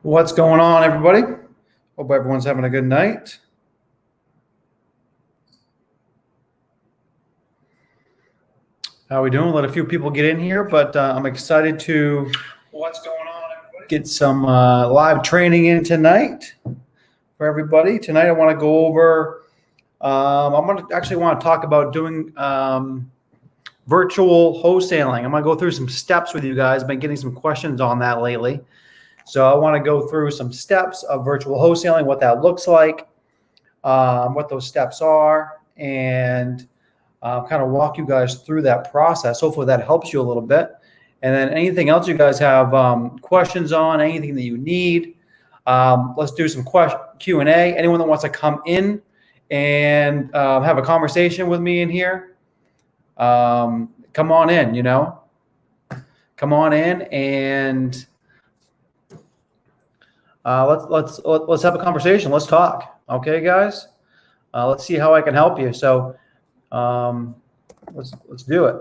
What's going on, everybody? Hope everyone's having a good night. How are we doing? Let a few people get in here, but I'm excited to get some live training in tonight for everybody. Tonight I want to go over, I'm going to actually want to talk about doing virtual wholesaling. I'm going to go through some steps with you guys. I've been getting some questions on that lately. So I want to go through some steps of virtual wholesaling, what that looks like, what those steps are, and kind of walk you guys through that process. Hopefully that helps you a little bit. And then anything else you guys have questions on, anything that you need, let's do some Q&A. Anyone that wants to come in and have a conversation with me in here, come on in, come on in and let's have a conversation. Let's talk. Okay, guys. Let's see how I can help you. So let's do it.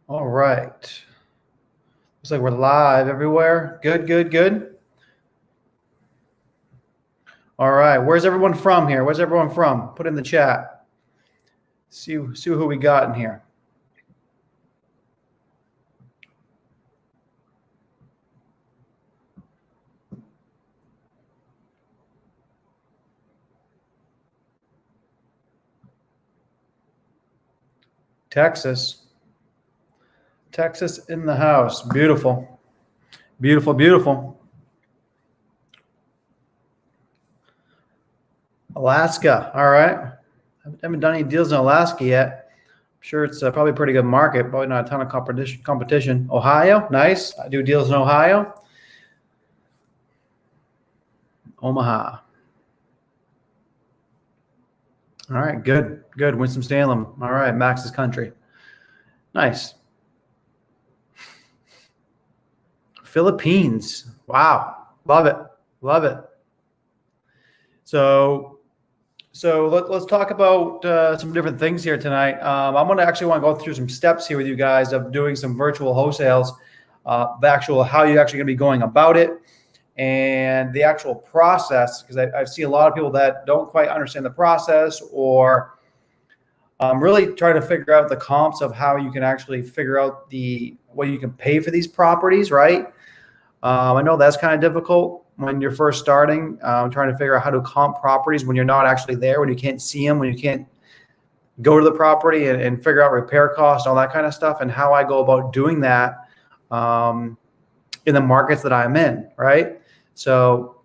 All right. Looks like we're live everywhere. Good. All right. Where's everyone from here? Where's everyone from? Put in the chat. See who we got in here. Texas in the house. Beautiful. Alaska. All right. I haven't done any deals in Alaska yet. I'm sure it's probably a pretty good market. Probably not a ton of competition. Ohio. Nice. I do deals in Ohio. Omaha. All right. Good. Winston-Salem. All right. Max's country. Nice. Philippines. Wow. Love it. So let's talk about some different things here tonight. I'm going to actually want to go through some steps here with you guys of doing some virtual wholesales, how you actually going to be going about it, and the actual process, because I see a lot of people that don't quite understand the process or really trying to figure out the comps of how you can actually figure out what you can pay for these properties, right? I know that's kind of difficult when you're first starting, trying to figure out how to comp properties when you're not actually there, when you can't see them, when you can't go to the property and figure out repair costs, all that kind of stuff, and how I go about doing that in the markets that I'm in, right? So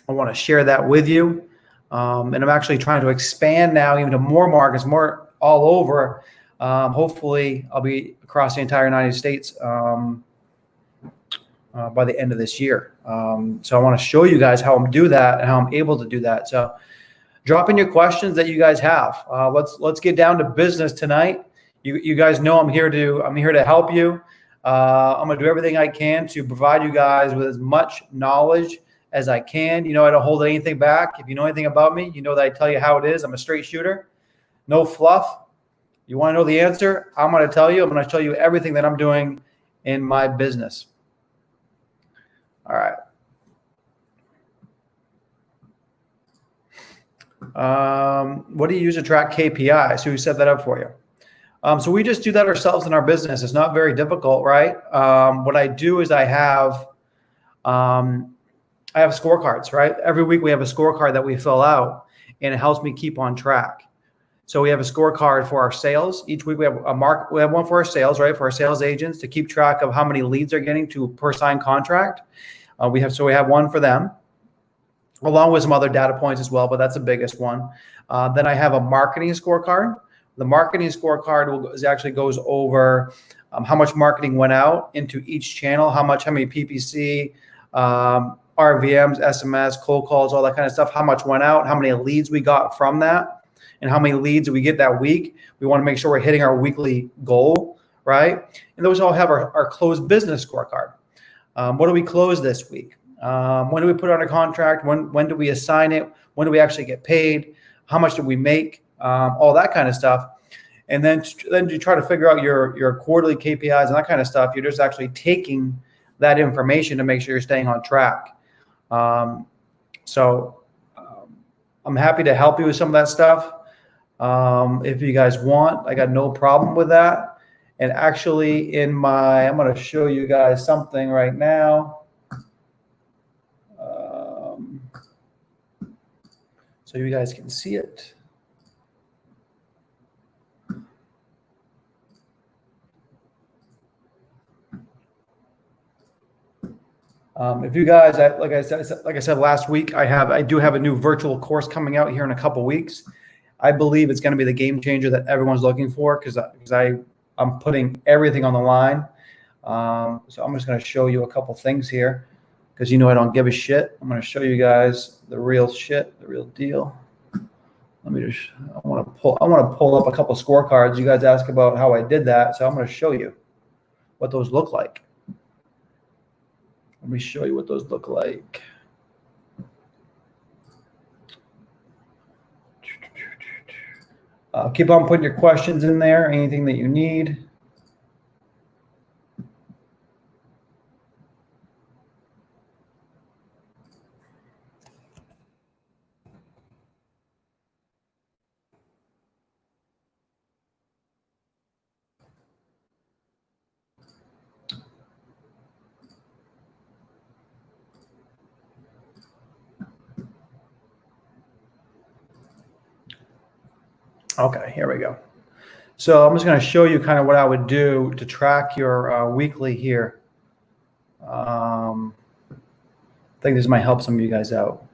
I want to share that with you. And I'm actually trying to expand now even to more markets, more all over. Hopefully I'll be across the entire United States by the end of this year. So I want to show you guys how I'm do that and how I'm able to do that. So drop in your questions that you guys have. Let's get down to business tonight. You guys know I'm here to help you. I'm gonna do everything I can to provide you guys with as much knowledge as I can. I don't hold anything back. If you know anything about me, you know that I tell you how it is. I'm a straight shooter, no fluff. You want to know the answer? I'm going to tell you. I'm going to show you everything that I'm doing in my business. All right. What do you use to track KPIs? Who set that up for you? So we just do that ourselves in our business. It's not very difficult, right? What I do is I have scorecards, right? Every week we have a scorecard that we fill out, and it helps me keep on track. So we have a scorecard for our sales. Each week we have we have one for our sales, right? For our sales agents to keep track of how many leads they're getting per signed contract. We have one for them, along with some other data points as well, but that's the biggest one. Then I have a marketing scorecard. The marketing scorecard actually goes over how much marketing went out into each channel, how many PPC, RVMs, SMS, cold calls, all that kind of stuff, how much went out, how many leads we got from that, and how many leads we get that week. We want to make sure we're hitting our weekly goal, right? And those all have our closed business scorecard. What do we close this week? When do we put on a contract? When do we assign it? When do we actually get paid? How much did we make? all that kind of stuff. And then you try to figure out your quarterly KPIs and that kind of stuff. You're just actually taking that information to make sure you're staying on track. So I'm happy to help you with some of that stuff. If you guys want, I got no problem with that. And actually I'm going to show you guys something right now. So you guys can see it. If you guys, like I said last week, I do have a new virtual course coming out here in a couple weeks. I believe it's going to be the game changer that everyone's looking for because I'm putting everything on the line. So I'm just going to show you a couple things here because I don't give a shit. I'm going to show you guys the real shit, the real deal. Let me just. I want to pull up a couple scorecards. You guys asked about how I did that, so I'm going to show you what those look like. Let me show you what those look like. Keep on putting your questions in there, anything that you need. Okay, here we go. So I'm just going to show you kind of what I would do to track your weekly here. I think this might help some of you guys out.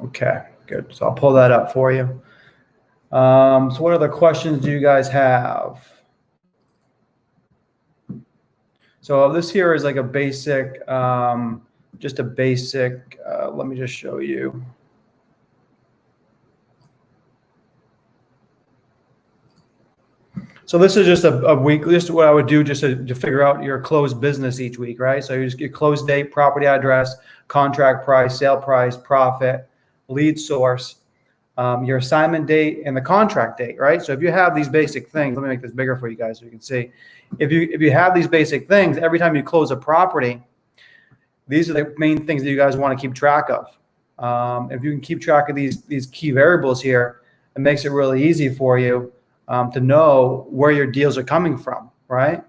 Okay, good. So I'll pull that up for you. So what other questions do you guys have? So this here is like a basic, just a basic, let me just show you. So this is just a week, this is what I would do just to figure out your closed business each week, right? So you just get close date, property address, contract price, sale price, profit, lead source, your assignment date, and the contract date, right? So if you have these basic things, let me make this bigger for you guys so you can see. If you have these basic things, every time you close a property, these are the main things that you guys want to keep track of. If you can keep track of these key variables here, it makes it really easy for you to know where your deals are coming from, right?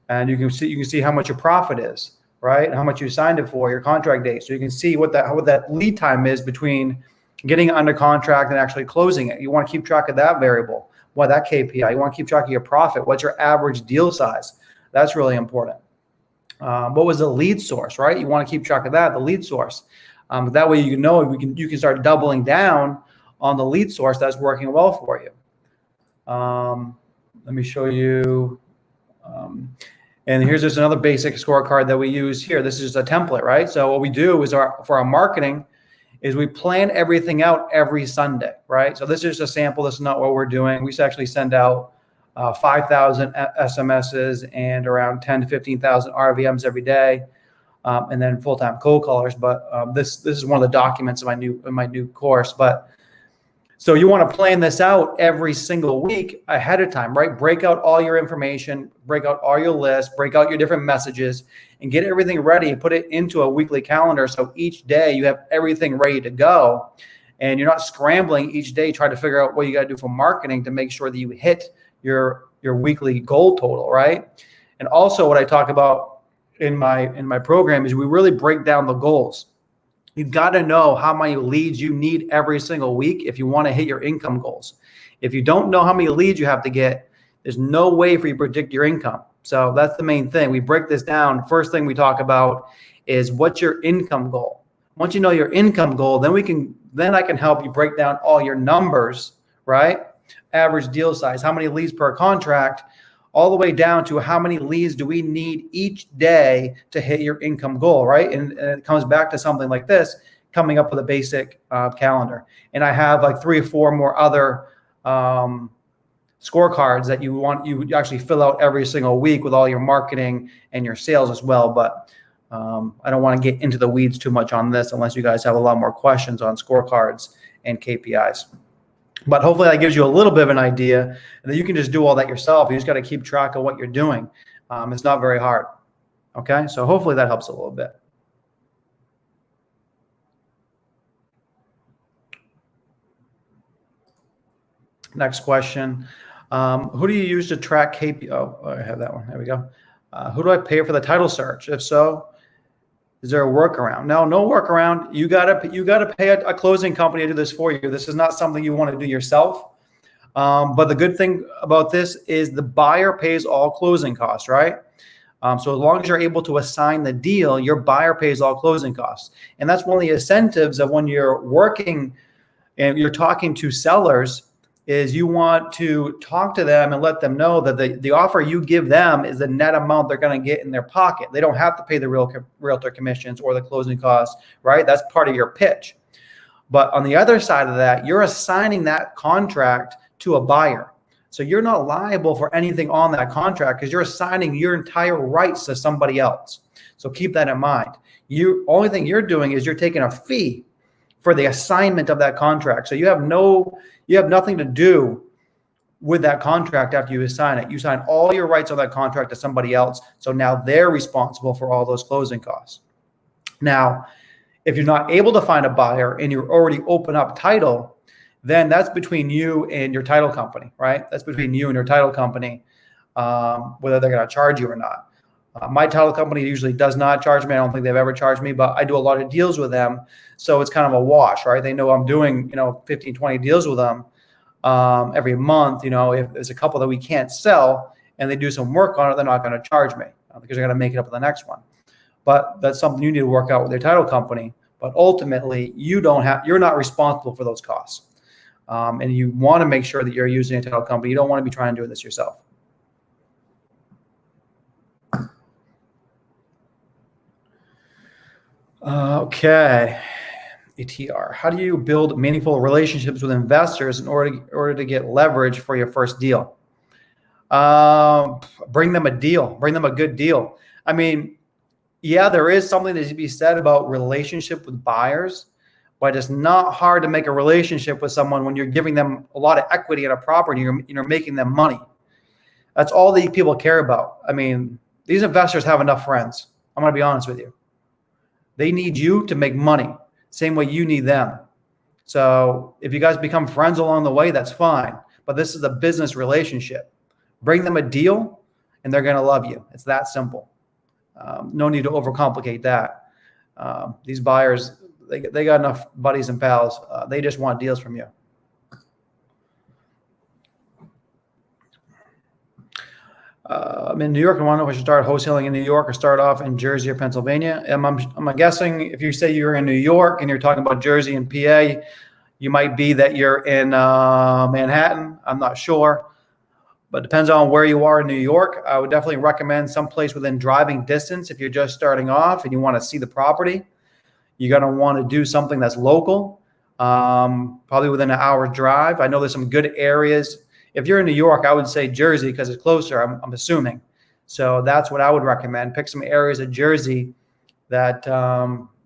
And you can see how much your profit is, right? How much you signed it for, your contract date. So you can see what that lead time is between getting it under contract and actually closing it. You want to keep track of that variable. What that KPI. You want to keep track of your profit. What's your average deal size? That's really important. What was the lead source, right? You want to keep track of that, the lead source. That way you know you can start doubling down on the lead source that's working well for you. Let me show you. And here's just another basic scorecard that we use here. This is just a template, right? So what we do is for our marketing is we plan everything out every Sunday, right? So this is just a sample. This is not what we're doing. We actually send out 5,000 SMSs and around 10 to 15,000 RVMs every day, and then full-time cold callers. But this is one of the documents in my new course. But so you want to plan this out every single week ahead of time, right? Break out all your information, break out all your lists, break out your different messages, and get everything ready and put it into a weekly calendar. So each day you have everything ready to go, and you're not scrambling each day trying to figure out what you got to do for marketing to make sure that you hit your weekly goal total, right? And also what I talk about in my program is we really break down the goals. You've got to know how many leads you need every single week if you want to hit your income goals. If you don't know how many leads you have to get, there's no way for you to predict your income. So that's the main thing. We break this down. First thing we talk about is what's your income goal. Once you know your income goal, then we can Then I can help you break down all your numbers, right? Average deal size, how many leads per contract, all the way down to how many leads do we need each day to hit your income goal, right? And it comes back to something like this, coming up with a basic calendar. And I have like 3 or 4 more other scorecards that you actually fill out every single week with all your marketing and your sales as well. But I don't want to get into the weeds too much on this unless you guys have a lot more questions on scorecards and KPIs. But hopefully that gives you a little bit of an idea that you can just do all that yourself. You just got to keep track of what you're doing. It's not very hard. Okay, so hopefully that helps a little bit. Next question. Who do you use to track KPI? Oh, I have that one. There we go. Who do I pay for the title search? If so, is there a workaround? No workaround. You gotta pay a closing company to do this for you. This is not something you want to do yourself. But the good thing about this is the buyer pays all closing costs, right? So as long as you're able to assign the deal, your buyer pays all closing costs. And that's one of the incentives of when you're working and you're talking to sellers, is you want to talk to them and let them know that the offer you give them is the net amount they're going to get in their pocket. They don't have to pay the realtor commissions or the closing costs, right? That's part of your pitch. But on the other side of that, you're assigning that contract to a buyer. So you're not liable for anything on that contract because you're assigning your entire rights to somebody else. So keep that in mind. Only thing you're doing is you're taking a fee for the assignment of that contract. So you have nothing to do with that contract after you assign it. You sign all your rights on that contract to somebody else. So now they're responsible for all those closing costs. Now, if you're not able to find a buyer and you're already open up title, then that's between you and your title company, right? That's between you and your title company, whether they're going to charge you or not. My title company usually does not charge me. I don't think they've ever charged me, but I do a lot of deals with them. So it's kind of a wash, right? They know I'm doing, 15, 20 deals with them every month. If there's a couple that we can't sell and they do some work on it, they're not going to charge me because they're going to make it up in the next one. But that's something you need to work out with your title company. But ultimately, you're not responsible for those costs. And you want to make sure that you're using a title company. You don't want to be trying to do this yourself. Okay. ETR. How do you build meaningful relationships with investors in order to get leverage for your first deal? Bring them a deal. Bring them a good deal. I mean, yeah, there is something to be said about relationship with buyers, but it's not hard to make a relationship with someone when you're giving them a lot of equity in a property. You're making them money. That's all these people care about. I mean, these investors have enough friends. I'm going to be honest with you. They need you to make money, same way you need them. So if you guys become friends along the way, that's fine. But this is a business relationship. Bring them a deal, and they're going to love you. It's that simple. No need to overcomplicate that. These buyers, they got enough buddies and pals. They just want deals from you. I'm in New York. I want to know if I should start wholesaling in New York or start off in Jersey or Pennsylvania. I'm guessing if you say you're in New York and you're talking about Jersey and PA, you might be that you're in Manhattan. I'm not sure, but depends on where you are in New York. I would definitely recommend someplace within driving distance. If you're just starting off and you want to see the property, you're going to want to do something that's local, probably within an hour drive. I know there's some good areas. If you're in New York, I would say Jersey because it's closer, I'm assuming. So that's what I would recommend. Pick some areas of Jersey that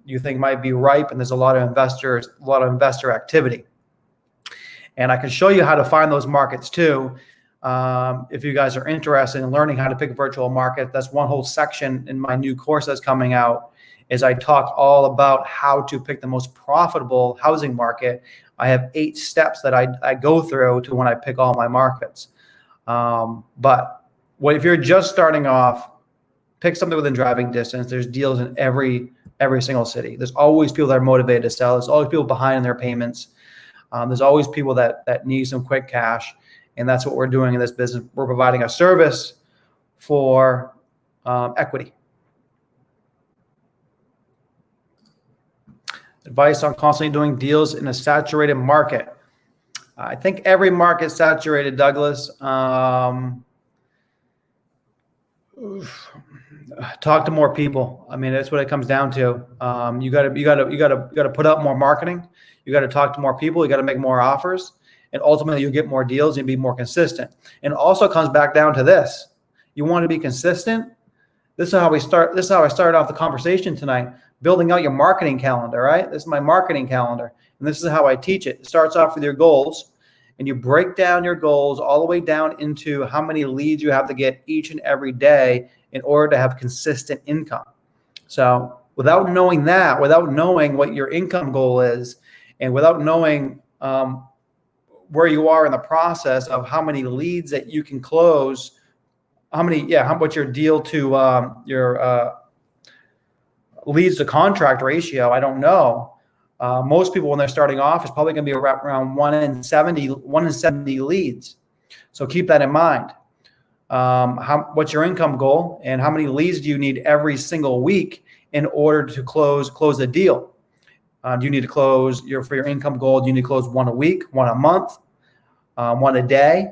you think might be ripe, and there's a lot of investor activity. And I can show you how to find those markets too. If you guys are interested in learning how to pick a virtual market, that's one whole section in my new course that's coming out, is I talk all about how to pick the most profitable housing market. I have 8 steps that I go through to when I pick all my markets. But if you're just starting off, pick something within driving distance. There's deals in every single city. There's always people that are motivated to sell. There's always people behind in their payments. There's always people that need some quick cash. And that's what we're doing in this business. We're providing a service for equity. Advice on constantly doing deals in a saturated market. I think every market's saturated, Douglas. Talk to more people. I mean, that's what it comes down to. You got to put out more marketing. You got to talk to more people. You got to make more offers, and ultimately you get more deals and be more consistent. And it also comes back down to this: you want to be consistent. This is how we start. This is how I started off the conversation tonight. Building out your marketing calendar, right? This is my marketing calendar, and this is how I teach it. It starts off with your goals, and you break down your goals all the way down into how many leads you have to get each and every day in order to have consistent income. So without knowing that, without knowing what your income goal is, and without knowing where you are in the process of how many leads that you can close, what's your deal to your leads to contract ratio, I don't know. Most people, when they're starting off, is probably going to be around 1 in 70 leads. So keep that in mind. What's your income goal, and how many leads do you need every single week in order to close a deal? Do you need to close for your income goal? Do you need to close 1 a week, 1 a month, 1 a day?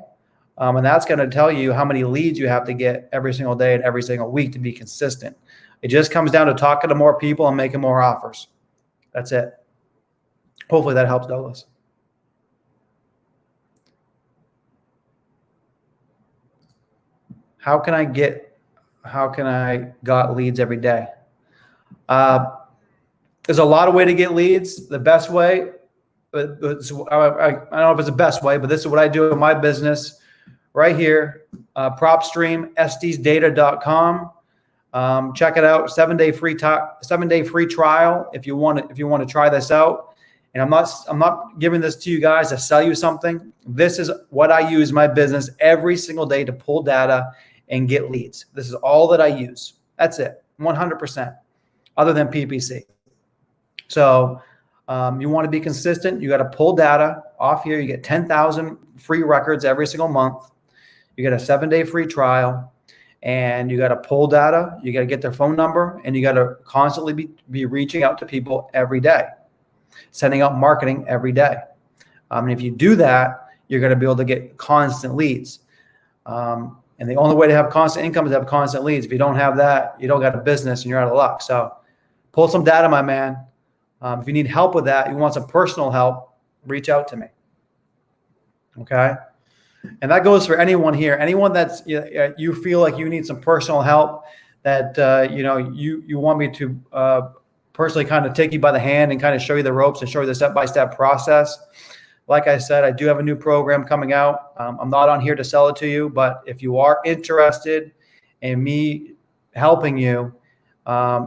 And that's going to tell you how many leads you have to get every single day and every single week to be consistent. It just comes down to talking to more people and making more offers. That's it. Hopefully that helps, Douglas. How can I got leads every day? There's a lot of way to get leads. The best way, I don't know if it's the best way, but this is what I do in my business right here. PropStream, estesdata.com. Check it out. 7-day free trial if you want to try this out. And I'm not giving this to you guys to sell you something. This is what I use in my business every single day to pull data and get leads. This is all that I use. That's it, 100%, other than PPC. So you want to be consistent. You got to pull data off here. You get 10,000 free records every single month. You get a 7-day free trial, and you got to pull data. You got to get their phone number, and you got to constantly be reaching out to people every day, sending out marketing every day. And if you do that, you're going to be able to get constant leads. And the only way to have constant income is to have constant leads. If you don't have that, you don't got a business and you're out of luck. So pull some data, my man. If you need help with that, you want some personal help, reach out to me. Okay. And that goes for anyone here, anyone that's, you feel like you need some personal help, that, you want me to personally kind of take you by the hand and kind of show you the ropes and show you the step-by-step process. Like I said, I do have a new program coming out. I'm not on here to sell it to you, but if you are interested in me helping you,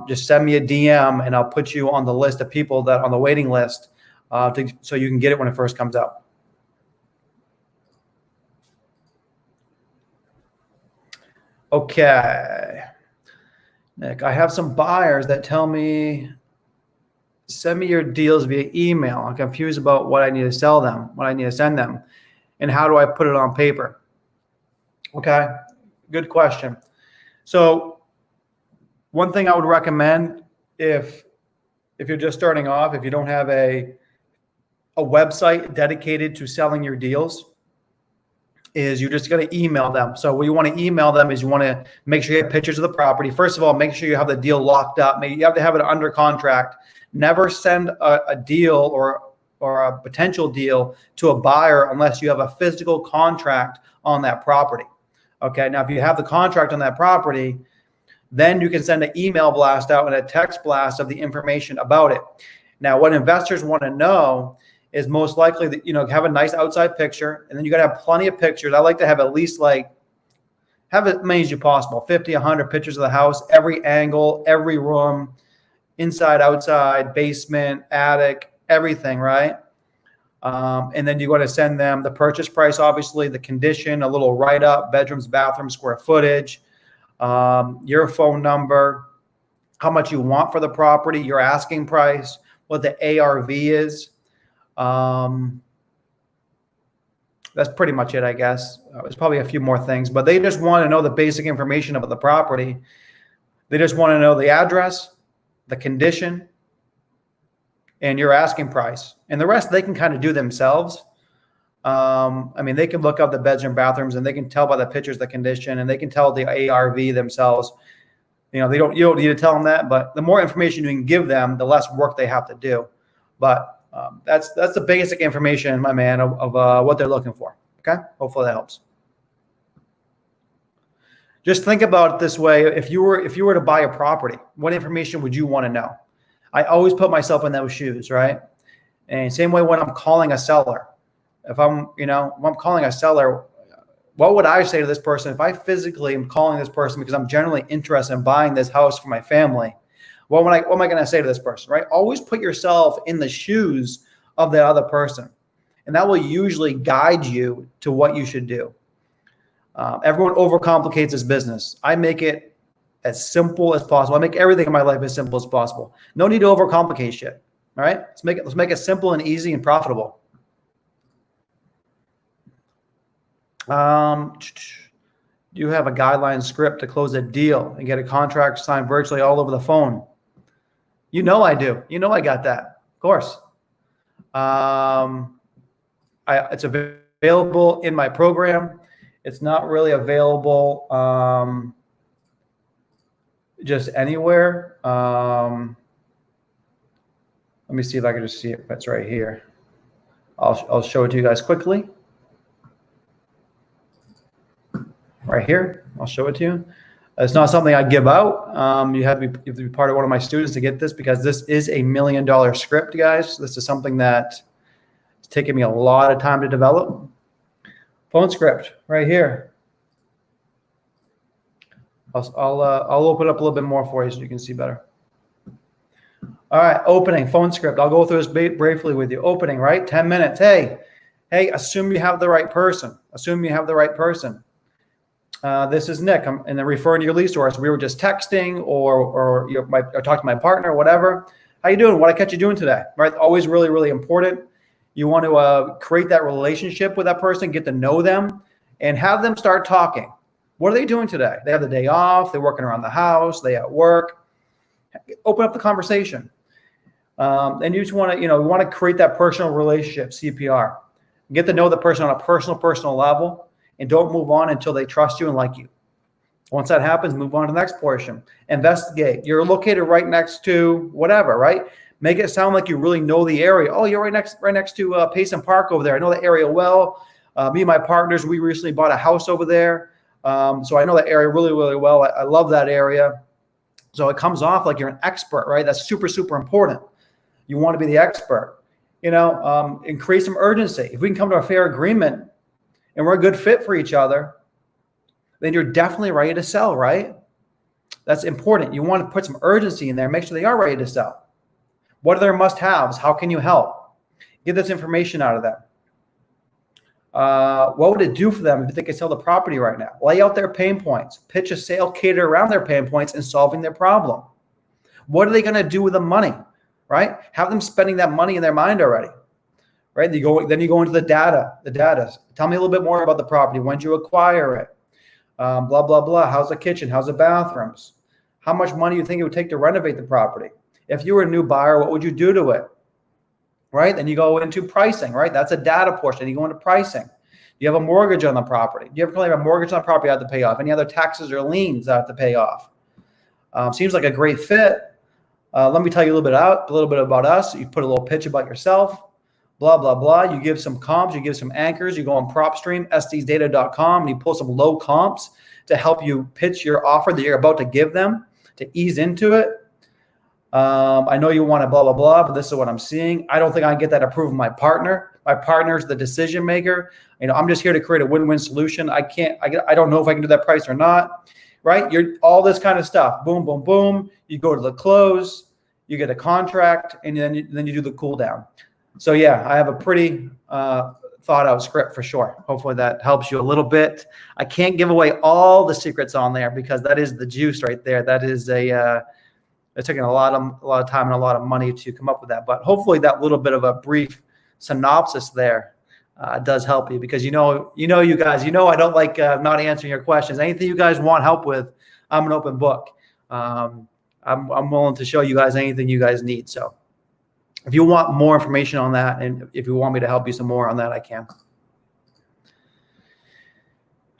just send me a DM and I'll put you on the list of people that on the waiting list so you can get it when it first comes out. Okay. Nick, I have some buyers that tell me, send me your deals via email. I'm confused about what I need to sell them, what I need to send them, and how do I put it on paper? Okay, good question. So one thing I would recommend, if you're just starting off, if you don't have a website dedicated to selling your deals, is you just got to email them. So what you want to email them is you want to make sure you have pictures of the property. First of all, make sure you have the deal locked up. Maybe you have to have it under contract. Never send a deal or a potential deal to a buyer unless you have a physical contract on that property. Okay. Now, if you have the contract on that property, then you can send an email blast out and a text blast of the information about it. Now, what investors want to know is most likely that, have a nice outside picture, and then you got to have plenty of pictures. I like to have at least have as many as you possible, 50, 100 pictures of the house, every angle, every room, inside, outside, basement, attic, everything, right? And then you got to send them the purchase price, obviously, the condition, a little write-up, bedrooms, bathrooms, square footage, your phone number, how much you want for the property, your asking price, what the ARV is. That's pretty much it, I guess. There's probably a few more things, but they just want to know the basic information about the property. They just want to know the address, the condition, and your asking price, and the rest they can kind of do themselves. I mean, they can look up the bedroom, bathrooms, and they can tell by the pictures the condition, and they can tell the ARV themselves. You know, you don't need to tell them that, but the more information you can give them, the less work they have to do. But that's the basic information, my man, of what they're looking for. Okay, hopefully that helps. Just think about it this way: if you were to buy a property, what information would you want to know? I always put myself in those shoes, right? And same way when I'm calling a seller. If I'm calling a seller, what would I say to this person if I physically am calling this person because I'm generally interested in buying this house for my family? What am I going to say to this person, right? Always put yourself in the shoes of the other person, and that will usually guide you to what you should do. Everyone overcomplicates this business. I make it as simple as possible. I make everything in my life as simple as possible. No need to overcomplicate shit. All right, let's make it simple and easy and profitable. Do you have a guideline script to close a deal and get a contract signed virtually all over the phone? You know I do. You know I got that. Of course. It's available in my program. It's not really available just anywhere. Let me see if I can just see it. That's right here. I'll show it to you guys quickly. Right here, I'll show it to you. It's not something I give out. You have to be part of one of my students to get this, because this is a $1 million script, guys. This is something that it's taken me a lot of time to develop. Phone script right here. I'll open it up a little bit more for you so you can see better. All right, opening, phone script. I'll go through this briefly with you. Opening, right? 10 minutes. Hey, assume you have the right person. Assume you have the right person. This is Nick, and then referring to your lead source. We were just texting, or talk to my partner, or whatever. How you doing? What I catch you doing today? Right? Always really, really important. You want to create that relationship with that person, get to know them, and have them start talking. What are they doing today? They have the day off. They're working around the house. They at work. Open up the conversation. And you just want to, we want to create that personal relationship, CPR. Get to know the person on a personal level. And don't move on until they trust you and like you. Once that happens, move on to the next portion. Investigate. You're located right next to whatever, right? Make it sound like you really know the area. Oh, you're right next to Payson Park over there. I know the area well. Me and my partners, we recently bought a house over there. So I know that area really, really well. I love that area. So it comes off like you're an expert, right? That's super, super important. You want to be the expert. And create some urgency. If we can come to a fair agreement, and we're a good fit for each other, then you're definitely ready to sell, right? That's important. You want to put some urgency in there, make sure they are ready to sell. What are their must-haves? How can you help? Get this information out of them. What would it do for them if they could sell the property right now? Lay out their pain points. Pitch a sale catered around their pain points and solving their problem. What are they going to do with the money, right? Have them spending that money in their mind already. Right? Then you go into the data. Tell me a little bit more about the property. When did you acquire it? Blah, blah, blah. How's the kitchen? How's the bathrooms? How much money do you think it would take to renovate the property? If you were a new buyer, what would you do to it? Right? Then you go into pricing, right? That's a data portion. You go into pricing. Do you have a mortgage on the property? Do you have a mortgage on the property you have to pay off? Any other taxes or liens that have to pay off? Seems like a great fit. Let me tell you a little bit about us. You put a little pitch about yourself. Blah, blah, blah. You give some comps, you give some anchors, you go on PropStream, estesdata.com, and you pull some low comps to help you pitch your offer that you're about to give them to ease into it. I know you want to blah, blah, blah, but this is what I'm seeing. I don't think I can get that approved from my partner. My partner is the decision maker. I'm just here to create a win-win solution. I don't know if I can do that price or not, right? All this kind of stuff. Boom, boom, boom. You go to the close, you get a contract, and then you do the cool down. So yeah, I have a pretty thought out script for sure. Hopefully that helps you a little bit. I can't give away all the secrets on there because that is the juice right there. That is it's taken a lot of time and a lot of money to come up with that. But hopefully that little bit of a brief synopsis there does help you, because you guys, I don't like not answering your questions. Anything you guys want help with, I'm an open book. I'm willing to show you guys anything you guys need. So If you want more information on that, and if you want me to help you some more on that, I can.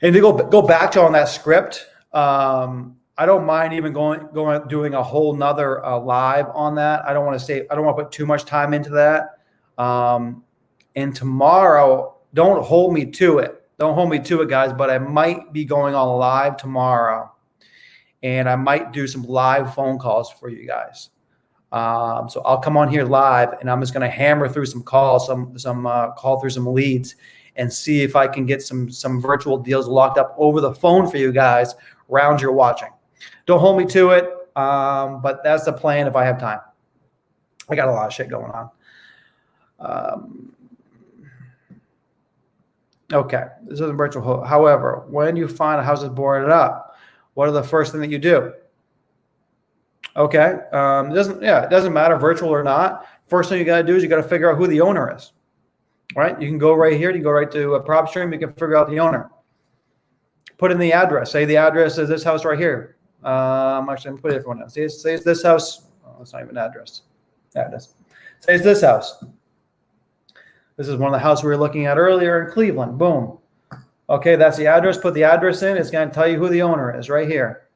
And to go back to on that script, I don't mind even doing a whole nother live on that. I don't want to put too much time into that. And tomorrow, don't hold me to it. Don't hold me to it, guys, but I might be going on live tomorrow, and I might do some live phone calls for you guys. So I'll come on here live, and I'm just going to hammer through some calls, call through some leads, and see if I can get some virtual deals locked up over the phone for you guys round you're watching. Don't hold me to it, but that's the plan if I have time. I got a lot of shit going on. Okay, this isn't virtual. However, when you find a house that's boarded up, what are the first thing that you do? Okay, it doesn't matter virtual or not. First thing you got to do is you got to figure out who the owner is. Right? You can go right here. You go right to a PropStream. You can figure out the owner. Put in the address. Say the address is this house right here. Actually, I'm put it for one now. Say it's this house. Oh, it's not even an address. Yeah, it is. Say it's this house. This is one of the houses we were looking at earlier in Cleveland. Boom. Okay, that's the address. Put the address in. It's going to tell you who the owner is right here.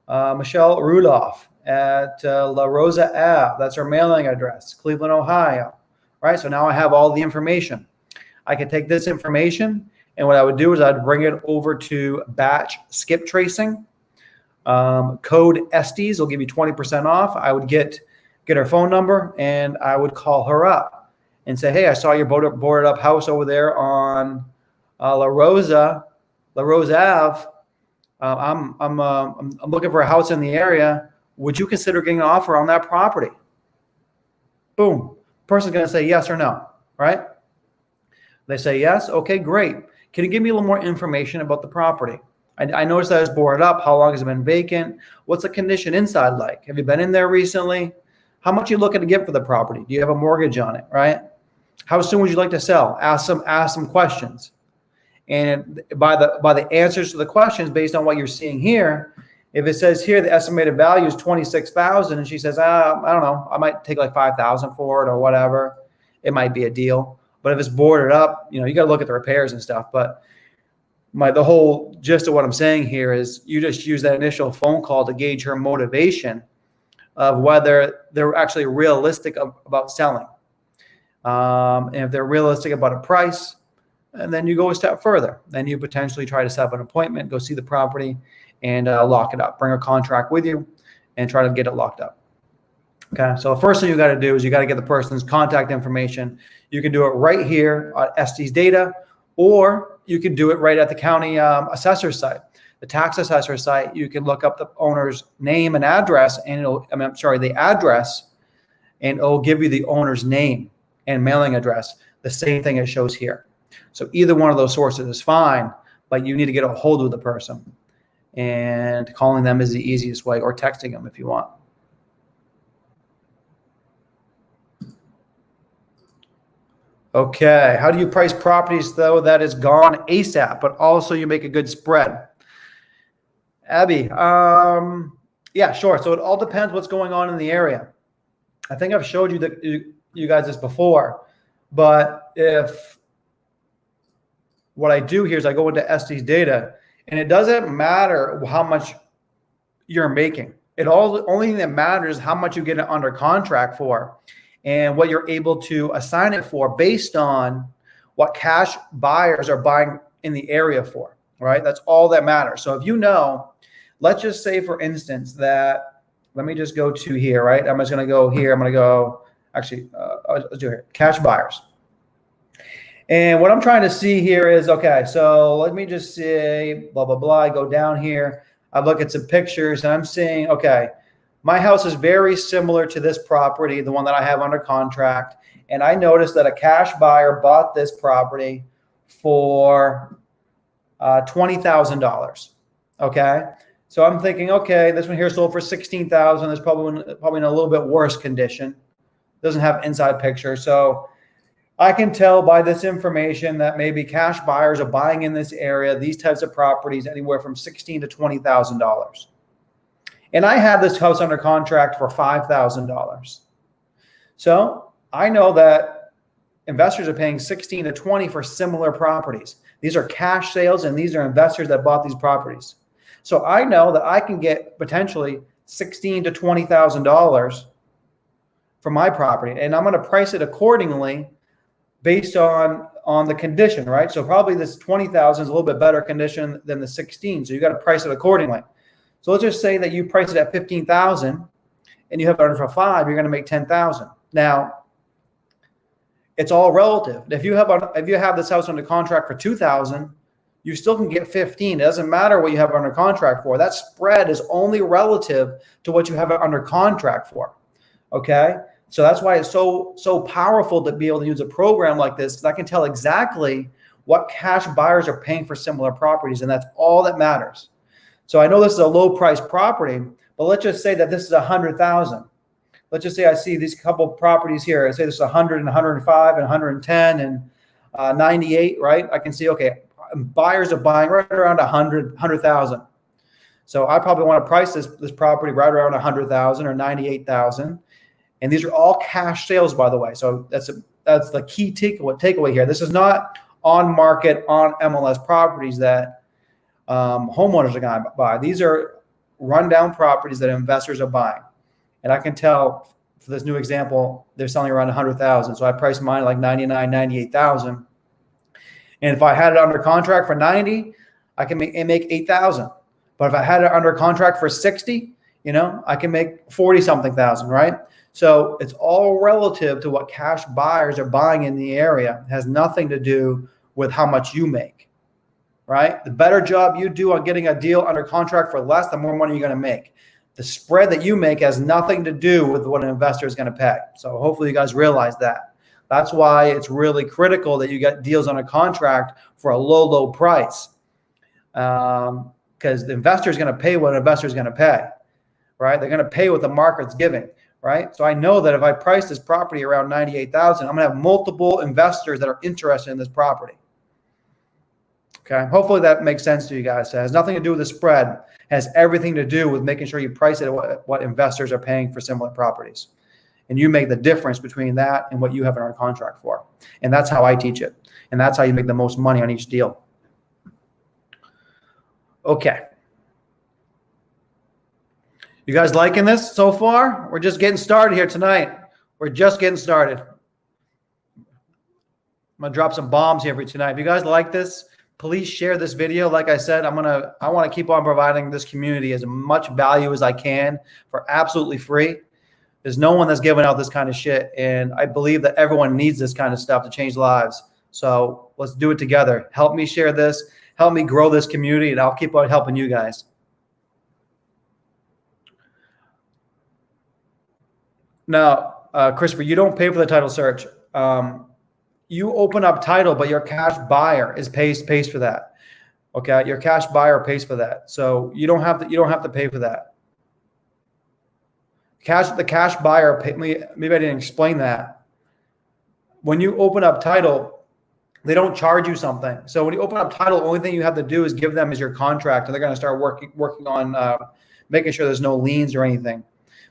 Michelle Rudolph at La Rosa Ave. That's her mailing address, Cleveland, Ohio. Right? So now I have all the information. I can take this information, and what I would do is I'd bring it over to batch skip tracing. Code Estes will give you 20% off. I would get her phone number, and I would call her up and say, hey, I saw your boarded up house over there on La Rosa Ave. I'm looking for a house in the area. Would you consider getting an offer on that property? Boom. Person's going to say yes or no, right? They say yes. Okay, great. Can you give me a little more information about the property? I noticed that it's boarded up. How long has it been vacant? What's the condition inside like? Have you been in there recently? How much are you looking to get for the property? Do you have a mortgage on it, right? How soon would you like to sell? Ask some questions. And by the answers to the questions based on what you're seeing here, if it says here the estimated value is $26,000 and she says, I don't know, I might take like $5,000 for it or whatever, it might be a deal. But if it's boarded up, you got to look at the repairs and stuff. But the whole gist of what I'm saying here is you just use that initial phone call to gauge her motivation of whether they're actually realistic about selling. And if they're realistic about a price, and then you go a step further. Then you potentially try to set up an appointment, go see the property, and lock it up. Bring a contract with you and try to get it locked up. Okay, so the first thing you got to do is you got to get the person's contact information. You can do it right here on Estes data, or you can do it right at the county assessor site, the tax assessor site. You can look up the owner's name and address, and the address, and it'll give you the owner's name and mailing address, the same thing it shows here. So either one of those sources is fine, but you need to get a hold of the person. And calling them is the easiest way, or texting them if you want. Okay, how do you price properties, though, that is gone ASAP, but also you make a good spread? Abby, yeah, sure. So it all depends what's going on in the area. I think I've showed you guys this before, but if what I do here is I go into Estes data, and it doesn't matter how much you're making. Only thing that matters is how much you get it under contract for and what you're able to assign it for based on what cash buyers are buying in the area for, right? That's all that matters. So if let's just say, for instance, that, let me just go to here, right? I'm just going to go here. I'm going to go, actually, let's do it here, cash buyers. And what I'm trying to see here is, okay, so let me just say, blah, blah, blah. I go down here. I look at some pictures, and I'm seeing, okay, my house is very similar to this property, the one that I have under contract. And I noticed that a cash buyer bought this property for $20,000. Okay. So I'm thinking, okay, this one here sold for $16,000. It's probably in a little bit worse condition. Doesn't have inside picture. So I can tell by this information that maybe cash buyers are buying in this area, these types of properties, anywhere from $16,000 to $20,000. And I had this house under contract for $5,000. So I know that investors are paying 16 to 20 for similar properties. These are cash sales, and these are investors that bought these properties. So I know that I can get potentially $16,000 to $20,000 for my property, and I'm going to price it accordingly based on the condition, right? So probably this 20,000 is a little bit better condition than the 16. So you got to price it accordingly. So let's just say that you price it at 15,000 and you have it under for 5, you're going to make 10,000. Now, it's all relative. If you have this house under contract for 2,000, you still can get 15. It doesn't matter what you have it under contract for. That spread is only relative to what you have it under contract for. Okay? So that's why it's so powerful to be able to use a program like this, because I can tell exactly what cash buyers are paying for similar properties, and that's all that matters. So I know this is a low price property, but let's just say that this is 100,000. Let's just say I see these couple properties here. I say this is 100 and 105 and 110 and 98, right? I can see, okay, buyers are buying right around 100,000. So I probably want to price this property right around 100,000 or 98,000. And these are all cash sales, by the way. So that's the key takeaway here. This is not on market, on MLS properties that homeowners are going to buy. These are rundown properties that investors are buying. And I can tell for this new example, they're selling around 100,000. So I priced mine like 99, 98,000. And if I had it under contract for 90, I can make 8,000. But if I had it under contract for 60, I can make 40 something thousand, right? So it's all relative to what cash buyers are buying in the area. It has nothing to do with how much you make, right? The better job you do on getting a deal under contract for less, the more money you're going to make. The spread that you make has nothing to do with what an investor is going to pay. So hopefully you guys realize that. That's why it's really critical that you get deals under contract for a low price, because the investor is going to pay what an investor is going to pay, right? They're going to pay what the market's giving, right? So I know that if I price this property around 98,000, I'm going to have multiple investors that are interested in this property. Okay, hopefully that makes sense to you guys. It has nothing to do with the spread. It has everything to do with making sure you price it at what investors are paying for similar properties. And you make the difference between that and what you have in our contract for. And that's how I teach it. And that's how you make the most money on each deal. Okay. You guys liking this so far? We're just getting started here tonight. We're just getting started. I'm going to drop some bombs here for you tonight. If you guys like this, please share this video. Like I said, I want to keep on providing this community as much value as I can for absolutely free. There's no one that's giving out this kind of shit. And I believe that everyone needs this kind of stuff to change lives. So let's do it together. Help me share this. Help me grow this community, and I'll keep on helping you guys. Now, Christopher, you don't pay for the title search. You open up title, but your cash buyer pays for that. Okay, your cash buyer pays for that. So you don't have to pay for that. The cash buyer, maybe I didn't explain that. When you open up title, they don't charge you something. So when you open up title, the only thing you have to do is give them is your contract, and they're going to start working on making sure there's no liens or anything.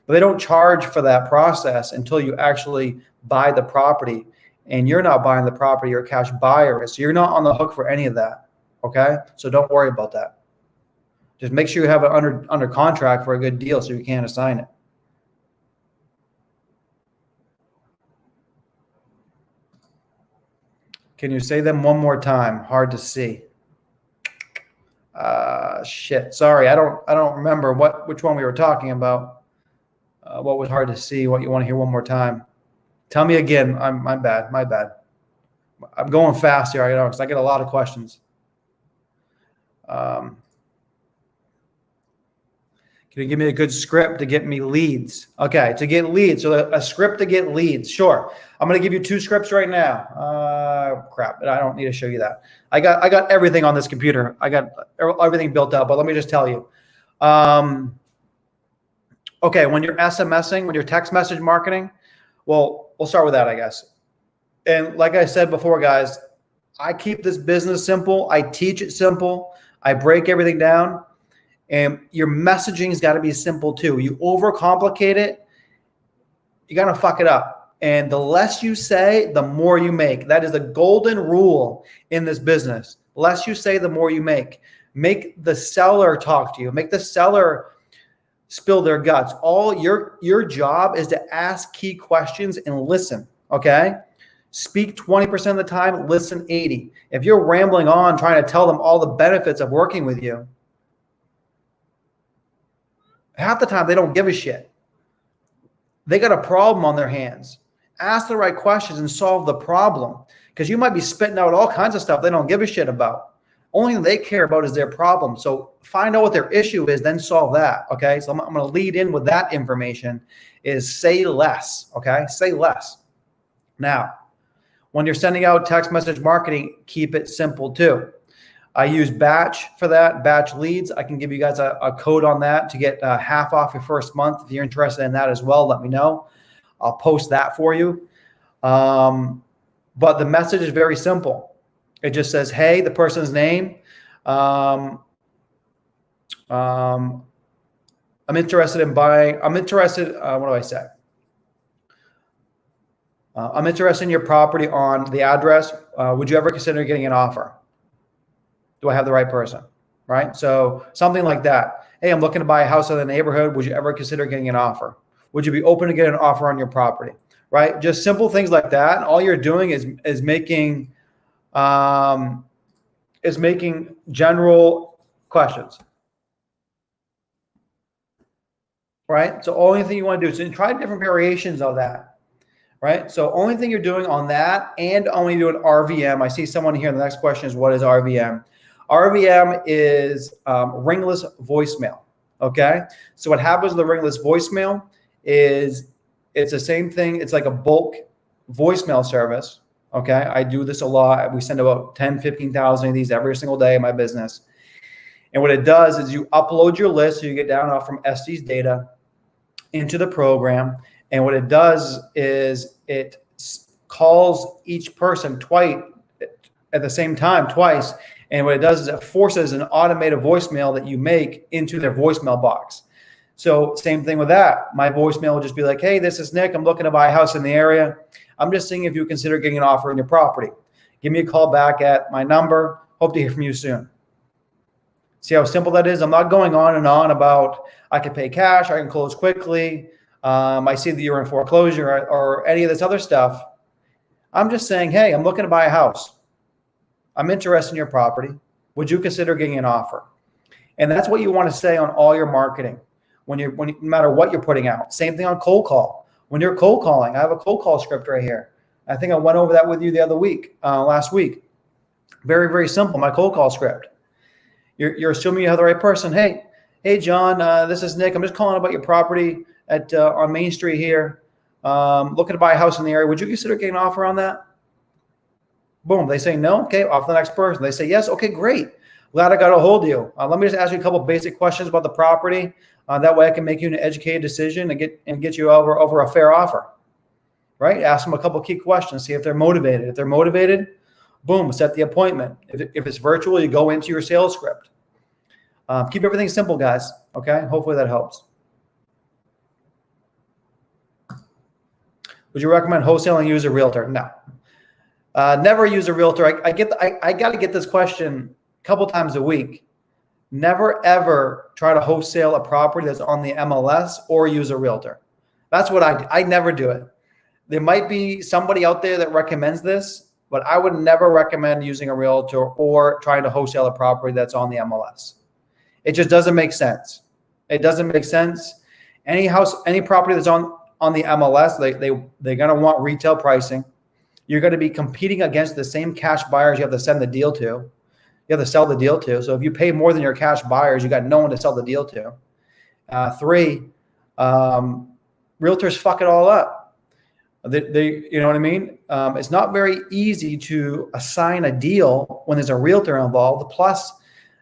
But they don't charge for that process until you actually buy the property. And you're not buying the property, you're a cash buyer. So you're not on the hook for any of that. Okay? So don't worry about that. Just make sure you have it under contract for a good deal so you can assign it. Can you say them one more time? Hard to see. Shit. Sorry, I don't remember which one we were talking about. What was hard to see? What you want to hear one more time? Tell me again. My bad. I'm going fast here, because I get a lot of questions. Can you give me a good script to get me leads? Okay, to get leads. So a script to get leads. Sure. I'm going to give you 2 scripts right now. Crap. I don't need to show you that. I got everything on this computer. I got everything built up, but let me just tell you. Okay, when you're SMSing, when you're text message marketing, well, we'll start with that, I guess. And like I said before, guys, I keep this business simple. I teach it simple. I break everything down. And your messaging has got to be simple too. You overcomplicate it, you're going to fuck it up. And the less you say, the more you make. That is the golden rule in this business. The less you say, the more you make. Make the seller talk to you. Make the seller spill their guts. All your job is to ask key questions and listen, okay? Speak 20% of the time, listen 80. If you're rambling on trying to tell them all the benefits of working with you, half the time they don't give a shit. They got a problem on their hands. Ask the right questions and solve the problem, because you might be spitting out all kinds of stuff they don't give a shit about. Only thing they care about is their problem. So find out what their issue is, then solve that, okay? So I'm going to lead in with that information is say less, okay? Say less. Now, when you're sending out text message marketing, keep it simple too. I use batch for that, batch leads. I can give you guys a code on that to get half off your first month. If you're interested in that as well, let me know. I'll post that for you. But the message is very simple. It just says, hey, the person's name. I'm interested in buying. I'm interested. What do I say? I'm interested in your property on the address. Would you ever consider getting an offer? Do I have the right person? Right? So something like that. Hey, I'm looking to buy a house in the neighborhood. Would you ever consider getting an offer? Would you be open to get an offer on your property? Right? Just simple things like that. And all you're doing is making general questions. Right? So only thing you want to do is try different variations of that. Right? So only thing you're doing on that, and only doing RVM. I see someone here. The next question is, what is RVM? RVM is ringless voicemail. Okay. So what happens with the ringless voicemail is it's the same thing. It's like a bulk voicemail service. Okay. I do this a lot. We send about 10, 15,000 of these every single day in my business. And what it does is you upload your list. So you get down off from Estes data into the program. And what it does is it calls each person twice at the same time, twice. And what it does is it forces an automated voicemail that you make into their voicemail box. So same thing with that. My voicemail will just be like, hey, this is Nick. I'm looking to buy a house in the area. I'm just seeing if you consider getting an offer on your property. Give me a call back at my number. Hope to hear from you soon. See how simple that is? I'm not going on and on about I can pay cash, I can close quickly. I see that you're in foreclosure or any of this other stuff. I'm just saying, hey, I'm looking to buy a house. I'm interested in your property. Would you consider getting an offer? And that's what you want to say on all your marketing no matter what you're putting out. Same thing on cold call. When you're cold calling, I have a cold call script right here. I think I went over that with you the other week, last week. Very, very simple. My cold call script. You're assuming you have the right person. Hey, John, this is Nick. I'm just calling about your property on Main Street here. Looking to buy a house in the area. Would you consider getting an offer on that? Boom. They say no. Okay. Off to the next person. They say yes. Okay, great. Glad I got a hold of you. Let me just ask you a couple of basic questions about the property. That way I can make you an educated decision and get you over a fair offer. Right? Ask them a couple of key questions. See if they're motivated. If they're motivated, boom, set the appointment. If it's virtual, you go into your sales script. Keep everything simple, guys. Okay. Hopefully that helps. Would you recommend wholesaling, use a realtor? No. Never use a realtor. I got to get this question a couple times a week. Never, ever try to wholesale a property that's on the MLS or use a realtor. That's what I never do it. There might be somebody out there that recommends this, but I would never recommend using a realtor or trying to wholesale a property that's on the MLS. It just doesn't make sense. It doesn't make sense. Any property that's on the MLS, they're going to want retail pricing. You're going to be competing against the same cash buyers you have to send the deal to. You have to sell the deal to. So if you pay more than your cash buyers, you got no one to sell the deal to. 3, realtors fuck it all up. You know what I mean? It's not very easy to assign a deal when there's a realtor involved. Plus,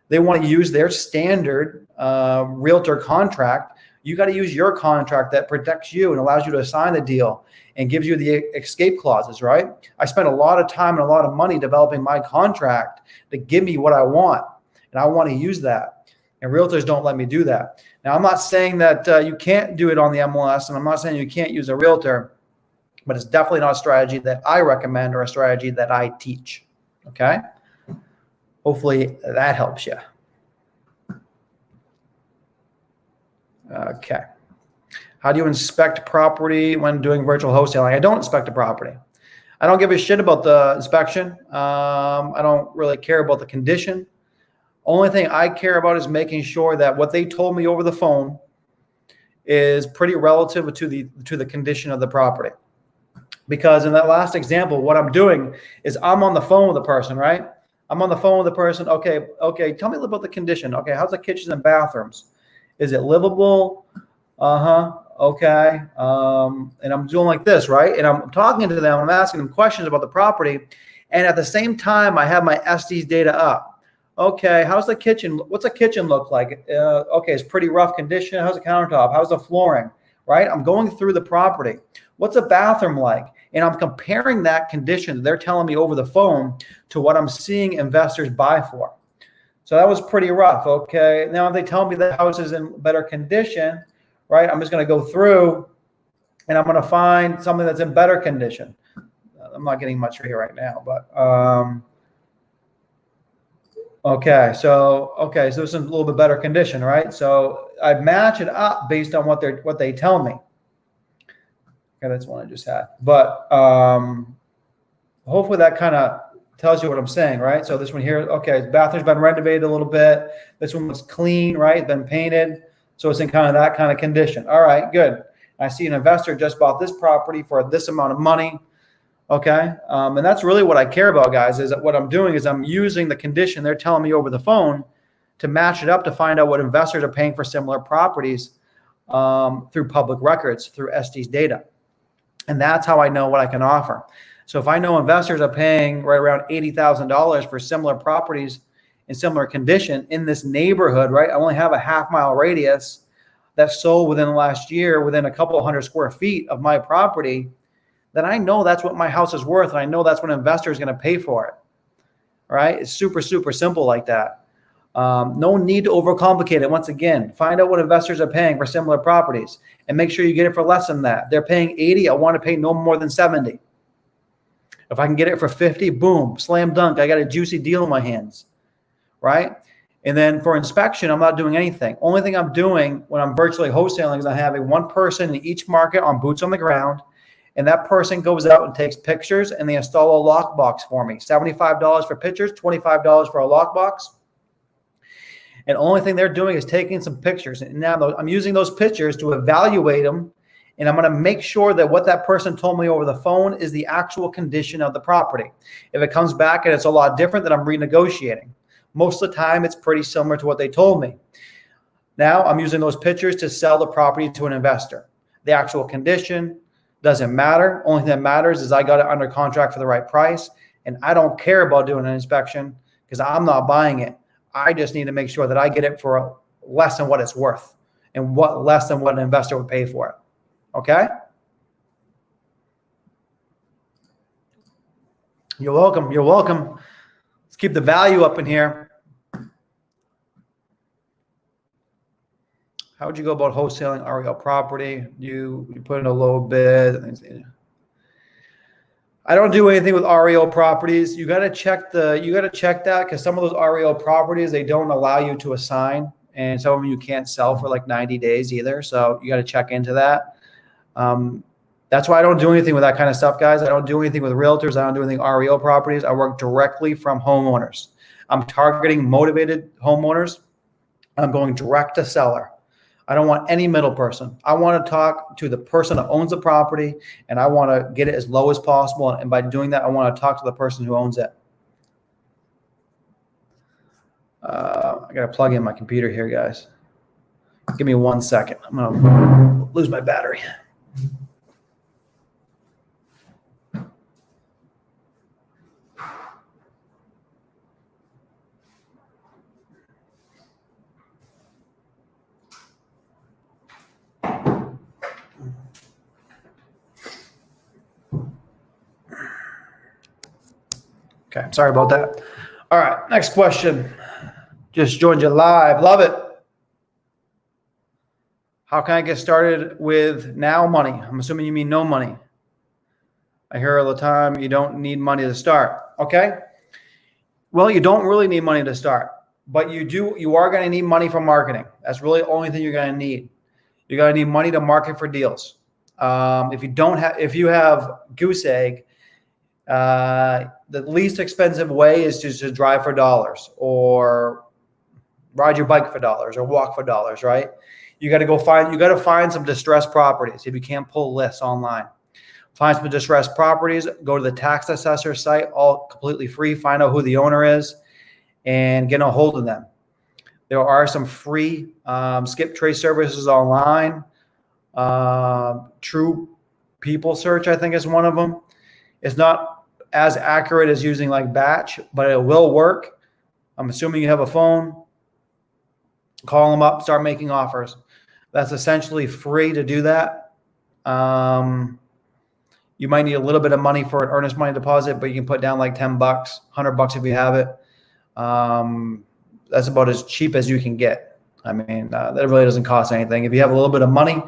they want to use their standard realtor contract. You got to use your contract that protects you and allows you to assign the deal and gives you the escape clauses, right? I spent a lot of time and a lot of money developing my contract to give me what I want, and I want to use that. And realtors don't let me do that. Now, I'm not saying that you can't do it on the MLS, and I'm not saying you can't use a realtor. but it's definitely not a strategy that I recommend or a strategy that I teach. Okay. Hopefully that helps you. Okay. How do you inspect property when doing virtual wholesaling? I don't inspect a property. I don't give a shit about the inspection. I don't really care about the condition. Only thing I care about is making sure that what they told me over the phone is pretty relative to the condition of the property. Because in that last example, what I'm doing is I'm on the phone with the person, right? I'm on the phone with the person. Okay, tell me a little about the condition. Okay, how's the kitchens and bathrooms? Is it livable? Okay. And I'm doing like this, right? And I'm talking to them. I'm asking them questions about the property. And at the same time, I have my Estes data up. Okay, how's the kitchen? What's the kitchen look like? Okay, it's pretty rough condition. How's the countertop? How's the flooring? Right? I'm going through the property. What's a bathroom like? And I'm comparing that condition that they're telling me over the phone to what I'm seeing investors buy for. So that was pretty rough. Okay, now if they tell me the house is in better condition, right? I'm just going to go through and I'm going to find something that's in better condition. I'm not getting much here right now, but okay, so this is a little bit better condition, right? So I match it up based on what they tell me. Okay, that's one I just had. But hopefully that kind of tells you what I'm saying, right? So this one here, okay, the bathroom's been renovated a little bit. This one was clean, right? Been painted. So it's in kind of that kind of condition. All right, good. I see an investor just bought this property for this amount of money. Okay, and that's really what I care about, guys, is that what I'm doing is I'm using the condition they're telling me over the phone to match it up to find out what investors are paying for similar properties through public records, through Estes data. And that's how I know what I can offer. So if I know investors are paying right around $80,000 for similar properties in similar condition in this neighborhood, right? I only have a half-mile radius that sold within the last year, within a couple of hundred square feet of my property, then I know that's what my house is worth, and I know that's what an investor is going to pay for it. All right? It's super, super simple like that. No need to overcomplicate it. Once again, find out what investors are paying for similar properties and make sure you get it for less than that. They're paying 80. I want to pay no more than 70. If I can get it for 50, boom, slam dunk. I got a juicy deal in my hands, right? And then for inspection, I'm not doing anything. Only thing I'm doing when I'm virtually wholesaling is I'm having one person in each market on boots on the ground, and that person goes out and takes pictures and they install a lockbox for me. $75 for pictures, $25 for a lockbox. And the only thing they're doing is taking some pictures. And now I'm using those pictures to evaluate them. And I'm going to make sure that what that person told me over the phone is the actual condition of the property. If it comes back and it's a lot different, then I'm renegotiating. Most of the time, it's pretty similar to what they told me. Now I'm using those pictures to sell the property to an investor. The actual condition doesn't matter. Only thing that matters is I got it under contract for the right price. And I don't care about doing an inspection because I'm not buying it. I just need to make sure that I get it for less than what it's worth and less than what an investor would pay for it. Okay? You're welcome. You're welcome. Let's keep the value up in here. How would you go about wholesaling REO property? You put in a low bid. I don't do anything with REO properties. You got to check that because some of those REO properties, they don't allow you to assign, and some of them you can't sell for like 90 days either. So you got to check into that. That's why I don't do anything with that kind of stuff, guys. I don't do anything with realtors. I don't do anything REO properties. I work directly from homeowners. I'm targeting motivated homeowners. I'm going direct to seller. I don't want any middle person. I want to talk to the person that owns the property, and I want to get it as low as possible. And by doing that, I want to talk to the person who owns it. I got to plug in my computer here, guys. Give me 1 second. I'm going to lose my battery. Okay, sorry about that. All right, next question. Just joined you live. Love it. How can I get started with now money? I'm assuming you mean no money. I hear all the time, you don't need money to start. Okay. Well, you don't really need money to start, but you are going to need money for marketing. That's really the only thing you're going to need. You're going to need money to market for deals. If you have goose egg, the least expensive way is just to drive for dollars or ride your bike for dollars or walk for dollars, right? You got to find some distressed properties. If you can't pull lists online, find some distressed properties, go to the tax assessor site, all completely free, find out who the owner is and get a hold of them. There are some free skip trace services online. True People Search, I think, is one of them. It's not as accurate as using like Batch, but it will work. I'm assuming you have a phone. Call them up, start making offers. That's essentially free to do that. You might need a little bit of money for an earnest money deposit, but you can put down like $10, $100 if you have it. That's about as cheap as you can get. I mean, that really doesn't cost anything. If you have a little bit of money,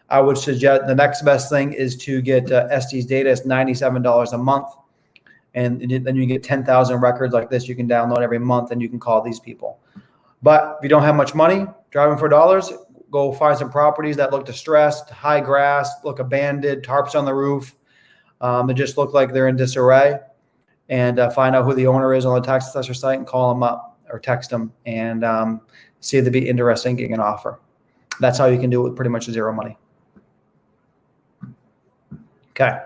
I would suggest the next best thing is to get Estes data. It's $97 a month. And then you get 10,000 records like this you can download every month, and you can call these people. But if you don't have much money, driving for dollars, go find some properties that look distressed, high grass, look abandoned, tarps on the roof. They just look like they're in disarray. And find out who the owner is on the tax assessor site and call them up or text them and see if they'd be interested in getting an offer. That's how you can do it with pretty much zero money. Okay.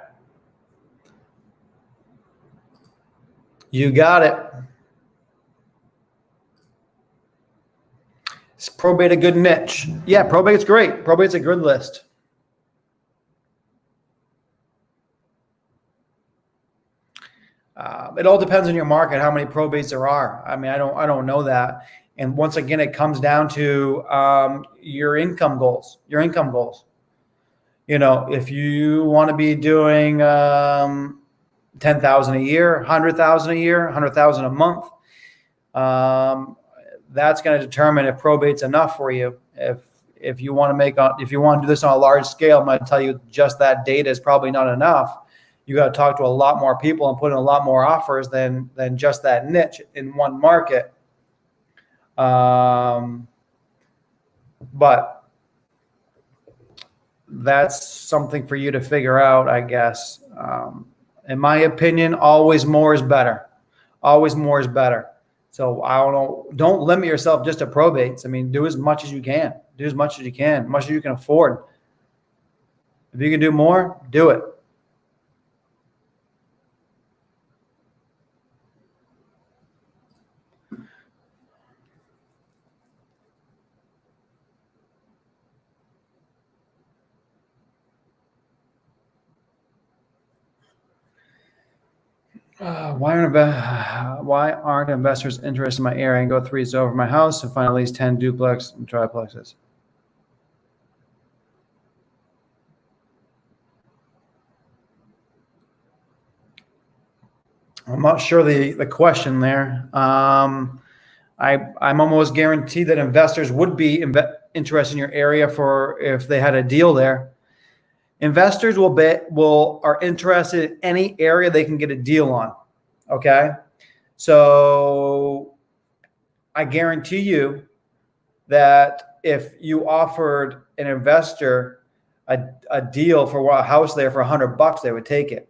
You got it. Is probate a good niche? Yeah, probate's great. Probate's a good list. It all depends on your market, how many probates there are. I mean, I don't know that. And once again, it comes down to your income goals. Your income goals. You know, if you want to be doing 10,000 a year, 100,000 a year, 100,000 a month, that's going to determine if probate's enough for you. If you want to do this on a large scale, I'm going to tell you just that data is probably not enough. You got to talk to a lot more people and put in a lot more offers than just that niche in one market. But that's something for you to figure out, I guess. In my opinion, always more is better. Always more is better. So I don't know. Don't limit yourself just to probates. I mean, do as much as you can. Do as much as you can, much as you can afford. If you can do more, do it. Why aren't investors interested in my area and go 3 over my house and find at least 10 duplex and triplexes? I'm not sure the question there. I'm almost guaranteed that investors would be interested in your area if they had a deal there. Investors are interested in any area they can get a deal on. Okay. So I guarantee you that if you offered an investor a deal for a house there for $100, they would take it.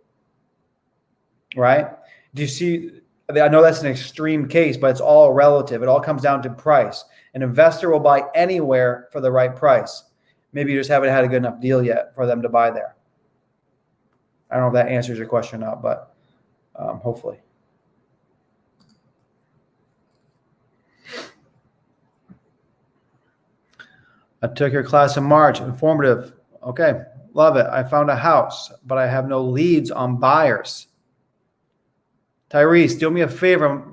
Right. Do you see? I know that's an extreme case, but it's all relative. It all comes down to price. An investor will buy anywhere for the right price. Maybe you just haven't had a good enough deal yet for them to buy there. I don't know if that answers your question or not, but hopefully. I took your class in March. Informative. Okay, love it. I found a house, but I have no leads on buyers. Tyrese, do me a favor.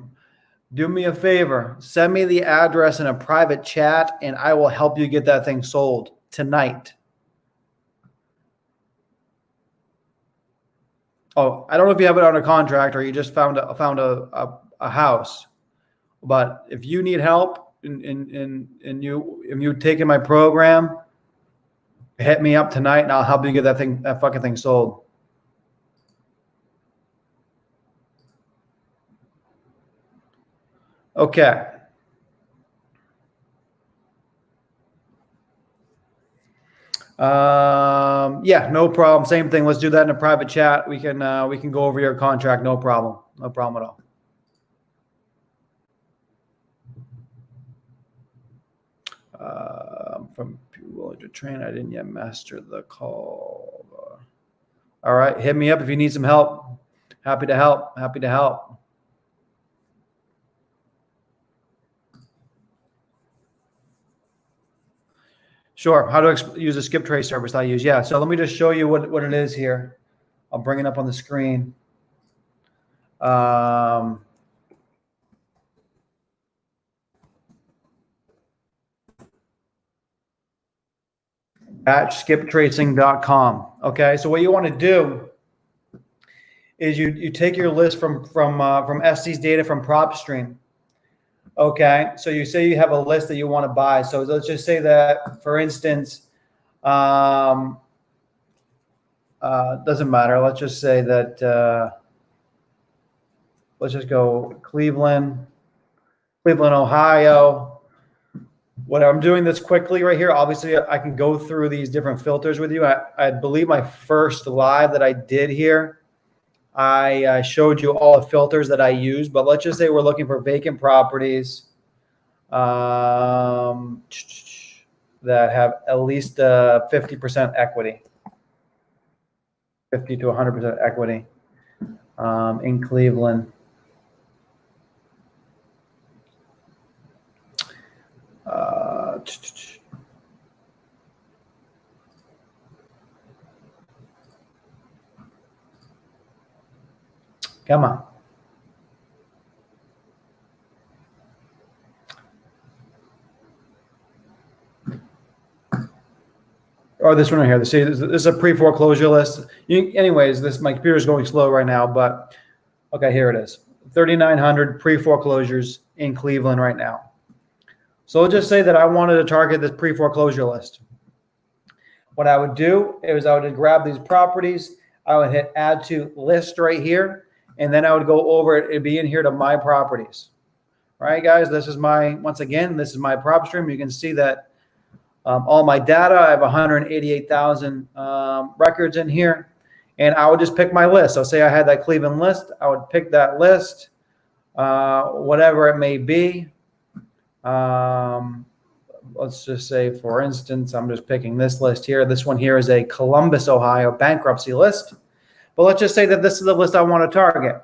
Do me a favor. Send me the address in a private chat, and I will help you get that thing sold tonight. Oh, I don't know if you have it under contract or you just found a house. But if you need help and you taking my program, hit me up tonight and I'll help you get that fucking thing sold. Okay. Yeah, no problem. Same thing. Let's do that in a private chat. We can go over your contract. No problem. No problem at all. From willing to train. I didn't yet master the call. All right, hit me up if you need some help. Happy to help. Happy to help. Sure. How to use a skip trace service I use. Yeah. So let me just show you what it is here. I'll bring it up on the screen. Batchskiptracing.com. Okay. So what you want to do is you take your list from Estes data from PropStream. Okay. So you say you have a list that you want to buy. So let's just say that, for instance, doesn't matter. Let's just say that, let's just go Cleveland, Ohio. What I'm doing this quickly right here, obviously I can go through these different filters with you. I believe my first live that I did here, I showed you all the filters that I use, but let's just say we're looking for vacant properties that have at least 50% equity, 50 to 100% equity in Cleveland. Come on. Or this one right here. This is a pre-foreclosure list. Anyways, my computer is going slow right now, but okay, here it is. 3,900 pre-foreclosures in Cleveland right now. So let's just say that I wanted to target this pre-foreclosure list. What I would do is I would grab these properties. I would hit add to list right here, and then I would go over it. It'd be in here to my properties. All right, guys, this is once again, this is my prop stream. You can see that all my data, I have 188,000 records in here, and I would just pick my list. So say I had that Cleveland list, I would pick that list, whatever it may be. Let's just say, for instance, I'm just picking this list here. This one here is a Columbus, Ohio bankruptcy list. But let's just say that this is the list I want to target.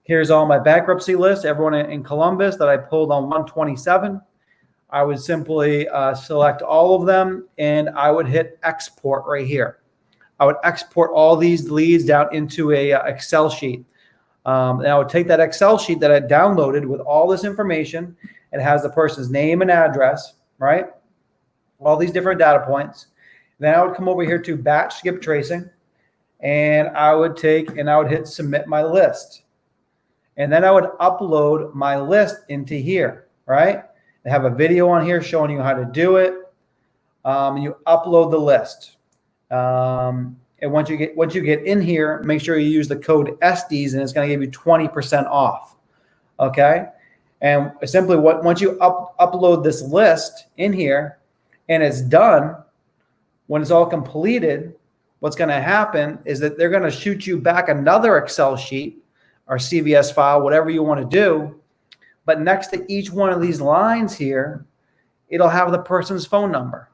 Here's all my bankruptcy lists, everyone in Columbus that I pulled on 127. I would simply select all of them, and I would hit export right here. I would export all these leads down into a Excel sheet. And I would take that Excel sheet that I downloaded with all this information. It has the person's name and address, right? All these different data points. Then I would come over here to batch skip tracing, and I would hit submit my list. And then I would upload my list into here, right? They have a video on here showing you how to do it. You upload the list. And once you get in here, make sure you use the code Estes, and it's going to give you 20% off. Okay. And simply once you upload this list in here and it's done, when it's all completed, what's going to happen is that they're going to shoot you back another Excel sheet or CVS file, whatever you want to do. But next to each one of these lines here, it'll have the person's phone number.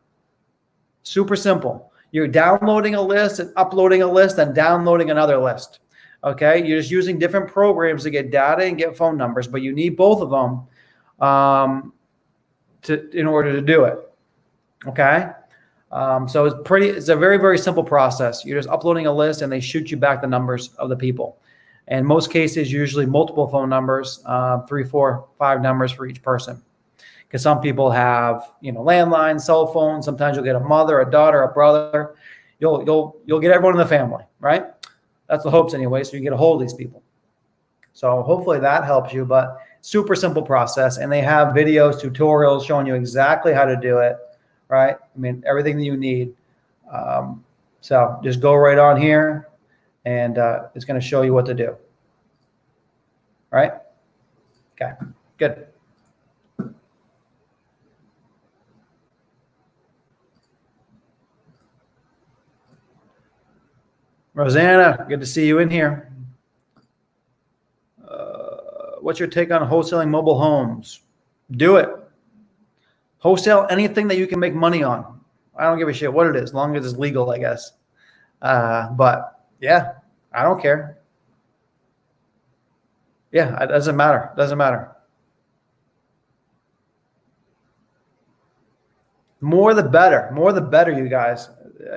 Super simple. You're downloading a list and uploading a list and downloading another list. Okay, you're just using different programs to get data and get phone numbers, but you need both of them in order to do it. Okay, so it's a very, very simple process. You're just uploading a list, and they shoot you back the numbers of the people. In most cases, usually multiple phone numbers, 3, 4, 5 numbers for each person. Because some people have, landlines, cell phones. Sometimes you'll get a mother, a daughter, a brother. You'll get everyone in the family, right? That's the hopes anyway, so you get a hold of these people. So hopefully that helps you, but super simple process. And they have videos, tutorials showing you exactly how to do it, right? I mean, everything that you need. So just go right on here, and it's going to show you what to do. Right? Okay, Good. Rosanna, good to see you in here. What's your take on wholesaling mobile homes? Do it. Wholesale anything that you can make money on. I don't give a shit what it is, as long as it's legal, I guess. But yeah, I don't care. Yeah, it doesn't matter. Doesn't matter. More the better. More the better, you guys.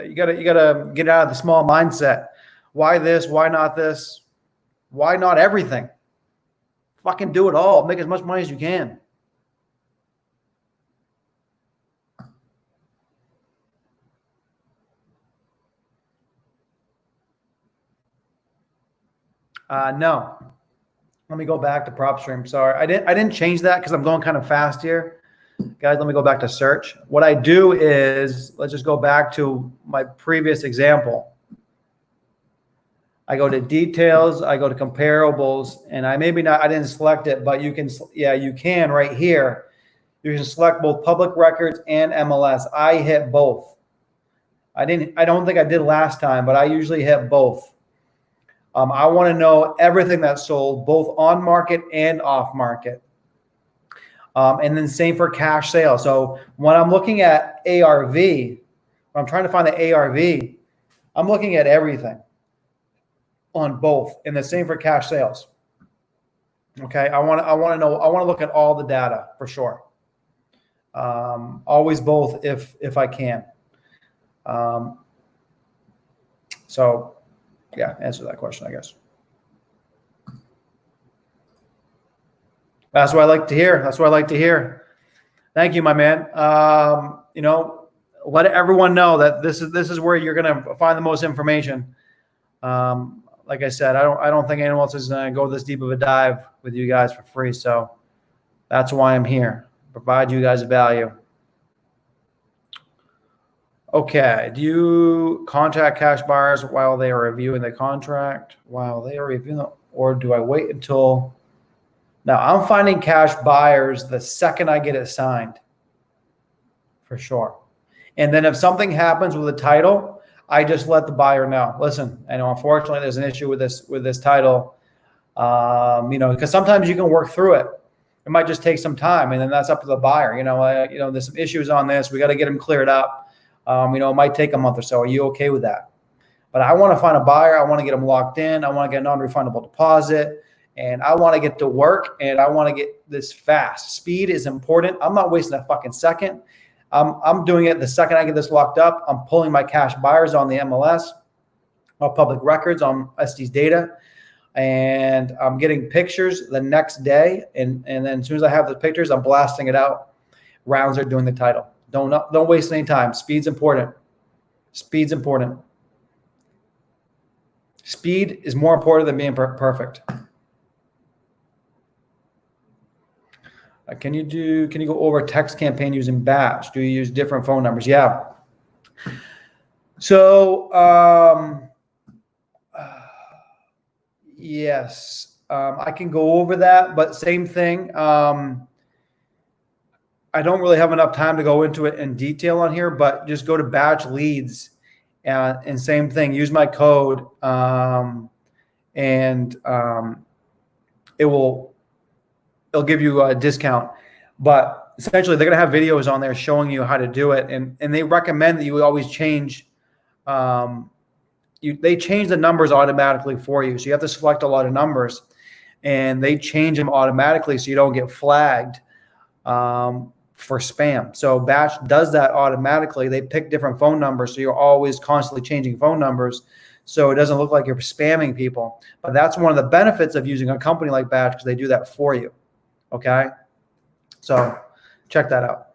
You gotta get out of the small mindset. Why this? Why not this? Why not everything? Fucking do it all. Make as much money as you can. No. Let me go back to prop stream. Sorry, I didn't change that because I'm going kind of fast here. Guys, let me go back to search. What I do is, let's just go back to my previous example. I go to details, I go to comparables, and I didn't select it, but you can, yeah, you can right here. You can select both public records and MLS. I hit both. I don't think I did last time, but I usually hit both. I want to know everything that's sold, both on market and off market. And then same for cash sale. So when I'm looking at ARV, when I'm trying to find the ARV, I'm looking at everything on both, and the same for cash sales. Okay, I want to know. I want to look at all the data for sure. Always both if I can. So yeah, answer that question, I guess. That's what I like to hear. That's what I like to hear. Thank you, my man. You know, let everyone know that this is where you're going to find the most information. Like I said, I don't think anyone else is going to go this deep of a dive with you guys for free. So that's why I'm here, provide you guys value. Okay. Do you contact cash buyers while they are reviewing the contract, or do I wait until? Now I'm finding cash buyers the second I get it signed, for sure. And then if something happens with the title, I just let the buyer know. Listen, I know unfortunately there's an issue with this title. You know, because sometimes you can work through it. It might just take some time, and then that's up to the buyer. You know, there's some issues on this. We got to get them cleared up. You know, it might take a month or so. Are you okay with that? But I want to find a buyer. I want to get them locked in. I want to get a non-refundable deposit, and I want to get to work, and I want to get this fast. Speed is important. I'm not wasting a fucking second. I'm doing it the second I get this locked up. I'm pulling my cash buyers on the MLS, on public records, on Estes data, and I'm getting pictures the next day. And then as soon as I have the pictures, I'm blasting it out. Rounds are doing the title. Don't waste any time. Speed's important. Speed's important. Speed is more important than being perfect. Can you go over a text campaign using batch? Do you use different phone numbers? Yeah. So, yes, I can go over that, but same thing. I don't really have enough time to go into it in detail on here, but just go to batch leads and same thing, use my code, and it'll give you a discount. But essentially they're going to have videos on there showing you how to do it. And they recommend that you always change, they change the numbers automatically for you. So you have to select a lot of numbers, and they change them automatically so you don't get flagged for spam. So batch does that automatically. They pick different phone numbers, so you're always constantly changing phone numbers, so it doesn't look like you're spamming people. But that's one of the benefits of using a company like Batch, because they do that for you. Okay, so check that out.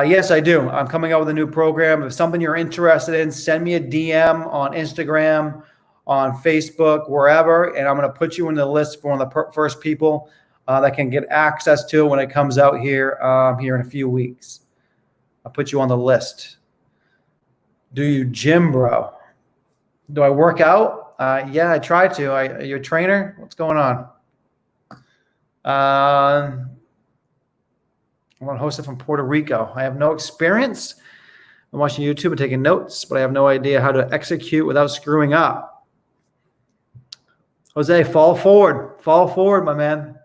Yes, I do. I'm coming out with a new program. If something you're interested in, send me a DM on Instagram, on Facebook, wherever, and I'm going to put you in the list for one of the first people that can get access to when it comes out here here in a few weeks. I'll put you on the list. Do you gym, bro? Do I work out? Yeah, I try to. You're a trainer? What's going on? I want to host it from Puerto Rico. I have no experience. I'm watching YouTube and taking notes, but I have no idea how to execute without screwing up. Jose, fall forward, my man.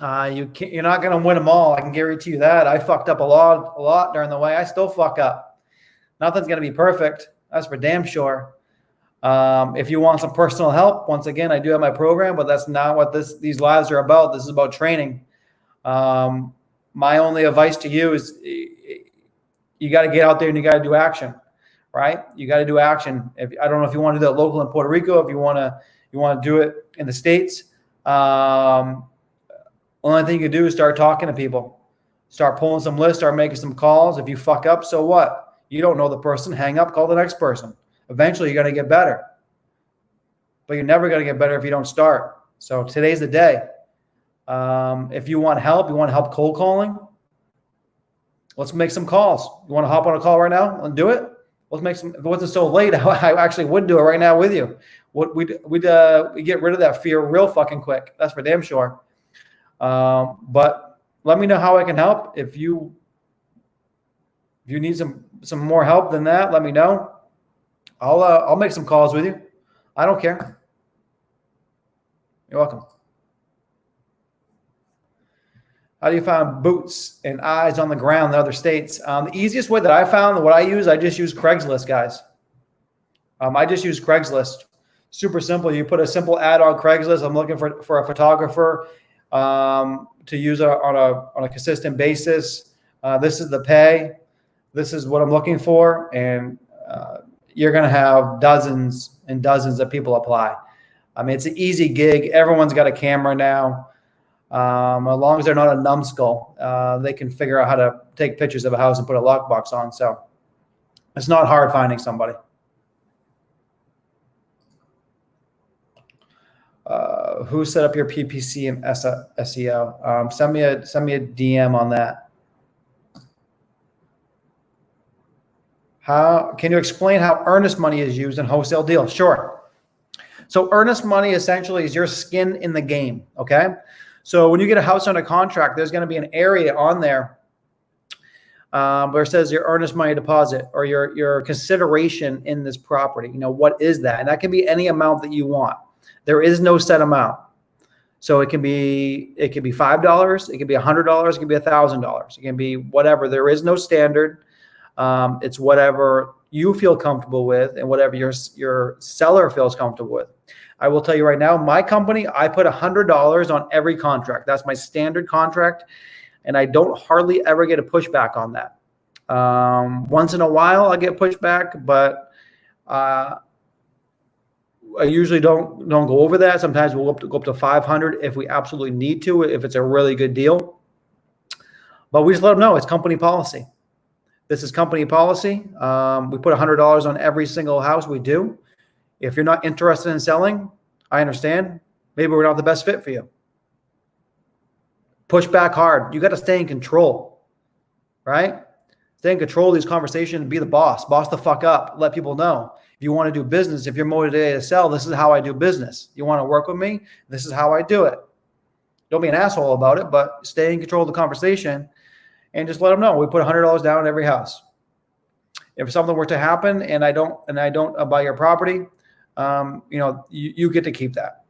You're not going to win them all. I can guarantee you that. I fucked up a lot during the way. I still fuck up. Nothing's going to be perfect. That's for damn sure. If you want some personal help, once again, I do have my program, but that's not what these lives are about. This is about training. My only advice to you is you got to get out there and you got to do action, right? You got to do action. I don't know if you want to do that local in Puerto Rico, if you want to do it in the States. Only thing you can do is start talking to people, start pulling some lists, start making some calls. If you fuck up, so what? You don't know the person, hang up, call the next person. Eventually, you're going to get better. But you're never going to get better if you don't start. So today's the day. If you want help cold calling, let's make some calls. You want to hop on a call right now and do it? Let's make some. If it wasn't so late, I actually would do it right now with you. We get rid of that fear real fucking quick. That's for damn sure. But let me know how I can help. If you need some more help than that, let me know. I'll make some calls with you. I don't care. You're welcome. How do you find boots and eyes on the ground in other states? The easiest way that I found, what I just use Craigslist, guys. I just use Craigslist. Super simple. You put a simple ad on Craigslist. I'm looking for a photographer to use on a consistent basis. This is the pay. This is what I'm looking for, and you're going to have dozens and dozens of people apply. I mean, it's an easy gig. Everyone's got a camera now. As long as they're not a numbskull, they can figure out how to take pictures of a house and put a lockbox on. So it's not hard finding somebody. Who set up your PPC and SEO? Send me a DM on that. Can you explain how earnest money is used in wholesale deals? Sure. So earnest money essentially is your skin in the game. Okay. So when you get a house under contract, there's going to be an area on there where it says your earnest money deposit or your consideration in this property. You know, what is that? And that can be any amount that you want. There is no set amount. So it can be $5, it can be $100, it can be $1,000, it can be whatever. There is no standard. It's whatever you feel comfortable with and whatever your seller feels comfortable with. I will tell you right now, my company, I put $100 on every contract. That's my standard contract. And I don't hardly ever get a pushback on that. Once in a while I get pushback, but I usually don't go over that. Sometimes we'll go up to 500 if we absolutely need to, if it's a really good deal. But we just let them know it's company policy. This is company policy. We put $100 on every single house we do. If you're not interested in selling, I understand. Maybe we're not the best fit for you. Push back hard. You got to stay in control, right? Stay in control of these conversations. Be the boss. Boss the fuck up. Let people know. If you want to do business, if you're motivated to sell, this is how I do business. You want to work with me? This is how I do it. Don't be an asshole about it, but stay in control of the conversation and just let them know. We put $100 down on every house. If something were to happen and I don't buy your property, you get to keep that.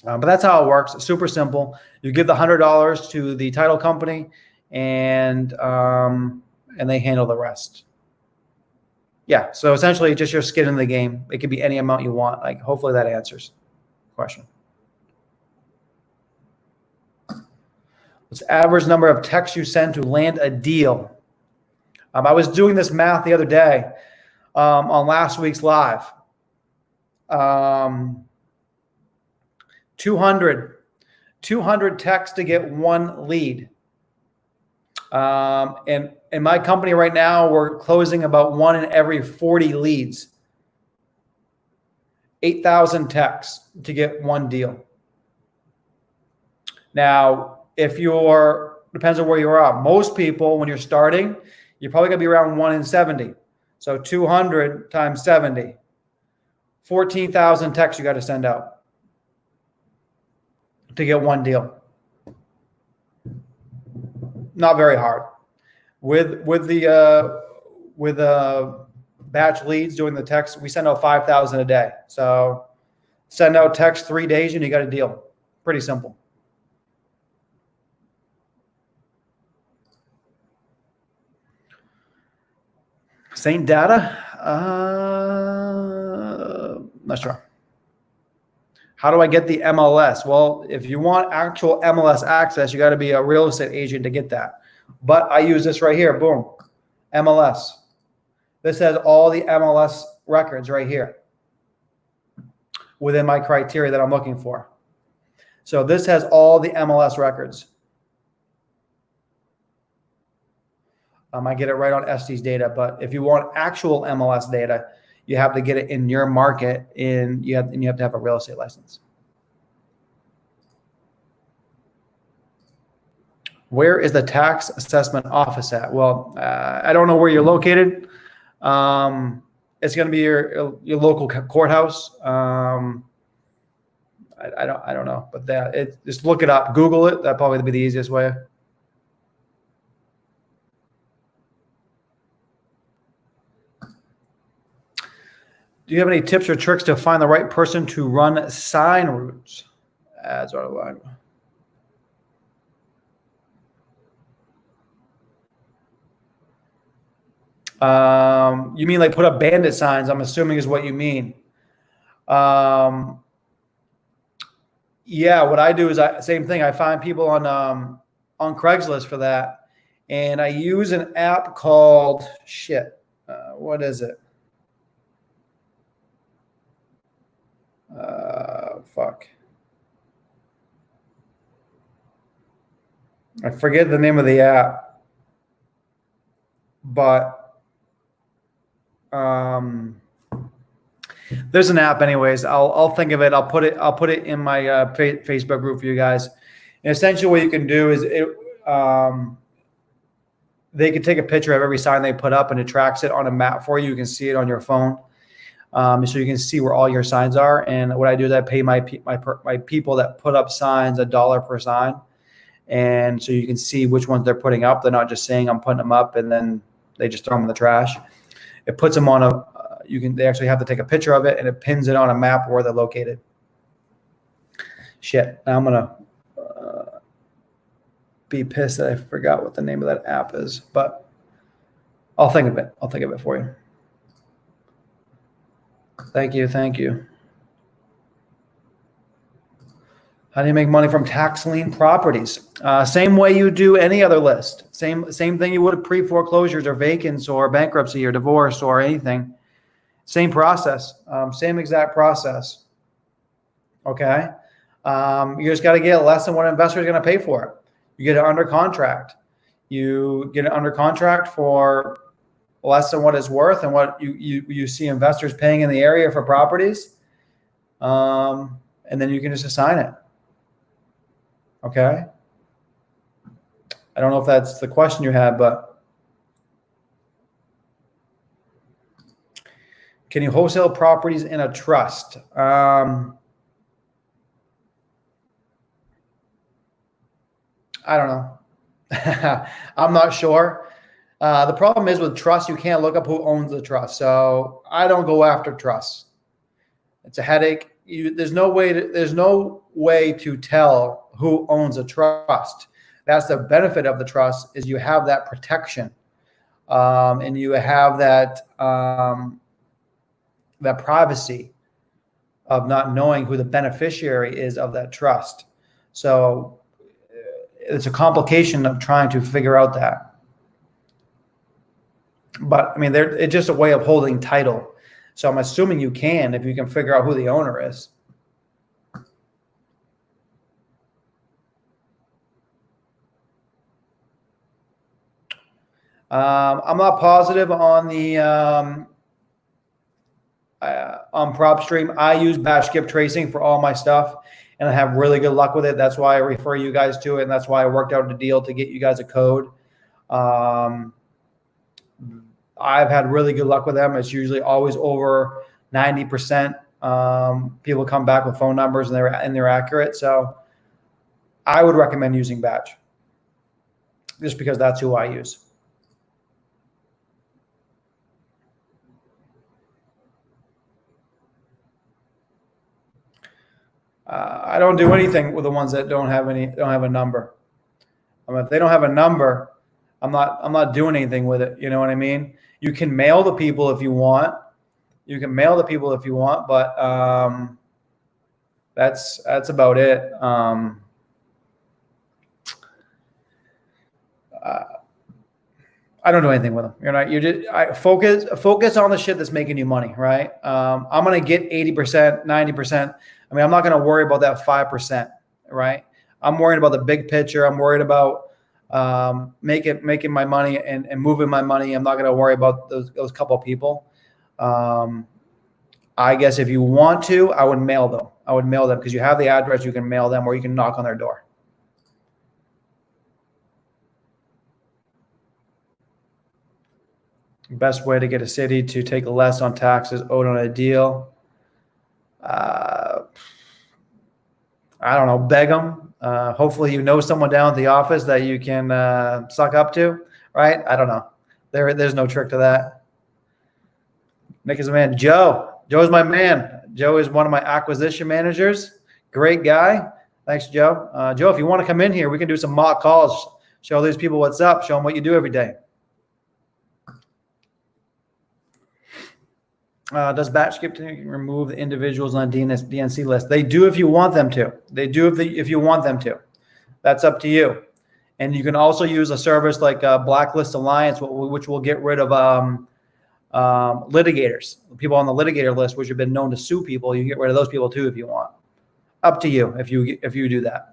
But that's how it works. It's super simple. You give the $100 to the title company, and they handle the rest. Yeah. So essentially, just your skin in the game. It could be any amount you want. Like, hopefully that answers the question. What's the average number of texts you send to land a deal? I was doing this math the other day on last week's live. 200 texts to get one lead. And in my company right now, we're closing about 1 in every 40 leads. 8,000 texts to get one deal. Now, depends on where you are. Most people, when you're starting, you're probably going to be around 1 in 70. So 200 times 70. 14,000 texts you got to send out to get one deal. Not very hard. With batch leads doing the text, we send out 5,000 a day. So send out text 3 days and you got a deal. Pretty simple. Same data? Not sure. How do I get the MLS? Well, if you want actual MLS access, you got to be a real estate agent to get that. But I use this right here. Boom. MLS. This has all the MLS records right here within my criteria that I'm looking for. So this has all the MLS records. I get it right on Estes data, but if you want actual MLS data, you have to get it in your market, and you have to have a real estate license. Where is the tax assessment office at? Well, I don't know where you're located. It's going to be your local courthouse. I don't know, but just look it up, Google it. That'd probably be the easiest way. Do you have any tips or tricks to find the right person to run sign routes? Ads are line. You mean like put up bandit signs? I'm assuming is what you mean. Yeah, what I do is same thing. I find people on Craigslist for that, and I use an app called what is it? Fuck. I forget the name of the app, but there's an app anyways. I'll think of it. I'll put it in my Facebook group for you guys. And essentially what you can do is they can take a picture of every sign they put up and it tracks it on a map for you. You can see it on your phone. So you can see where all your signs are. And what I do is I pay my people that put up signs $1 per sign. And so you can see which ones they're putting up. They're not just saying I'm putting them up and then they just throw them in the trash. It puts them on they actually have to take a picture of it and it pins it on a map where they're located. Shit. Now I'm going to be pissed that I forgot what the name of that app is, but I'll think of it. I'll think of it for you. Thank you. Thank you. How do you make money from tax lien properties? Same way you do any other list. Same thing you would with pre-foreclosures or vacants or bankruptcy or divorce or anything. Same process. Same exact process. Okay. You just got to get less than what an investor is going to pay for it. You get it under contract. You get it under contract for less than what it's worth and what you see investors paying in the area for properties. And then you can just assign it. Okay. I don't know if that's the question you had, but can you wholesale properties in a trust? I don't know. I'm not sure. The problem is with trust, you can't look up who owns the trust. So I don't go after trusts. It's a headache. There's no way to tell who owns a trust. That's the benefit of the trust is you have that protection, and you have that privacy of not knowing who the beneficiary is of that trust. So it's a complication of trying to figure out that. But I mean, it's just a way of holding title. So I'm assuming you can if you can figure out who the owner is. I'm not positive on the on PropStream. I use batch skip tracing for all my stuff, and I have really good luck with it. That's why I refer you guys to it, and that's why I worked out a deal to get you guys a code. I've had really good luck with them. It's usually always over 90% People come back with phone numbers and they're accurate. So I would recommend using Batch just because that's who I use. I don't do anything with the ones that don't have a number. If they don't have a number, I'm not doing anything with it. You know what I mean? You can mail the people if you want. But that's about it. I don't do anything with them. Focus on the shit that's making you money, right? I'm gonna get 80%, 90%. I mean, I'm not gonna worry about that 5%, right? I'm worried about the big picture. I'm worried about making my money and moving my money. I'm not gonna worry about those couple of people. I guess if you want to, I would mail them. Because you have the address, you can mail them, or you can knock on their door. Best way to get a city to take less on taxes owed on a deal. I don't know, beg them. Hopefully you know someone down at the office that you can suck up to, right? I don't know. There's no trick to that. Nick is a man. Joe's my man. Joe is one of my acquisition managers. Great guy. Thanks, Joe. Joe, if you want to come in here, we can do some mock calls. Show these people what's up. Show them what you do every day. Does batch skip remove the individuals on DNC list? They do if you want them to. If you want them to. That's up to you. And you can also use a service like Blacklist Alliance, which will get rid of litigators, people on the litigator list, which have been known to sue people. You can get rid of those people too if you want. Up to you if you do that.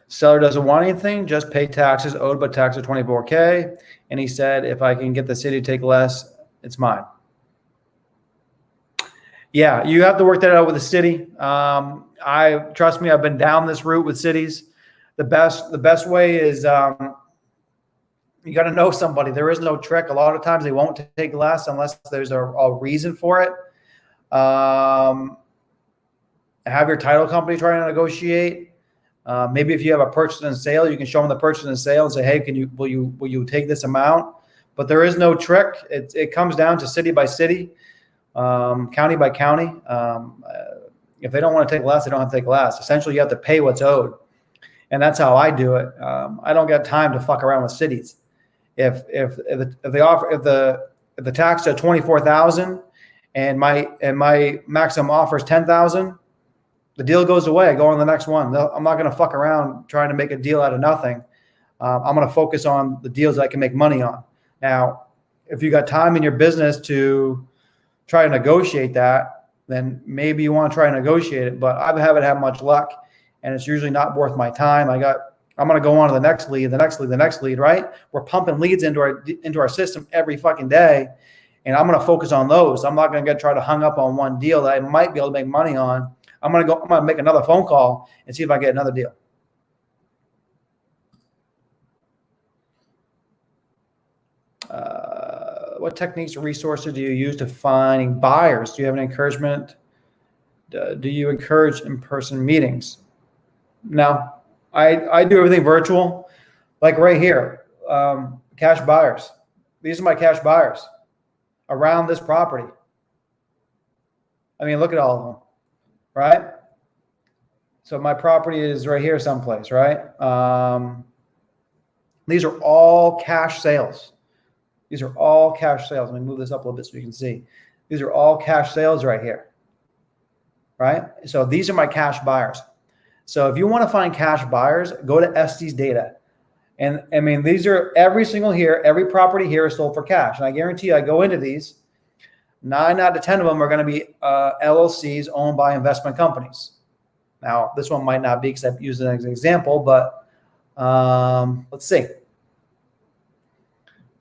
Seller doesn't want anything, just pay taxes owed, but tax of $24K. And he said, if I can get the city to take less, it's mine. Yeah, you have to work that out with the city. Trust me, I've been down this route with cities. The best way is you got to know somebody. There is no trick. A lot of times they won't take less unless there's a reason for it. Have your title company try to negotiate. Maybe if you have a purchase and sale, you can show them the purchase and sale and say, hey, will you take this amount? But there is no trick. It comes down to city by city, county by county. If they don't want to take less, they don't have to take less. Essentially, you have to pay what's owed. And that's how I do it. I don't got time to fuck around with cities. If the tax at $24,000 and my maximum offer is $10,000, the deal goes away. I go on the next one. I'm not going to fuck around trying to make a deal out of nothing. I'm going to focus on the deals I can make money on. Now, if you got time in your business to try to negotiate that, then maybe you want to try and negotiate it. But I haven't had much luck, and it's usually not worth my time. I'm going to go on to the next lead, right? We're pumping leads into our system every fucking day, and I'm going to focus on those. I'm not going to try to hung up on one deal that I might be able to make money on. I'm going to make another phone call and see if I get another deal. What techniques or resources do you use to finding buyers? Do you have an encouragement? Do you encourage in-person meetings? No, I do everything virtual. Like right here, cash buyers. These are my cash buyers around this property. I mean, look at all of them. Right? So my property is right here someplace, right? These are all cash sales. Let me move this up a little bit so you can see. These are all cash sales right here, right? So these are my cash buyers. So if you want to find cash buyers, go to Estes data. And I mean, these are every property here is sold for cash. And I guarantee you, I go into these, 9 out of 10 of them are going to be LLCs owned by investment companies. Now, this one might not be because I've used it as an example, but let's see.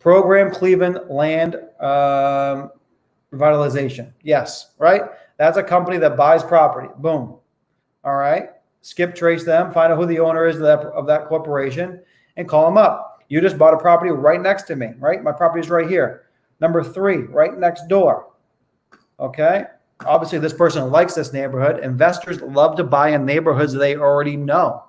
Program Cleveland Land Revitalization. Yes, right? That's a company that buys property. Boom. All right. Skip trace them, find out who the owner is of that corporation, and call them up. You just bought a property right next to me, right? My property is right here. Number 3, right next door. Okay. Obviously, this person likes this neighborhood. Investors love to buy in neighborhoods they already know,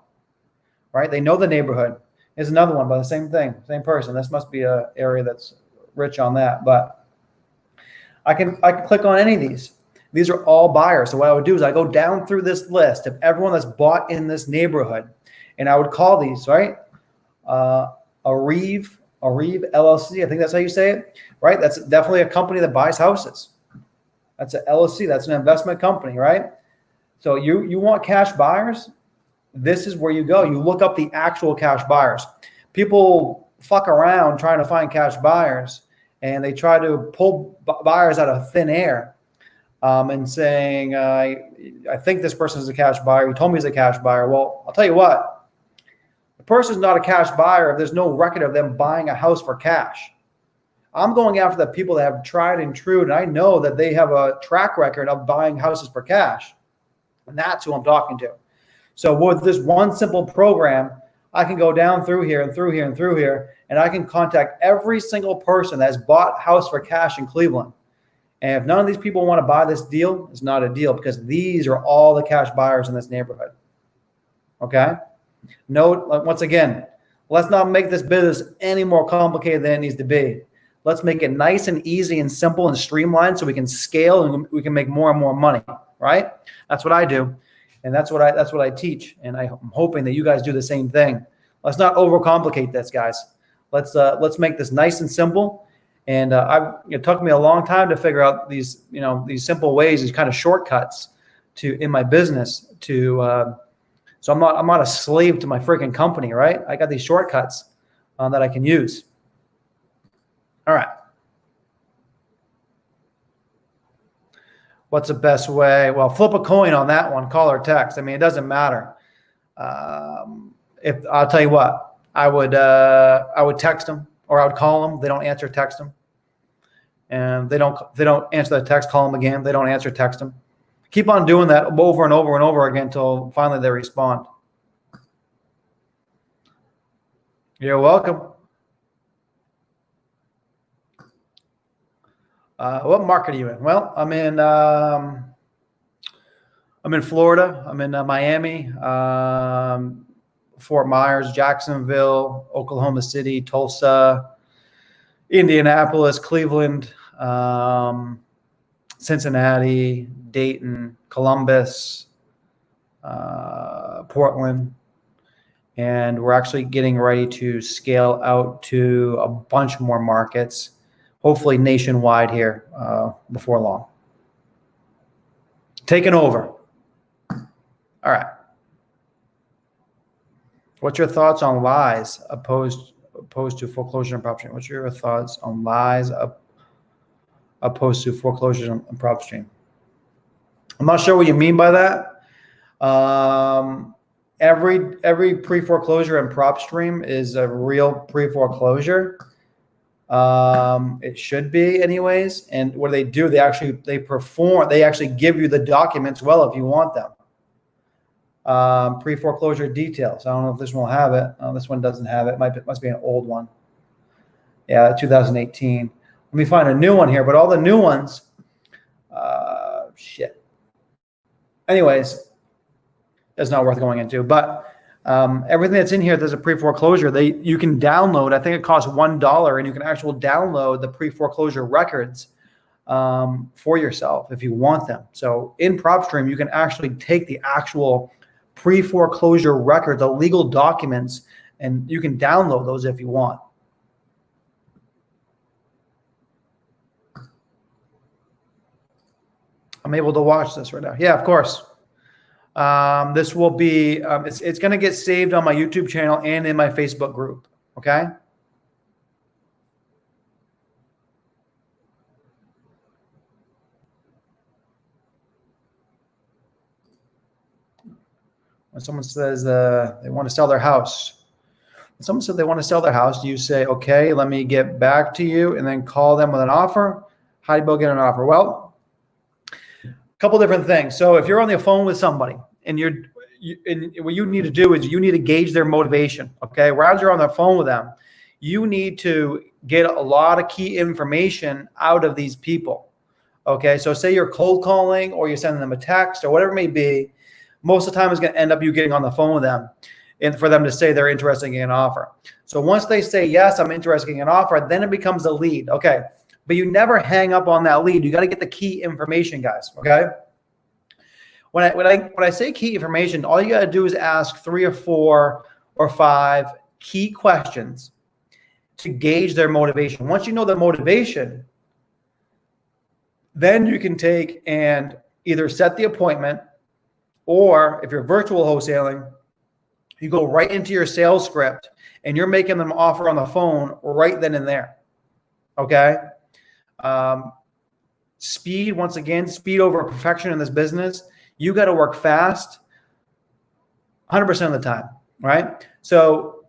right? They know the neighborhood. Here's another one, but the same thing, same person. This must be an area that's rich on that. But I can click on any of these. These are all buyers. So what I would do is I go down through this list of everyone that's bought in this neighborhood, and I would call these, right? Areve LLC. I think that's how you say it, right? That's definitely a company that buys houses. That's an LLC. That's an investment company, right? So you want cash buyers? This is where you go. You look up the actual cash buyers. People fuck around trying to find cash buyers, and they try to pull buyers out of thin air, and saying, I think this person is a cash buyer. He told me he's a cash buyer. Well, I'll tell you what. The person's not a cash buyer if there's no record of them buying a house for cash. I'm going after the people that have tried and true, and I know that they have a track record of buying houses for cash. And that's who I'm talking to. So with this one simple program, I can go down through here and through here and through here, and I can contact every single person that's bought house for cash in Cleveland. And if none of these people want to buy this deal, it's not a deal, because these are all the cash buyers in this neighborhood. Okay? Note, once again, let's not make this business any more complicated than it needs to be. Let's make it nice and easy and simple and streamlined so we can scale and we can make more and more money, right? That's what I do, and that's what I teach, and I'm hoping that you guys do the same thing. Let's not overcomplicate this, guys. Let's make this nice and simple. And it took me a long time to figure out these simple ways, these kind of shortcuts in my business so I'm not a slave to my freaking company, right? I got these shortcuts that I can use. All right. What's the best way? Well, flip a coin on that one, call or text. I mean, it doesn't matter. If I'll tell you what, I would text them, or I would call them. They don't answer, text them. And they don't answer the text, call them again. They don't answer, text them. Keep on doing that over and over and over again until finally they respond. You're welcome. What market are you in? Well, I'm in Florida. I'm in Miami, Fort Myers, Jacksonville, Oklahoma City, Tulsa, Indianapolis, Cleveland, Cincinnati, Dayton, Columbus, Portland. And we're actually getting ready to scale out to a bunch more markets, hopefully nationwide here before long. Taking over. All right. What's your thoughts on lies opposed to foreclosure and prop stream? What's your thoughts on lies opposed to foreclosure and prop stream? I'm not sure what you mean by that. Every pre-foreclosure and prop stream is a real pre-foreclosure. It should be anyways. And what they do, they actually give you the documents well if you want them. Pre-foreclosure details. I don't know if this one will have it. This one doesn't have it. Must be an old one. Yeah, 2018. Let me find a new one here. But all the new ones, shit. Anyways, it's not worth going into. But everything that's in here, there's a pre-foreclosure. You can download. I think it costs $1, and you can actually download the pre-foreclosure records for yourself if you want them. So in PropStream, you can actually take the actual pre-foreclosure record, the legal documents, and you can download those if you want. I'm able to watch this right now. Yeah, of course. This will be, it's going to get saved on my YouTube channel and in my Facebook group. Okay. When someone says they want to sell their house, when someone said they want to sell their house, do you say, okay, let me get back to you, and then call them with an offer? How do you get an offer? Well, a couple different things. So if you're on the phone with somebody and and what you need to do is you need to gauge their motivation. Okay. While you're on the phone with them, you need to get a lot of key information out of these people. Okay, so say you're cold calling or you're sending them a text or whatever it may be, most of the time it's going to end up you getting on the phone with them and for them to say they're interested in an offer. So once they say, yes, I'm interested in an offer, then it becomes a lead. Okay, but you never hang up on that lead. You got to get the key information, guys. Okay. When I say key information, all you got to do is ask 3 or 4 or 5 key questions to gauge their motivation. Once you know the motivation, then you can take and either set the appointment, or if you're virtual wholesaling, you go right into your sales script and you're making them offer on the phone right then and there. Okay. Speed, once again, speed over perfection in this business. You got to work fast 100% of the time, right? So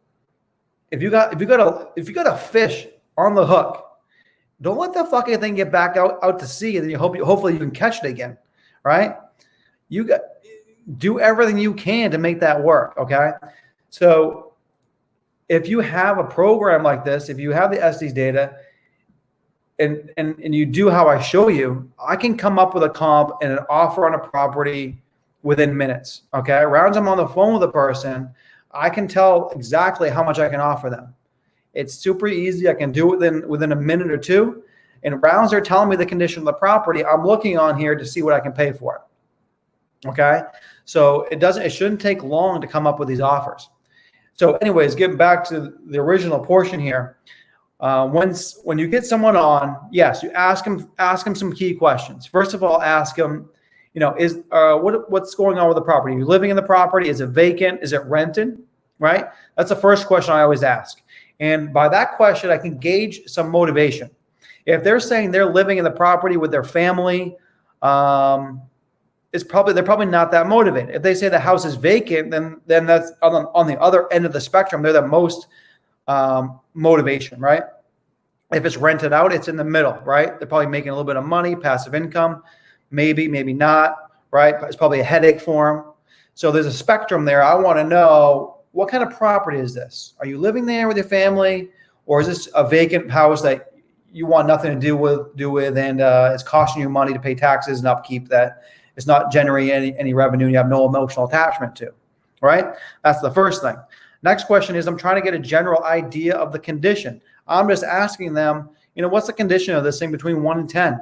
if you got a fish on the hook, don't let that fucking thing get back out to sea, and then hopefully you can catch it again, right? Do everything you can to make that work, okay? So if you have a program like this, if you have the Estes data, and you do how I show you, I can come up with a comp and an offer on a property within minutes, okay? Rounds I'm on the phone with a person, I can tell exactly how much I can offer them. It's super easy. I can do it within a minute or two. And rounds are telling me the condition of the property. I'm looking on here to see what I can pay for it. Okay. So it shouldn't take long to come up with these offers. So anyways, getting back to the original portion here. When you get someone on, yes, you ask them some key questions. First of all, ask them, what's going on with the property? Are you living in the property? Is it vacant? Is it rented? Right? That's the first question I always ask. And by that question, I can gauge some motivation. If they're saying they're living in the property with their family, they're probably not that motivated. If they say the house is vacant, then that's on the other end of the spectrum. They're the most motivation, right? If it's rented out, it's in the middle, right? They're probably making a little bit of money, passive income, maybe not, right? But it's probably a headache for them. So there's a spectrum there. I want to know, what kind of property is this? Are you living there with your family, or is this a vacant house that you want nothing to do with, and it's costing you money to pay taxes and upkeep, that it's not generating any revenue, and you have no emotional attachment to, right? That's the first thing. Next question is, I'm trying to get a general idea of the condition. I'm just asking them, what's the condition of this thing between 1 and 10?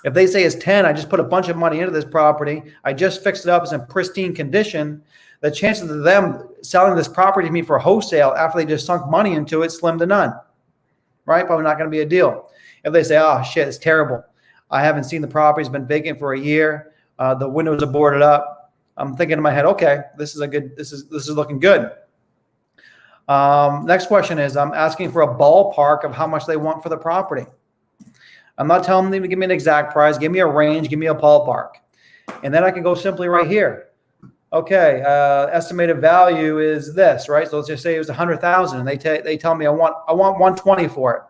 If they say it's 10, I just put a bunch of money into this property, I just fixed it up, it's in pristine condition, the chances of them selling this property to me for wholesale after they just sunk money into it, slim to none, right? Probably not going to be a deal. If they say, oh shit, it's terrible, I haven't seen the property, it's been vacant for a year, the windows are boarded up, I'm thinking in my head, okay, this is looking good. Next question is, I'm asking for a ballpark of how much they want for the property. I'm not telling them to give me an exact price, give me a range, give me a ballpark. And then I can go simply right here. Okay, estimated value is this, right? So let's just say it was 100,000, and they tell me I want 120 for it.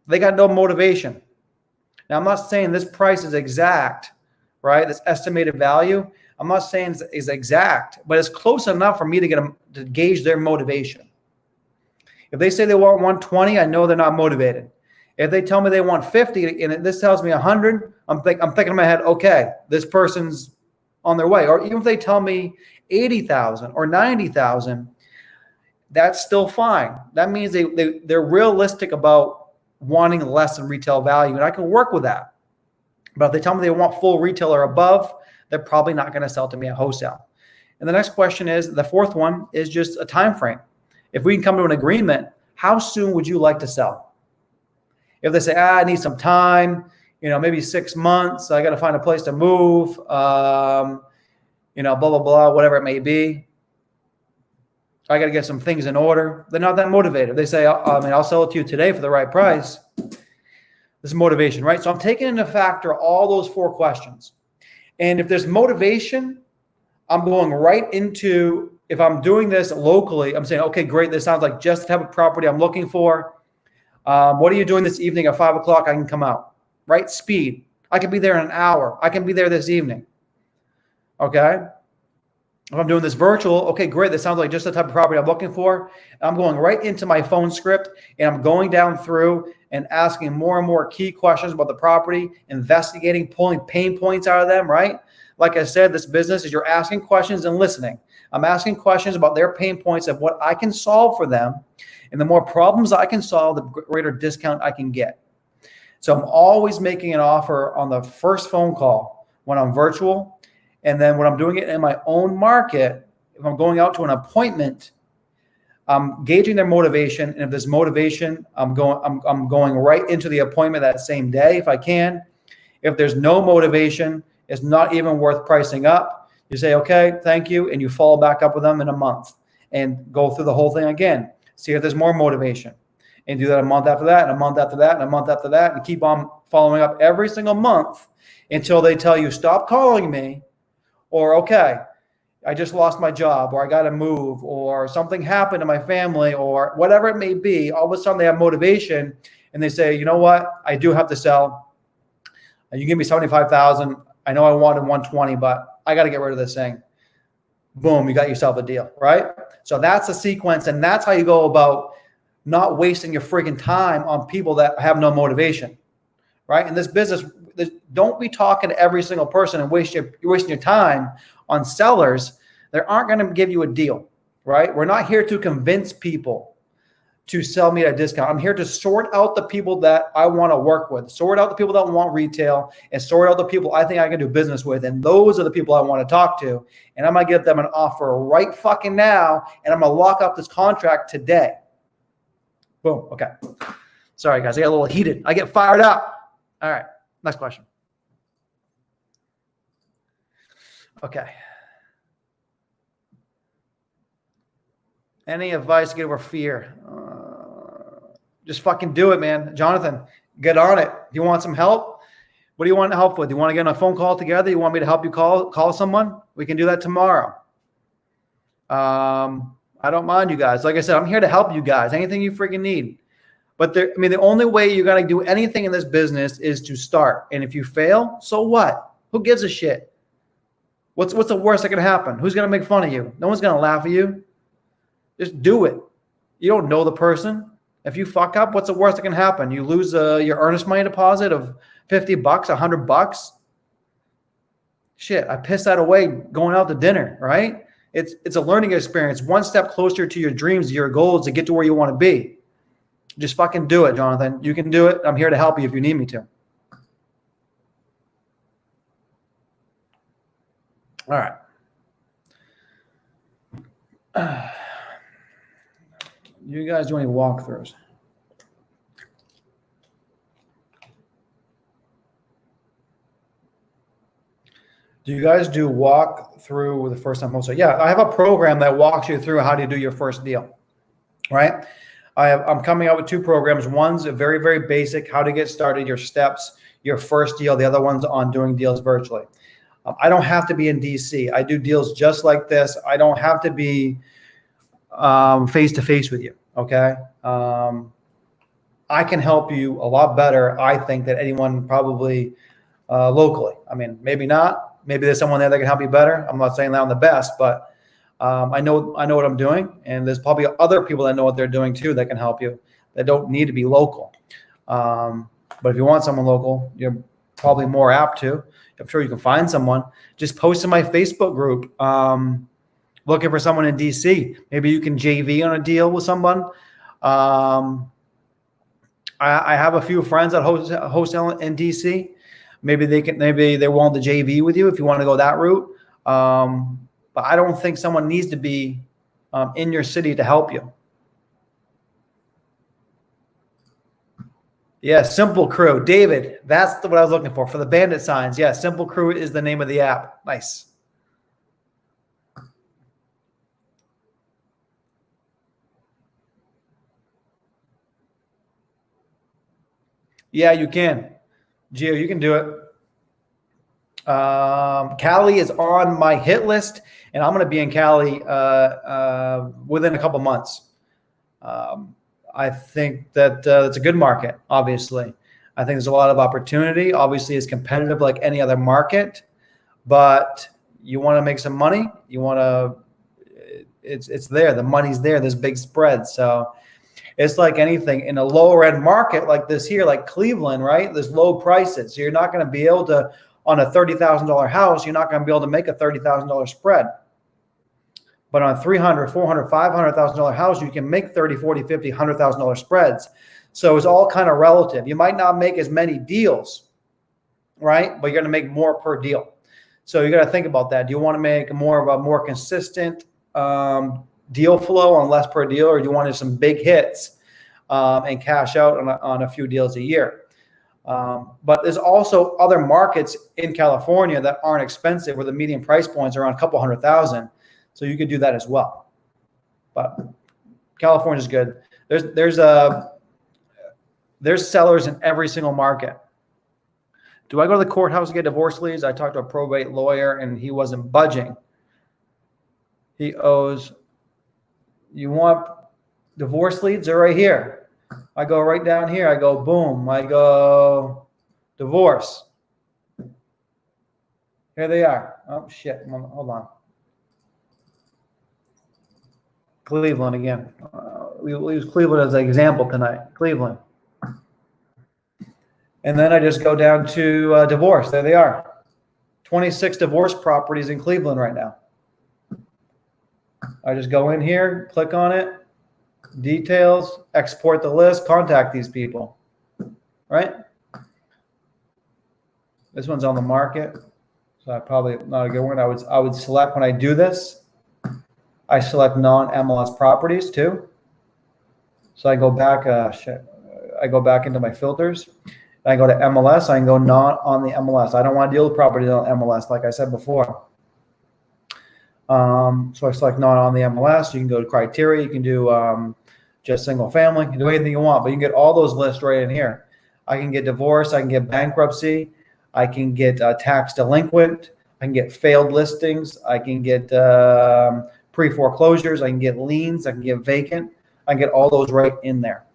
They got no motivation. Now, I'm not saying this price is exact, right? This estimated value, I'm not saying it's exact, but it's close enough for me to get them to gauge their motivation. If they say they want 120, I know they're not motivated. If they tell me they want 50 and this tells me 100, I'm thinking in my head, okay, this person's on their way. Or even if they tell me 80,000 or 90,000, that's still fine. That means they're realistic about wanting less than retail value, and I can work with that. But if they tell me they want full retail or above, they're probably not going to sell to me at wholesale. And the next question is, the fourth one is just a time frame. If we can come to an agreement, how soon would you like to sell? If they say, I need some time, maybe 6 months, I got to find a place to move, blah, blah, blah, whatever it may be. I got to get some things in order. They're not that motivated. They say, I'll sell it to you today for the right price. This is motivation, right? So I'm taking into factor all those 4 questions. And if there's motivation, I'm going right into, if I'm doing this locally, I'm saying, okay, great. This sounds like just the type of property I'm looking for. What are you doing this evening at 5 o'clock? I can come out, right? Speed. I can be there in an hour. I can be there this evening. Okay. If I'm doing this virtual, okay, great. That sounds like just the type of property I'm looking for. I'm going right into my phone script and I'm going down through and asking more and more key questions about the property, investigating, pulling pain points out of them, right? Like I said, this business is you're asking questions and listening. I'm asking questions about their pain points of what I can solve for them. And the more problems I can solve, the greater discount I can get. So I'm always making an offer on the first phone call when I'm virtual. And then when I'm doing it in my own market, if I'm going out to an appointment, I'm gauging their motivation. And if there's motivation, I'm going right into the appointment that same day if I can. If there's no motivation, it's not even worth pricing up. You say, okay, thank you. And you follow back up with them in a month and go through the whole thing again. See if there's more motivation. And do that a month after that, and a month after that, and a month after that, and keep on following up every single month until they tell you, stop calling me. Or, okay, I just lost my job, or I got to move, or something happened to my family, or whatever it may be. All of a sudden they have motivation and they say, you know what? I do have to sell. You give me $75,000. I know I wanted 120, but I got to get rid of this thing. Boom, you got yourself a deal, right? So that's a sequence, and that's how you go about not wasting your freaking time on people that have no motivation, right? In this business, don't be talking to every single person and you're wasting your time on sellers that aren't going to give you a deal, right? We're not here to convince people to sell me at a discount. I'm here to sort out the people that I want to work with, sort out the people that want retail, and sort out the people I think I can do business with. And those are the people I want to talk to. And I'm going to give them an offer right fucking now. And I'm going to lock up this contract today. Boom. Okay. Sorry, guys. I get a little heated. I get fired up. All right. Next question. Okay. Any advice to get over fear? Just fucking do it, man. Jonathan, get on it. If you want some help, what do you want help with? Do you want to get on a phone call together? You want me to help you call someone? We can do that tomorrow. I don't mind you guys. Like I said, I'm here to help you guys. Anything you freaking need. But the only way you're going to do anything in this business is to start. And if you fail, so what? Who gives a shit? What's the worst that can happen? Who's going to make fun of you? No one's going to laugh at you. Just do it. You don't know the person. If you fuck up, what's the worst that can happen? You lose your earnest money deposit of $50, $100. Shit, I pissed that away going out to dinner, right? It's a learning experience. One step closer to your dreams, your goals to get to where you want to be. Just fucking do it, Jonathan. You can do it. I'm here to help you if you need me to. All right. You guys do any walkthroughs? Do you guys do walk through the first time wholesale? Yeah, I have a program that walks you through how to do your first deal, right? I'm coming out with two programs. One's a very, very basic, how to get started, your steps, your first deal. The other one's on doing deals virtually. I don't have to be in DC. I do deals just like this. I don't have to be face-to-face with you, okay? I can help you a lot better, I think, than anyone probably locally. I mean, maybe not. Maybe there's someone there that can help you better. I'm not saying that I'm the best, but I know what I'm doing, and there's probably other people that know what they're doing too that can help you that don't need to be local. But if you want someone local, you're probably more apt to. I'm sure you can find someone. Just post in my Facebook group looking for someone in DC. Maybe you can JV on a deal with someone. I have a few friends that wholesale in DC. Maybe they're willing to JV with you if you want to go that route. But I don't think someone needs to be in your city to help you. Yeah, Simple Crew. David, that's what I was looking for the bandit signs. Yeah, Simple Crew is the name of the app. Nice. Yeah, you can. Gio, you can do it. Cali is on my hit list, and I'm going to be in Cali within a couple months. I think that it's a good market, obviously. I think there's a lot of opportunity. Obviously, it's competitive like any other market, but You want to make some money. You want to. It's there. The money's there. There's big spreads. So it's like anything in a lower end market like this here, like Cleveland, right? There's low prices. So you're not going to be able to, on a $30,000 house, you're not going to be able to make a $30,000 spread. But on a $300,000, $400,000, $500,000 house, you can make $30,000, $40,000, $50,000, $100,000 spreads. So it's all kind of relative. You might not make as many deals, right? But you're going to make more per deal. So you got to think about that. Do you want to make more of a more consistent deal flow on less per deal, or do you want some big hits and cash out on a few deals a year? But there's also other markets in California that aren't expensive, where the median price points are around a couple $100,000. So you could do that as well. But California is good. There's sellers in every single market. Do I go to the courthouse to get divorce leads? I talked to a probate lawyer and he wasn't budging. He owes. You want divorce leads? They're right here. I go right down here. I go boom. I go divorce. Here they are. Oh shit. Hold on. Cleveland again. We use Cleveland as an example tonight. Cleveland. And then I just go down to divorce. There they are. 26 divorce properties in Cleveland right now. I just go in here, click on it, details, export the list, contact these people, right? This one's on the market, so I probably not a good one. I would select, when I do this, I select non-MLS properties too. So I go back, I go back into my filters. I go to MLS. I can go not on the MLS. I don't want to deal with properties on MLS, like I said before. So I select not on the MLS. You can go to criteria. You can do just single family. You can do anything you want, but you can get all those lists right in here. I can get divorce. I can get bankruptcy. I can get tax delinquent. I can get failed listings. I can get pre-foreclosures. I can get liens. I can get vacant. I can get all those right in there.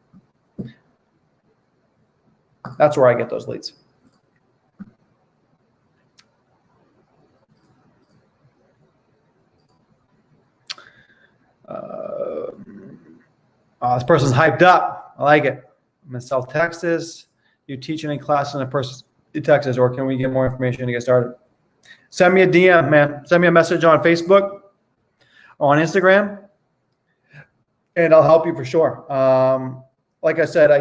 That's where I get those leads. This person's hyped up. I like it. I'm in South Texas. You teach any class in a person in Texas, or can we get more information to get started? Send me a DM, man. Send me a message on Facebook, on Instagram, and I'll help you for sure. Like I said,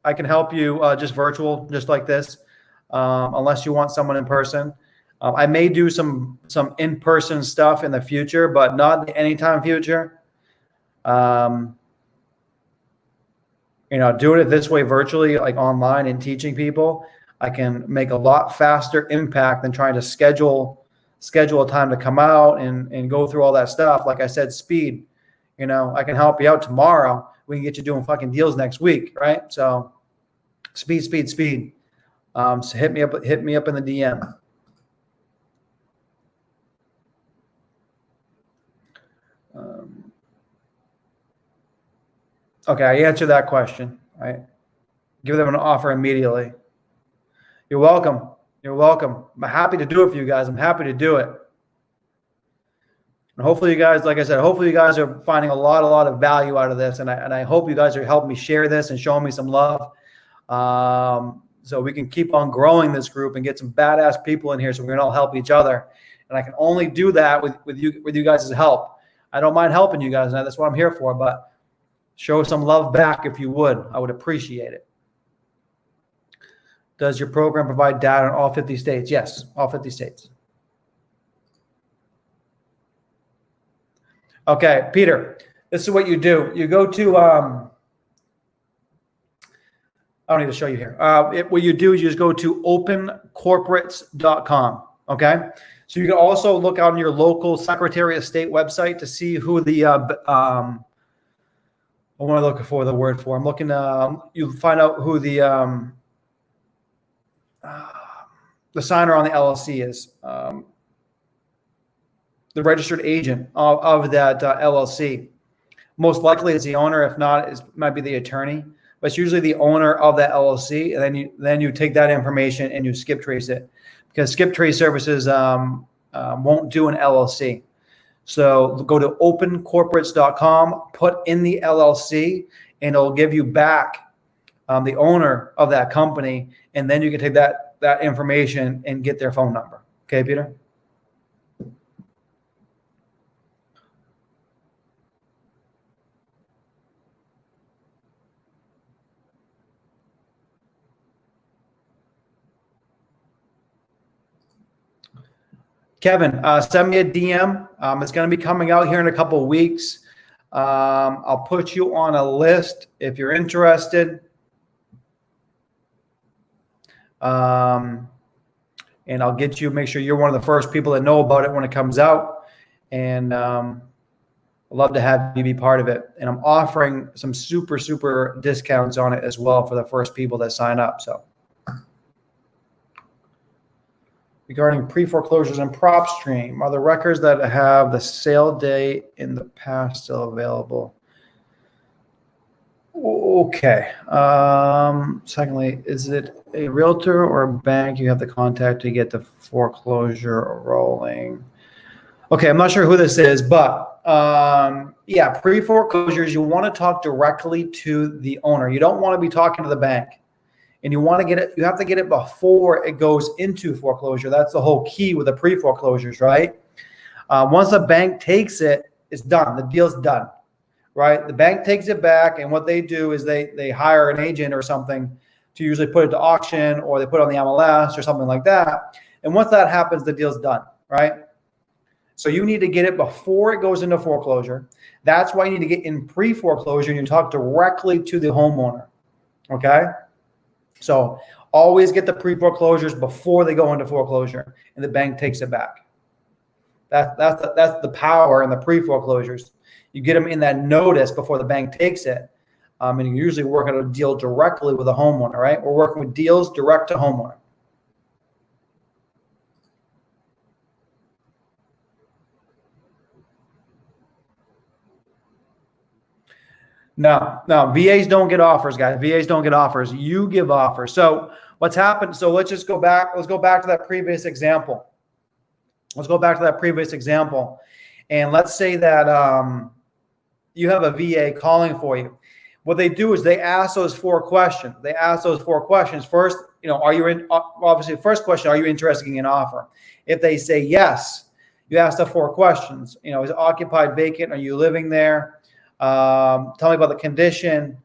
I can help you just virtual, just like this, unless you want someone in person. I may do some in-person stuff in the future, but not the anytime future. Doing it this way virtually, like online and teaching people, I can make a lot faster impact than trying to schedule a time to come out and go through all that stuff. Like I said, speed. I can help you out tomorrow. We can get you doing fucking deals next week, right? So speed. So hit me up in the DM. Okay, I answered that question. Right? Give them an offer immediately. You're welcome. You're welcome. I'm happy to do it for you guys. I'm happy to do it. And hopefully you guys, like I said, hopefully you guys are finding a lot of value out of this. And I hope you guys are helping me share this and showing me some love. So we can keep on growing this group and get some badass people in here so we can all help each other. And I can only do that with you guys' help. I don't mind helping you guys, and that's what I'm here for, but show some love back if you would. I would appreciate it. Does your program provide data in all 50 states? Yes, all 50 states. Okay, Peter, this is what you do. You go to, I don't need to show you here. What you do is you just go to opencorporates.com, okay? So you can also look on your local Secretary of State website to see who the, what am I looking for the word for? I'm looking, you find out who the signer on the LLC is, the registered agent of that LLC. Most likely it's the owner. If not, it might be the attorney. But it's usually the owner of that LLC. And then you take that information and you skip trace it. Because skip trace services won't do an LLC. So go to opencorporates.com, put in the LLC, and it'll give you back the owner of that company, and then you can take that information and get their phone number. Okay, Peter? Kevin, send me a DM. It's going to be coming out here in a couple of weeks. I'll put you on a list if you're interested. And I'll get you, make sure you're one of the first people that know about it when it comes out. And I'd love to have you be part of it. And I'm offering some super, super discounts on it as well for the first people that sign up. So regarding pre-foreclosures and PropStream, are the records that have the sale date in the past still available? Okay. Secondly, is it a realtor or a bank you have to contact to get the foreclosure rolling? Okay, I'm not sure who this is, but yeah, pre-foreclosures, you want to talk directly to the owner. You don't want to be talking to the bank. And you want to get it, you have to get it before it goes into foreclosure. That's the whole key with the pre-foreclosures, right? Once the bank takes it, it's done. The deal's done, right? The bank takes it back, and what they do is they hire an agent or something to usually put it to auction, or they put it on the MLS or something like that. And once that happens, the deal's done, right? So you need to get it before it goes into foreclosure. That's why you need to get in pre-foreclosure, and you talk directly to the homeowner, okay? So always get the pre-foreclosures before they go into foreclosure, and the bank takes it back. That's the power in the pre-foreclosures. You get them in that notice before the bank takes it, and you usually work on a deal directly with a homeowner, right? We're working with deals direct to homeowner. No, VAs don't get offers, guys. VAs don't get offers. You give offers. So what's happened? So let's just go back. Let's go back to that previous example. And let's say that you have a VA calling for you. What they do is they ask those 4 questions. First, are you in? Obviously, first question: are you interested in an offer? If they say yes, you ask the 4 questions. Is it occupied, vacant? Are you living there? Tell me about the condition,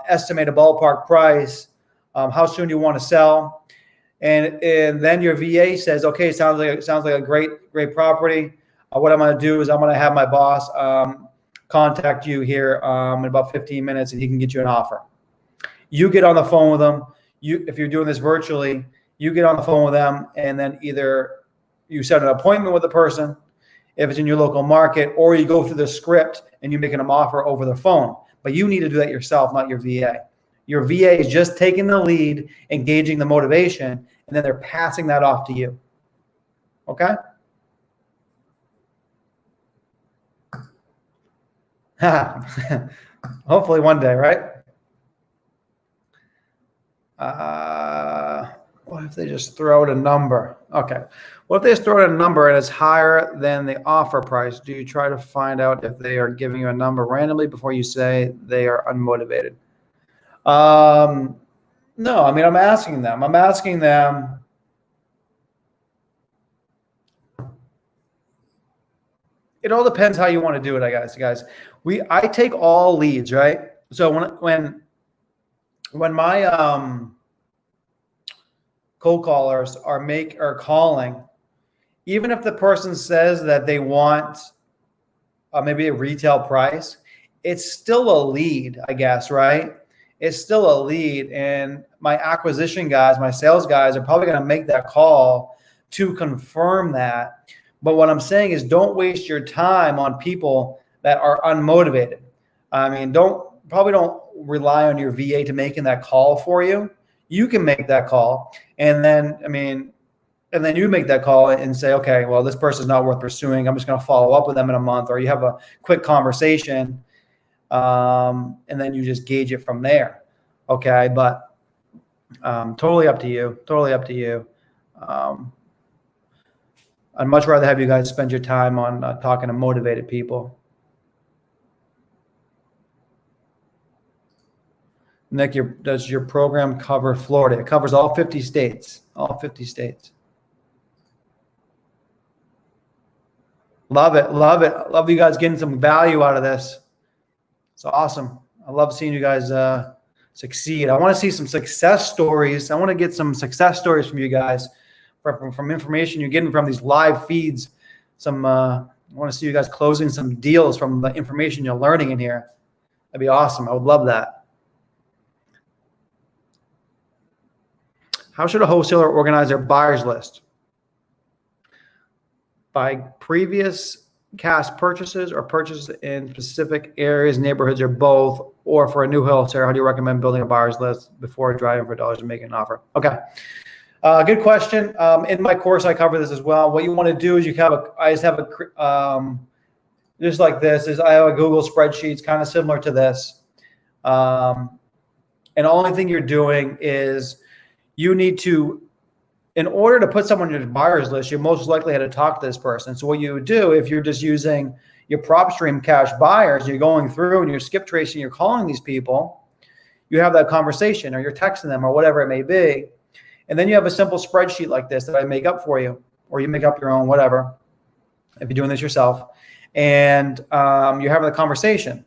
estimate a ballpark price, how soon do you want to sell, and then your VA says, okay, sounds like a great property. What I'm going to do is I'm going to have my boss contact you here in about 15 minutes, and he can get you an offer. You get on the phone with them. If you're doing this virtually, you get on the phone with them, and then either you set an appointment with the person if it's in your local market, or you go through the script and you make an offer over the phone. But you need to do that yourself, not your VA. Your VA is just taking the lead, engaging the motivation, and then they're passing that off to you. Okay? Hopefully one day, right? What if they just throw out a number? Okay. What if they just throw out a number and it's higher than the offer price? Do you try to find out if they are giving you a number randomly before you say they are unmotivated? No, I mean, I'm asking them. It all depends how you want to do it, I guess, guys. I take all leads, right? So when my cold callers are calling, even if the person says that they want maybe a retail price, it's still a lead, I guess, right? It's still a lead, and my acquisition guys, my sales guys are probably going to make that call to confirm that. But what I'm saying is, don't waste your time on people that are unmotivated. I mean, don't rely on your VA to making that call for you. You can make that call, and then you make that call and say, okay, well, this person's not worth pursuing. I'm just going to follow up with them in a month, or you have a quick conversation, and then you just gauge it from there. Okay, but totally up to you. I'd much rather have you guys spend your time on talking to motivated people. Nick, does your program cover Florida? It covers all 50 states. All 50 states. Love it. Love it. Love you guys getting some value out of this. It's awesome. I love seeing you guys succeed. I want to see some success stories. I want to get some success stories from you guys from information you're getting from these live feeds. I want to see you guys closing some deals from the information you're learning in here. That'd be awesome. I would love that. How should a wholesaler organize their buyers list? By previous cash purchases or purchases in specific areas, neighborhoods, or both? Or for a new wholesaler, how do you recommend building a buyer's list before driving for dollars and making an offer? Okay. Good question. In my course, I cover this as well. What you want to do is just like this is I have a Google spreadsheet. It's kind of similar to this. And the only thing you're doing is you need to, in order to put someone on your buyer's list, you most likely had to talk to this person. So what you would do if you're just using your PropStream cash buyers, you're going through and you're skip tracing, you're calling these people, you have that conversation or you're texting them or whatever it may be. And then you have a simple spreadsheet like this that I make up for you, or you make up your own, whatever, if you're doing this yourself. And you're having a conversation.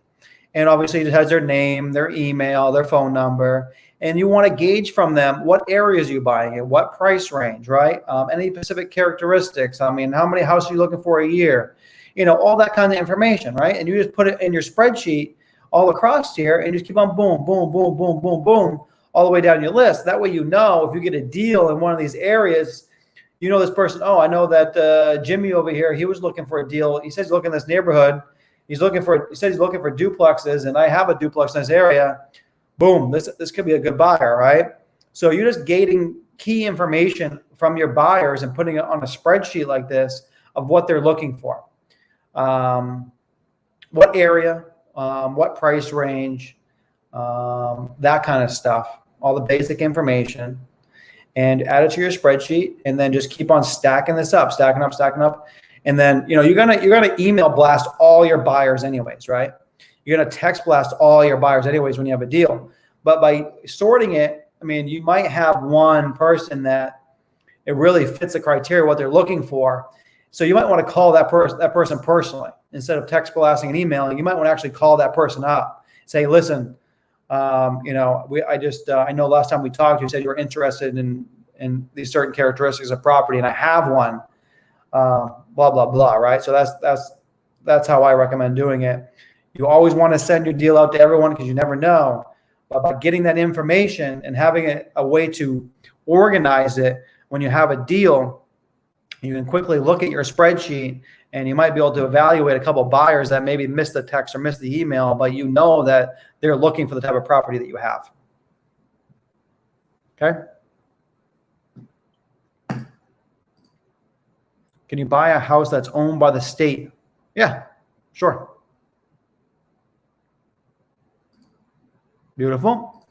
And obviously it has their name, their email, their phone number. And you want to gauge from them what areas you're buying at, what price range, right? Any specific characteristics. I mean, how many houses are you looking for a year? All that kind of information, right? And you just put it in your spreadsheet all across here and just keep on boom, boom, boom, boom, boom, boom, all the way down your list. That way, if you get a deal in one of these areas, this person, oh, I know that Jimmy over here, he was looking for a deal. He says he's looking in this neighborhood. He said he's looking for duplexes, and I have a duplex in this area. Boom, this could be a good buyer, right? So you're just gating key information from your buyers and putting it on a spreadsheet like this of what they're looking for. What area, what price range, that kind of stuff, all the basic information, and add it to your spreadsheet, and then just keep on stacking this up, stacking up. And then, you're gonna email blast all your buyers anyways, right? You're going to text blast all your buyers anyways when you have a deal. But by sorting it, I mean, you might have one person that it really fits the criteria, what they're looking for. So you might want to call that person personally instead of text blasting and emailing. You might want to actually call that person up. Say, listen, I know last time we talked, you said you were interested in these certain characteristics of property, and I have one. Blah blah blah. Right. So that's how I recommend doing it. You always want to send your deal out to everyone because you never know. But by getting that information and having a way to organize it, when you have a deal, you can quickly look at your spreadsheet and you might be able to evaluate a couple of buyers that maybe missed the text or missed the email, but you know that they're looking for the type of property that you have. Okay? Can you buy a house that's owned by the state? Yeah, sure. Beautiful.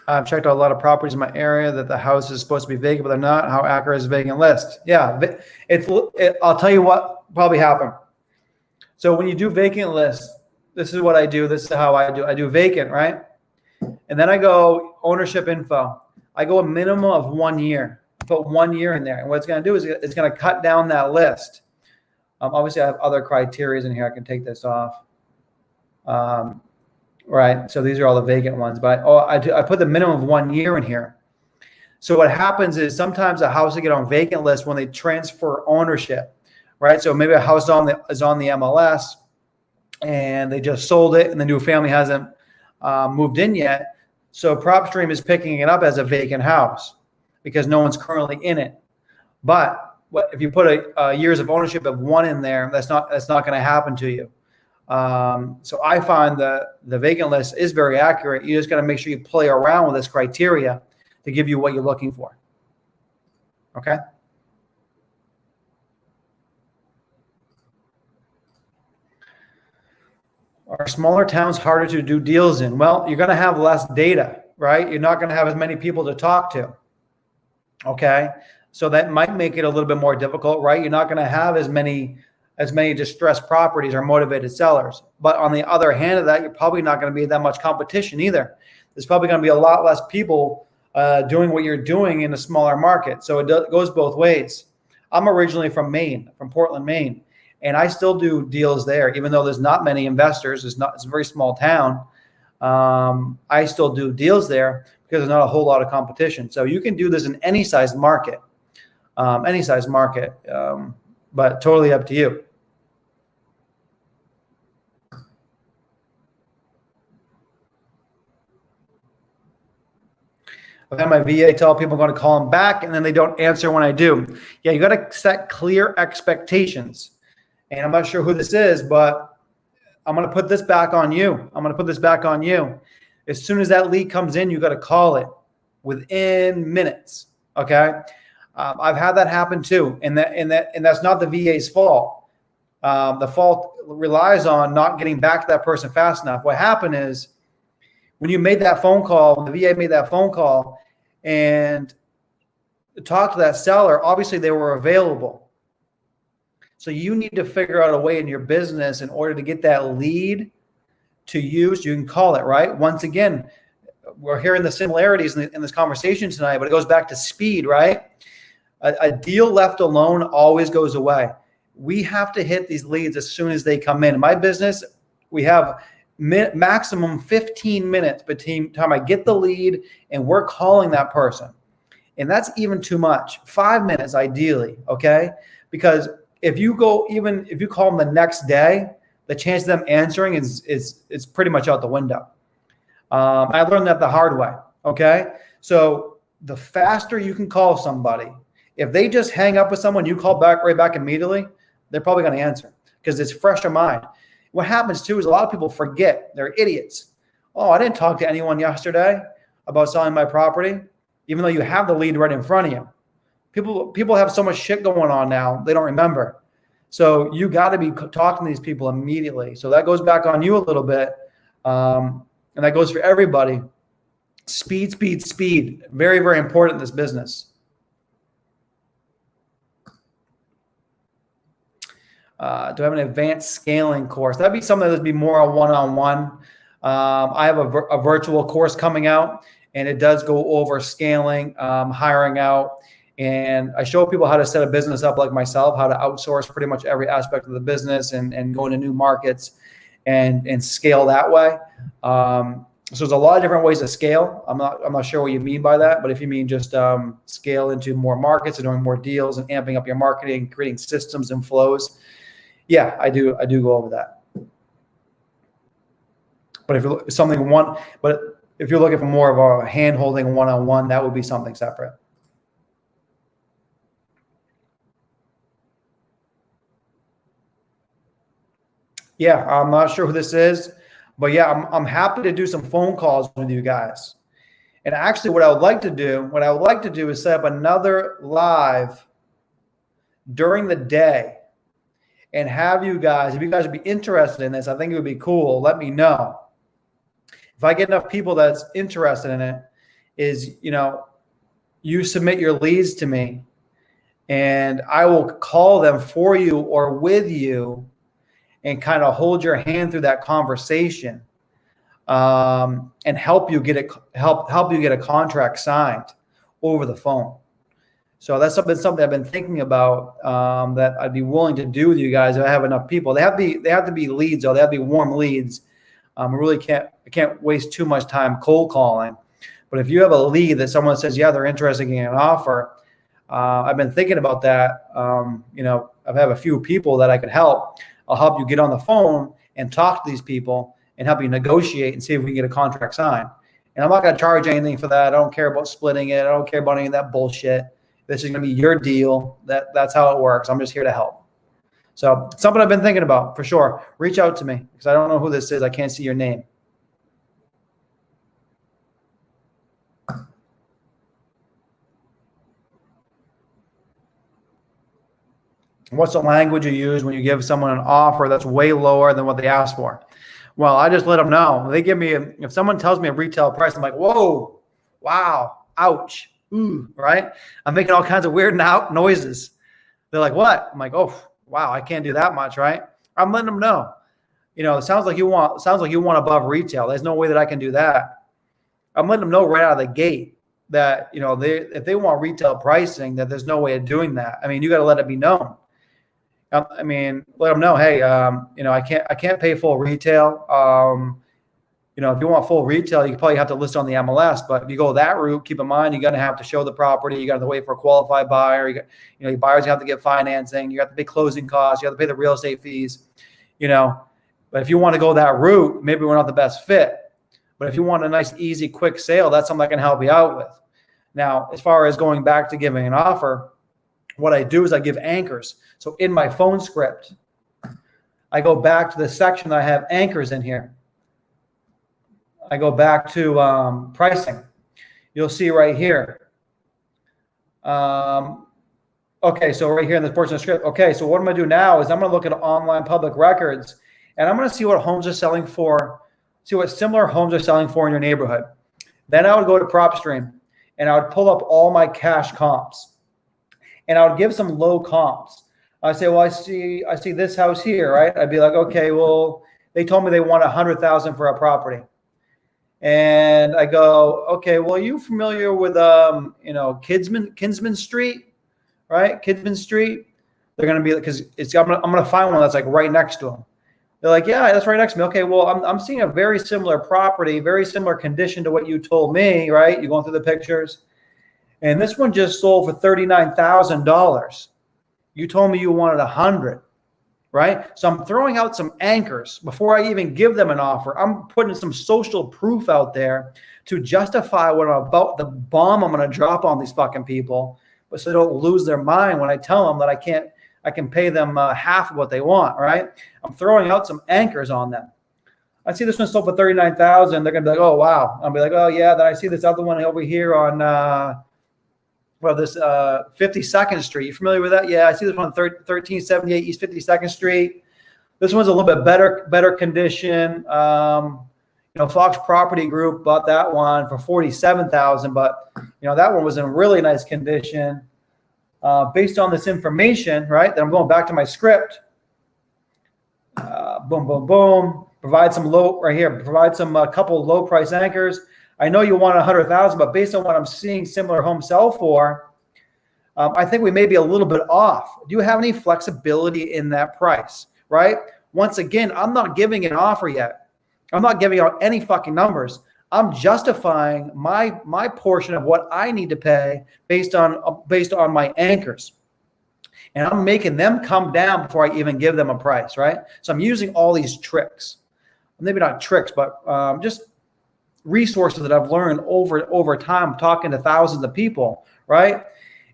I've checked out a lot of properties in my area that the house is supposed to be vacant, but they're not. How accurate is vacant list? Yeah, I'll tell you what probably happened. So when you do vacant lists, this is what I do. This is how I do. I do vacant, right? And then I go ownership info. I go a minimum of 1 year. Put 1 year in there. And what it's going to do is it's going to cut down that list. Obviously, I have other criteria in here. I can take this off. Right. So these are all the vacant ones. But I put the minimum of 1 year in here. So what happens is sometimes a house will get on vacant list when they transfer ownership. Right. So maybe a house is on the MLS and they just sold it and the new family hasn't moved in yet. So PropStream is picking it up as a vacant house because no one's currently in it. But if you put a years of ownership of 1 in there, that's not going to happen to you. So I find that the vacant list is very accurate. You just got to make sure you play around with this criteria to give you what you're looking for. Okay. Are smaller towns harder to do deals in? Well, you're going to have less data, right? You're not going to have as many people to talk to. Okay. So that might make it a little bit more difficult, right? You're not going to have as many distressed properties or motivated sellers. But on the other hand of that, you're probably not going to be that much competition either. There's probably going to be a lot less people doing what you're doing in a smaller market. So it goes both ways. I'm originally from Maine, from Portland, Maine, and I still do deals there, even though there's not many investors. It's a very small town. I still do deals there because there's not a whole lot of competition. So you can do this in any size market, but totally up to you. I've had my VA tell people I'm going to call them back, and then they don't answer when I do. Yeah, you got to set clear expectations. And I'm not sure who this is, but I'm going to put this back on you. As soon as that lead comes in, you got to call it within minutes. Okay. I've had that happen too. And that's not the VA's fault. The fault relies on not getting back to that person fast enough. What happened is when you made that phone call, when the VA made that phone call and talked to that seller, obviously they were available. So you need to figure out a way in your business in order to get that lead to you so you can call it, right? Once again, we're hearing the similarities in this conversation tonight, but it goes back to speed, right? A deal left alone always goes away. We have to hit these leads as soon as they come in. In my business, we have maximum 15 minutes between time I get the lead and we're calling that person. And that's even too much. 5 minutes ideally, okay? Because if you call them the next day, the chance of them answering is pretty much out the window. I learned that the hard way, okay? So the faster you can call somebody, if they just hang up with someone, you call right back immediately, they're probably going to answer because it's fresh in mind. What happens too is a lot of people forget. They're idiots. Oh, I didn't talk to anyone yesterday about selling my property, even though you have the lead right in front of you. People have so much shit going on now, they don't remember. So you got to be talking to these people immediately. So that goes back on you a little bit. And that goes for everybody. Speed. Very, very important in this business. Do I have an advanced scaling course? That'd be something that'd be more a one-on-one. I have a virtual course coming out, and it does go over scaling, hiring out, and I show people how to set a business up like myself, how to outsource pretty much every aspect of the business and go into new markets and scale that way. So there's a lot of different ways to scale. I'm not sure what you mean by that, but if you mean just scale into more markets and doing more deals and amping up your marketing, creating systems and flows, yeah, I do go over that. But if you're looking for more of a hand-holding one-on-one, that would be something separate. Yeah, I'm not sure who this is, but yeah, I'm happy to do some phone calls with you guys. And actually, what I would like to do is set up another live during the day and have you guys, if you guys would be interested in this, I think it would be cool. Let me know. If I get enough people that's interested in it, you submit your leads to me and I will call them for you or with you and kind of hold your hand through that conversation and help you get a contract signed over the phone. So that's something I've been thinking about that I'd be willing to do with you guys if I have enough people. They have to be leads, though. They have to be warm leads. I really can't waste too much time cold calling. But if you have a lead that someone says, yeah, they're interested in an offer, I've been thinking about that. I have a few people that I could help. I'll help you get on the phone and talk to these people and help you negotiate and see if we can get a contract signed. And I'm not going to charge anything for that. I don't care about splitting it. I don't care about any of that bullshit. This is going to be your deal. That's how it works. I'm just here to help. So it's something I've been thinking about for sure. Reach out to me because I don't know who this is. I can't see your name. What's the language you use when you give someone an offer that's way lower than what they asked for? Well, I just let them know. They give me if someone tells me a retail price, I'm like, whoa, wow, ouch. ooh, right? I'm making all kinds of weird noises. They're like, what? I'm like, oh, wow, I can't do that much, right? I'm letting them know. It sounds like you want above retail. There's no way that I can do that. I'm letting them know right out of the gate that, if they want retail pricing, that there's no way of doing that. I mean, you got to let it be known. I mean, let them know, hey, I can't pay full retail. If you want full retail, you probably have to list on the MLS. But if you go that route, keep in mind you're going to have to show the property. You got to wait for a qualified buyer. Your buyers have to get financing. You have to pay closing costs. You have to pay the real estate fees. But if you want to go that route, maybe we're not the best fit. But if you want a nice, easy, quick sale, that's something I can help you out with. Now, as far as going back to giving an offer, what I do is I give anchors. So in my phone script, I go back to the section that I have anchors in here. I go back to pricing. You'll see right here. Okay, so right here in this portion of the script. Okay, so what I'm going to do now is I'm going to look at online public records, and I'm going to see what homes are selling for, see what similar homes are selling for in your neighborhood. Then I would go to PropStream, and I would pull up all my cash comps, and I would give some low comps. I say, well, I see this house here, right? I'd be like, okay, well, they told me they want $100,000 for a property. And I go, okay, well, are you familiar with, Kinsman Street, right? Kinsman Street. They're going to be, because I'm going to find one that's like right next to them. They're like, yeah, that's right next to me. Okay, well, I'm seeing a very similar property, very similar condition to what you told me, right? You're going through the pictures. And this one just sold for $39,000. You told me you wanted 100. Right? So I'm throwing out some anchors before I even give them an offer. I'm putting some social proof out there to justify what I'm about, the bomb I'm going to drop on these fucking people, but so they don't lose their mind when I tell them that I can pay them half of what they want, right? I'm throwing out some anchors on them. I see this one sold for $39,000. They're going to be like, oh, wow. I'll be like, oh, yeah. Then I see this other one over here on, this 52nd Street. You familiar with that? Yeah, I see this one on 1378 East 52nd Street. This one's a little bit better condition. Fox Property Group bought that one for $47,000, but that one was in really nice condition. Based on this information, right? Then I'm going back to my script. Boom, boom, boom. Provide some couple low price anchors. I know you want 100,000, but based on what I'm seeing similar homes sell for, I think we may be a little bit off. Do you have any flexibility in that price, right? Once again, I'm not giving an offer yet. I'm not giving out any fucking numbers. I'm justifying my portion of what I need to pay based on my anchors. And I'm making them come down before I even give them a price, right? So I'm using all these tricks. Maybe not tricks, but just resources that I've learned over time, talking to thousands of people, right?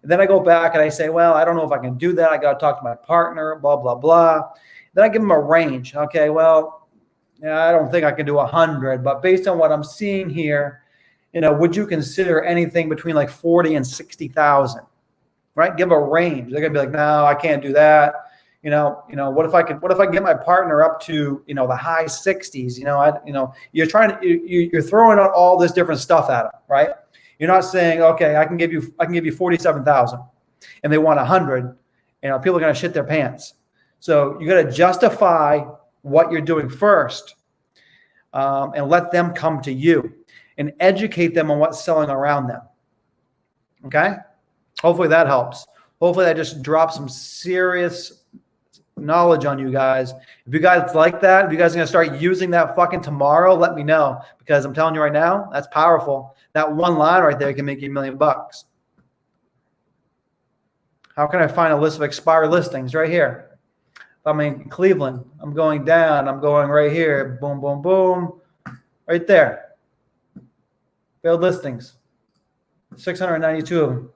And then I go back and I say, well, I don't know if I can do that. I got to talk to my partner, blah, blah, blah. Then I give them a range. Okay, well, I don't think I can do 100, but based on what I'm seeing here, would you consider anything between like 40 and 60,000, right? Give a range. They're gonna be like, no, I can't do that. What if I can get my partner up to, the high 60s, you're throwing out all this different stuff at them, right? You're not saying, okay, I can give you 47,000 and they want 100, people are going to shit their pants. So you got to justify what you're doing first, and let them come to you and educate them on what's selling around them. Okay. Hopefully that helps. Hopefully that just drops some serious knowledge on you guys. If you guys like that, if you guys are gonna start using that fucking tomorrow, let me know, because I'm telling you right now, that's powerful. That one line right there can make you $1 million. How can I find a list of expired listings? Right here. If I'm in Cleveland, I'm going down, I'm going right here, boom, boom, boom, right there. Failed listings, 692 of them,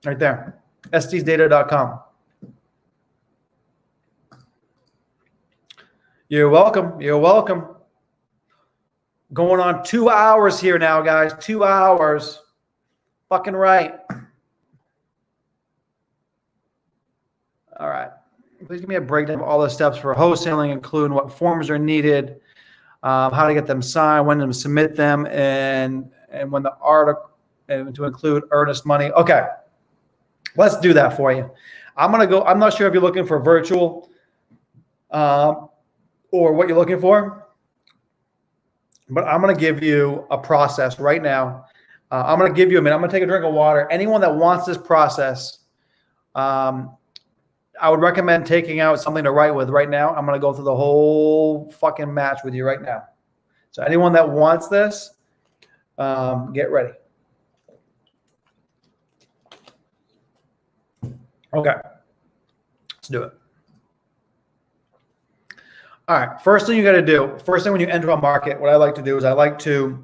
right there. estesdata.com. You're welcome. You're welcome. Going on 2 hours here now, guys. 2 hours. Fucking right. All right. Please give me a breakdown of all the steps for wholesaling, including what forms are needed, how to get them signed, when to submit them, and when the article, and to include earnest money. Okay, let's do that for you. I'm not sure if you're looking for virtual or what you're looking for, but I'm going to give you a process right now. I'm going to give you a minute. I'm going to take a drink of water. Anyone that wants this process, I would recommend taking out something to write with right now. I'm going to go through the whole fucking match with you right now. So anyone that wants this, get ready. Okay, let's do it. All right, first thing you got to do, first thing when you enter a market, what I like to do is I like to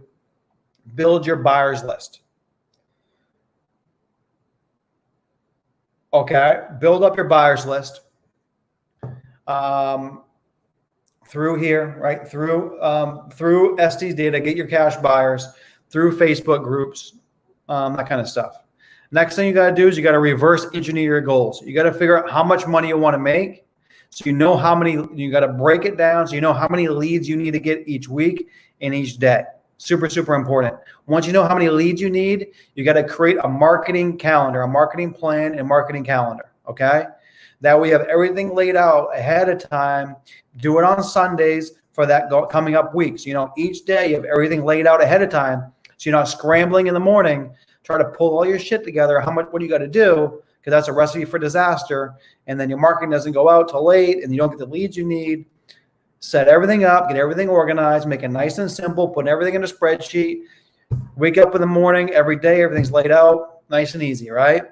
build your buyers list. Okay, build up your buyers list through here, right? Through Estes data, get your cash buyers, through Facebook groups, that kind of stuff. Next thing you got to do is you got to reverse engineer your goals. You got to figure out how much money you want to make. So you know how many, you got to break it down. So you know how many leads you need to get each week and each day. Super, super important. Once you know how many leads you need, you got to create a marketing calendar, a marketing plan and marketing calendar. Okay. That we have everything laid out ahead of time. Do it on Sundays for that coming up week. So, you know, each day you have everything laid out ahead of time. So you're not scrambling in the morning, try to pull all your shit together. What do you got to do? Because that's a recipe for disaster. And then your marketing doesn't go out till late and you don't get the leads you need. Set everything up, get everything organized, make it nice and simple, put everything in a spreadsheet. Wake up in the morning, every day, everything's laid out, nice and easy, right?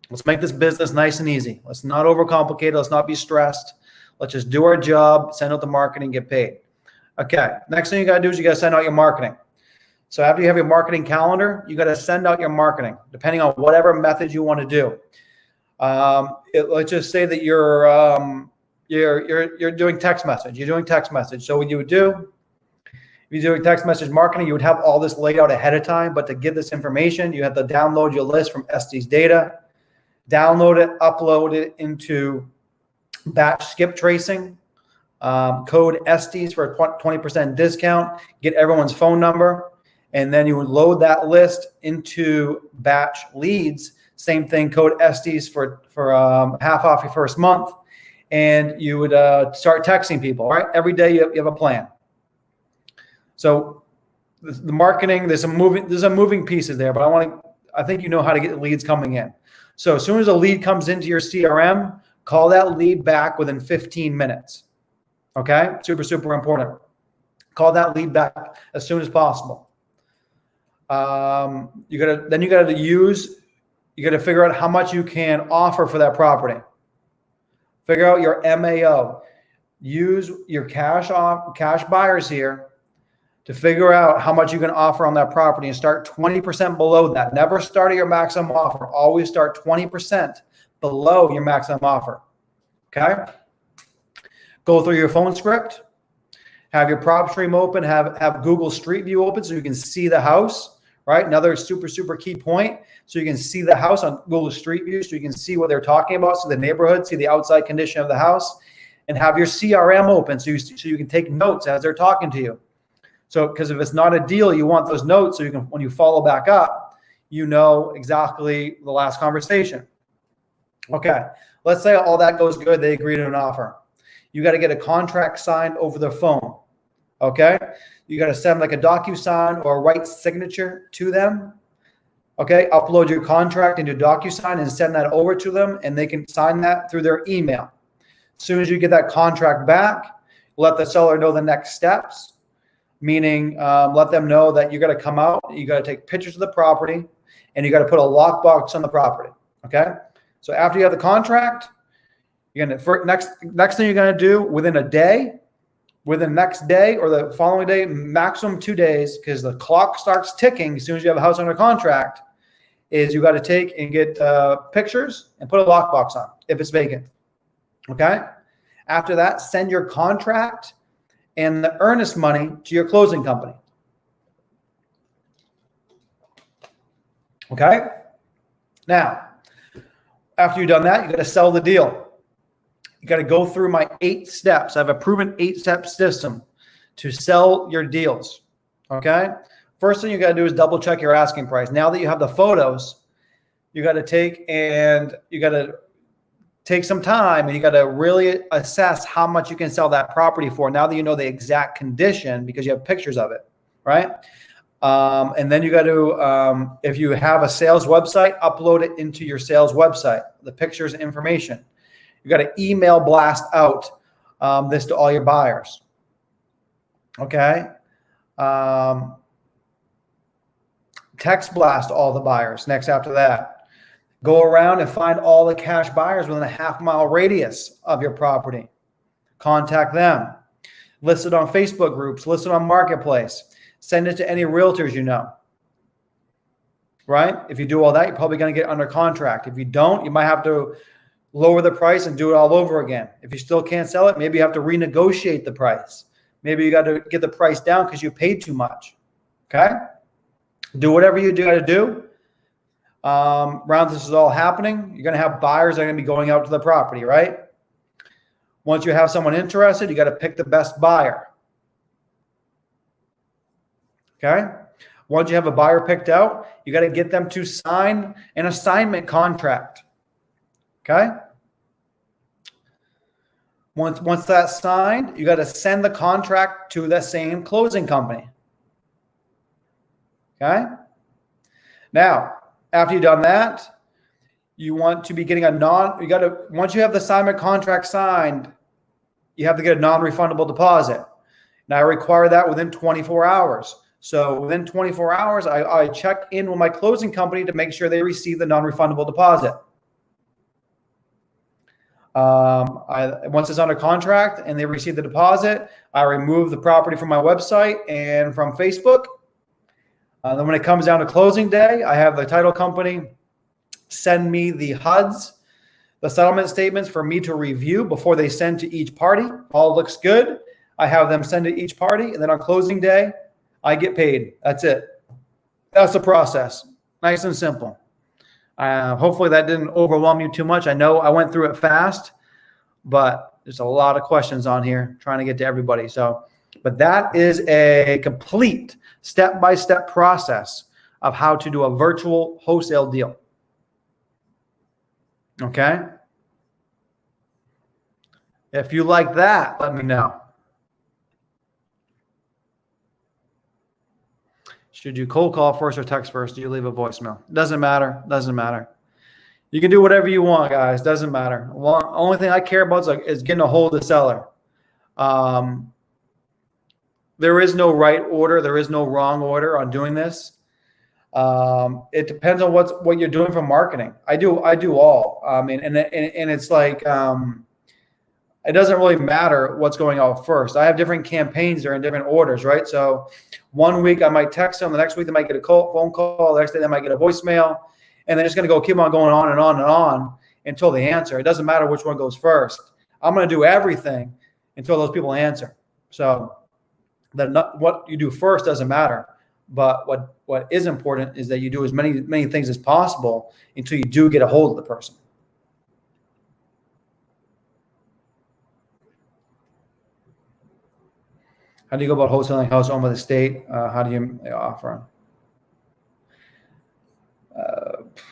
Let's make this business nice and easy. Let's not overcomplicate it. Let's not be stressed. Let's just do our job, send out the marketing, get paid. Okay, next thing you got to do is you got to send out your marketing. So after you have your marketing calendar, you got to send out your marketing, depending on whatever method you want to do. Let's just say that you're doing text message. You're doing text message. So what you would do, if you're doing text message marketing, you would have all this laid out ahead of time. But to get this information, you have to download your list from Estes data, download it, upload it into batch skip tracing, code Estes for a 20% discount, get everyone's phone number, and then you would load that list into batch leads. Same thing, code Estes for half off your first month. And you would start texting people, right? Every day you have a plan. So the marketing, there's some moving pieces there, but I think you know how to get leads coming in. So as soon as a lead comes into your CRM, call that lead back within 15 minutes. Okay? Super, super important. Call that lead back as soon as possible. You got to figure out how much you can offer for that property. Figure out your MAO. Use your cash buyers here to figure out how much you can offer on that property and start 20% below that. Never start at your maximum offer. Always start 20% below your maximum offer. Okay? Go through your phone script. Have your prop stream open. Have Google Street View open so you can see the house. Right? Another super, super key point. So you can see the house on Google Street View, so you can see what they're talking about, see the neighborhood, see the outside condition of the house, and have your CRM open so you can take notes as they're talking to you. So, because if it's not a deal, you want those notes so you can, when you follow back up, you know exactly the last conversation. Okay, let's say all that goes good. They agree to an offer. You got to get a contract signed over the phone. Okay, you got to send like a DocuSign or a right signature to them. Okay, upload your contract into DocuSign and send that over to them, and they can sign that through their email. As soon as you get that contract back, let the seller know the next steps, meaning let them know that you got to come out, you got to take pictures of the property, and you got to put a lockbox on the property. Okay, so after you have the contract, you're gonna next thing you're gonna do within the next day or the following day, maximum 2 days, because the clock starts ticking as soon as you have a house under contract, is you got to take and get pictures and put a lockbox on if it's vacant. Okay? After that, send your contract and the earnest money to your closing company. Okay? Now, after you've done that, you got to sell the deal. You got to go through my 8 steps. I have a proven 8-step system to sell your deals. Okay. first thing you got to do is double check your asking price. Now that you have the photos, you got to take some time and you got to really assess how much you can sell that property for now that you know the exact condition because you have pictures of it, right? And then you got to, if you have a sales website, upload it into your sales website, the pictures and information. You got to email blast out this to all your buyers. Okay. Text blast all the buyers next after that. Go around and find all the cash buyers within a half-mile radius of your property. Contact them. List it on Facebook groups. List it on Marketplace. Send it to any realtors you know. Right? If you do all that, you're probably going to get under contract. If you don't, you might have to lower the price and do it all over again. If you still can't sell it, maybe you have to renegotiate the price. Maybe you got to get the price down because you paid too much. Okay? Do whatever you got to do. Around this is all happening, you're going to have buyers that are going to be going out to the property, right? Once you have someone interested, you got to pick the best buyer. Okay? Once you have a buyer picked out, you got to get them to sign an assignment contract. Okay? Once that's signed, you got to send the contract to the same closing company. Okay? Now, after you've done that, you want to be getting once you have the assignment contract signed, you have to get a non-refundable deposit. Now I require that within 24 hours. So within 24 hours, I check in with my closing company to make sure they receive the non-refundable deposit. Once it's under contract and they receive the deposit, I remove the property from my website and from Facebook. Then when it comes down to closing day, I have the title company send me the HUDs, the settlement statements for me to review before they send to each party. All looks good. I have them send to each party. And then on closing day, I get paid. That's it. That's the process. Nice and simple. Hopefully that didn't overwhelm you too much. I know I went through it fast, but there's a lot of questions on here trying to get to everybody. But that is a complete step-by-step process of how to do a virtual wholesale deal. Okay? If you like that, let me know. Should you cold call first or text first? Do you leave a voicemail? Doesn't matter. Doesn't matter. You can do whatever you want, guys. Doesn't matter. Only thing I care about is getting a hold of the seller. There is no right order. There is no wrong order on doing this. It depends on what you're doing for marketing. I do all. And it's like it doesn't really matter what's going on first. I have different campaigns that are in different orders, right? So one week I might text them, the next week they might get a phone call, the next day they might get a voicemail, and they're just going to keep on going on and on and on until they answer. It doesn't matter which one goes first. I'm going to do everything until those people answer. So what you do first doesn't matter. But what is important is that you do as many things as possible until you do get a hold of the person. How do you go about wholesaling house owned by the state? How do you offer?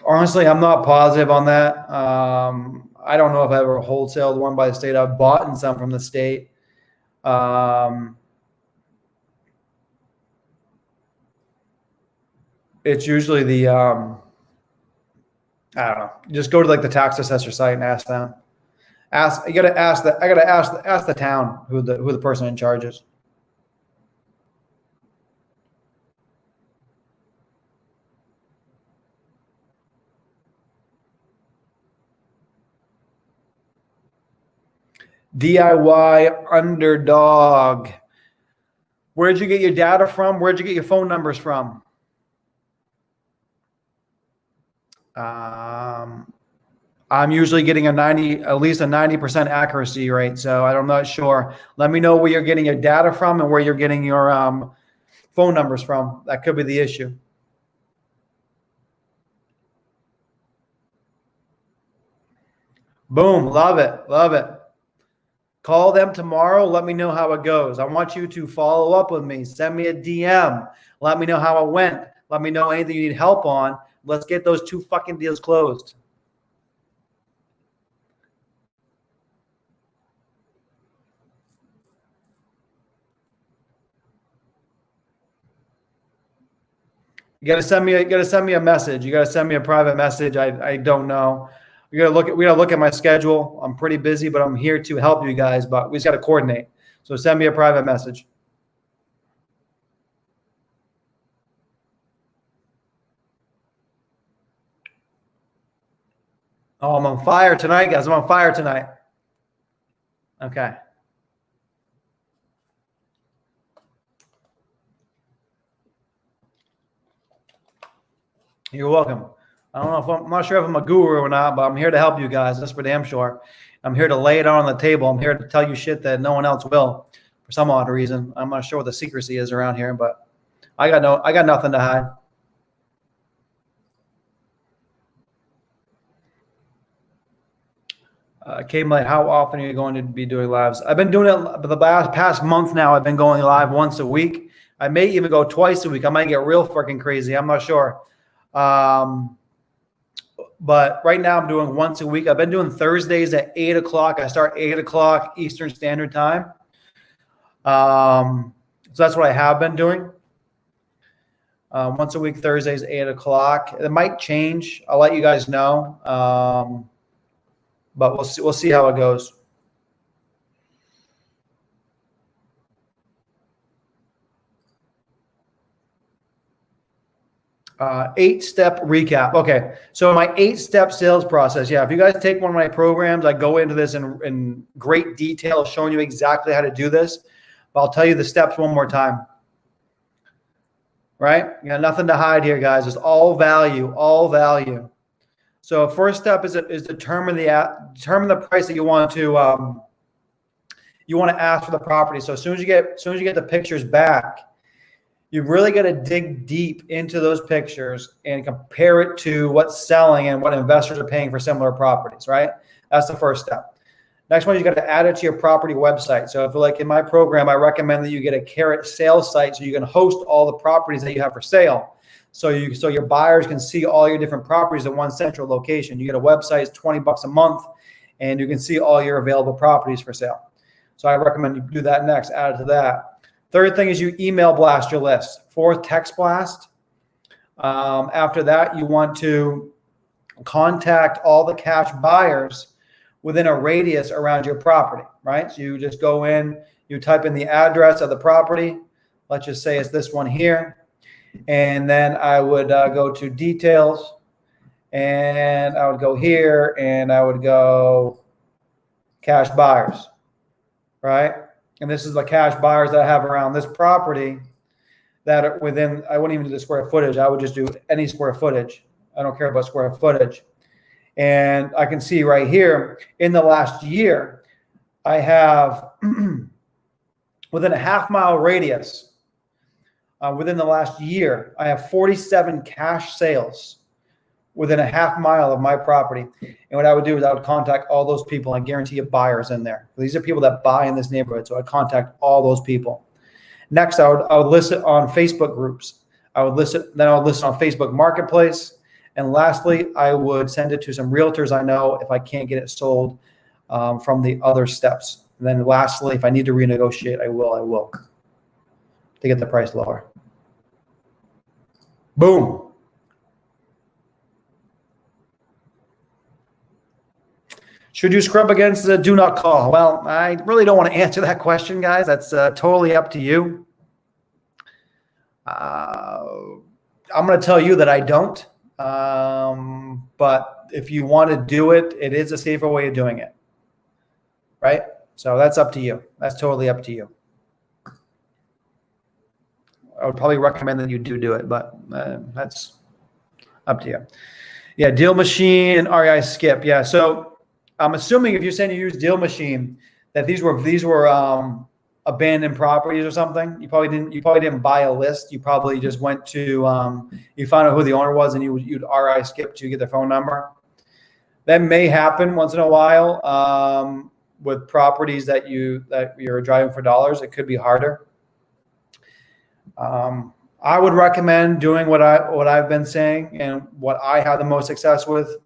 Honestly, I'm not positive on that. I don't know if I ever wholesaled one by the state. I've bought some from the state. It's usually the I don't know. Just go to like the tax assessor site and ask them. I gotta ask the town who the person in charge is. DIY underdog. Where'd you get your data from? Where'd you get your phone numbers from? I'm usually getting at least a 90% accuracy rate. So I'm not sure. Let me know where you're getting your data from and where you're getting your phone numbers from. That could be the issue. Boom. Love it. Love it. Call them tomorrow. Let me know how it goes. I want you to follow up with me. Send me a DM. Let me know how it went. Let me know anything you need help on. Let's get those 2 fucking deals closed. You gotta send me a message. You gotta send me a private message. I don't know. We gotta look at my schedule. I'm pretty busy, but I'm here to help you guys. But we just gotta coordinate. So send me a private message. Oh, I'm on fire tonight, guys. I'm on fire tonight. Okay. You're welcome. I don't know if I'm not sure if I'm a guru or not, but I'm here to help you guys. That's for damn sure. I'm here to lay it on the table. I'm here to tell you shit that no one else will for some odd reason. I'm not sure what the secrecy is around here, but I got nothing to hide. Kate, how often are you going to be doing lives? I've been doing it the past month now. I've been going live once a week. I may even go twice a week. I might get real fucking crazy. I'm not sure. But right now I'm doing once a week. I've been doing Thursdays at 8 o'clock. I start 8 o'clock Eastern Standard Time. So that's what I have been doing. Once a week, Thursdays, 8 o'clock. It might change. I'll let you guys know. But we'll see how it goes. Eight-step recap. Okay, so my 8-step sales process. Yeah, if you guys take one of my programs, I go into this in great detail, showing you exactly how to do this. But I'll tell you the steps one more time. Right? You got nothing to hide here, guys. It's all value, all value. So first step is determine the price that you want to ask for the property. So as soon as you get the pictures back, you really got to dig deep into those pictures and compare it to what's selling and what investors are paying for similar properties, right? That's the first step. Next one, you got to add it to your property website. So if like in my program, I recommend that you get a Carrot sales site so you can host all the properties that you have for sale. So your buyers can see all your different properties in one central location. You get a website, it's $20 a month, and you can see all your available properties for sale. So I recommend you do that next, add it to that. Third thing is you email blast your list. Fourth, text blast. After that, you want to contact all the cash buyers within a radius around your property, right? So you just go in, you type in the address of the property. Let's just say it's this one here. And then I would go to details, and I would go here, and I would go cash buyers, right? And this is the cash buyers that I have around this property that are within, I wouldn't even do the square footage. I would just do any square footage. I don't care about square footage. And I can see right here in the last year, I have within a half-mile radius, within the last year, I have 47 cash sales within a half-mile of my property. And what I would do is I would contact all those people. I guarantee you buyers in there. These are people that buy in this neighborhood. So I'd contact all those people. Next, I would list it on Facebook groups. I would list it on Facebook Marketplace. And lastly, I would send it to some realtors I know if I can't get it sold from the other steps. And then lastly, if I need to renegotiate, I will to get the price lower. Boom. Should you scrub against the do not call? Well, I really don't want to answer that question, guys. That's totally up to you. I'm going to tell you that I don't. But if you want to do it, it is a safer way of doing it. Right? So that's up to you. That's totally up to you. I would probably recommend that you do it, but that's up to you. Yeah, Deal Machine and REI Skip. Yeah, so I'm assuming if you're saying you use Deal Machine, that these were abandoned properties or something. You probably didn't buy a list. You probably just went to you found out who the owner was and you'd REI Skip to get their phone number. That may happen once in a while. with properties that you're driving for dollars, it could be harder. I would recommend doing what I've been saying, and what I have the most success with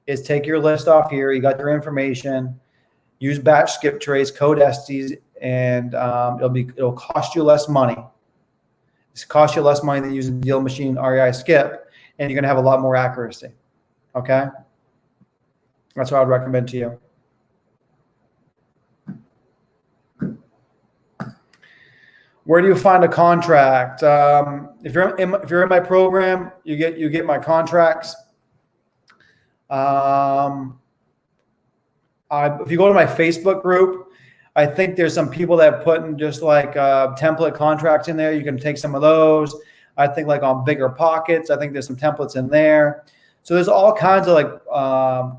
is take your list off here. You got your information, use batch skip trace, code Estes, and it'll cost you less money. It's cost you less money than using deal machine REI skip, and you're going to have a lot more accuracy. Okay, that's what I would recommend to you. Where do you find a contract? If you're in my program, you get my contracts. If you go to my Facebook group, I think there's some people that have put in just like template contracts in there. You can take some of those. I think like on Bigger Pockets, I think there's some templates in there. So there's all kinds of like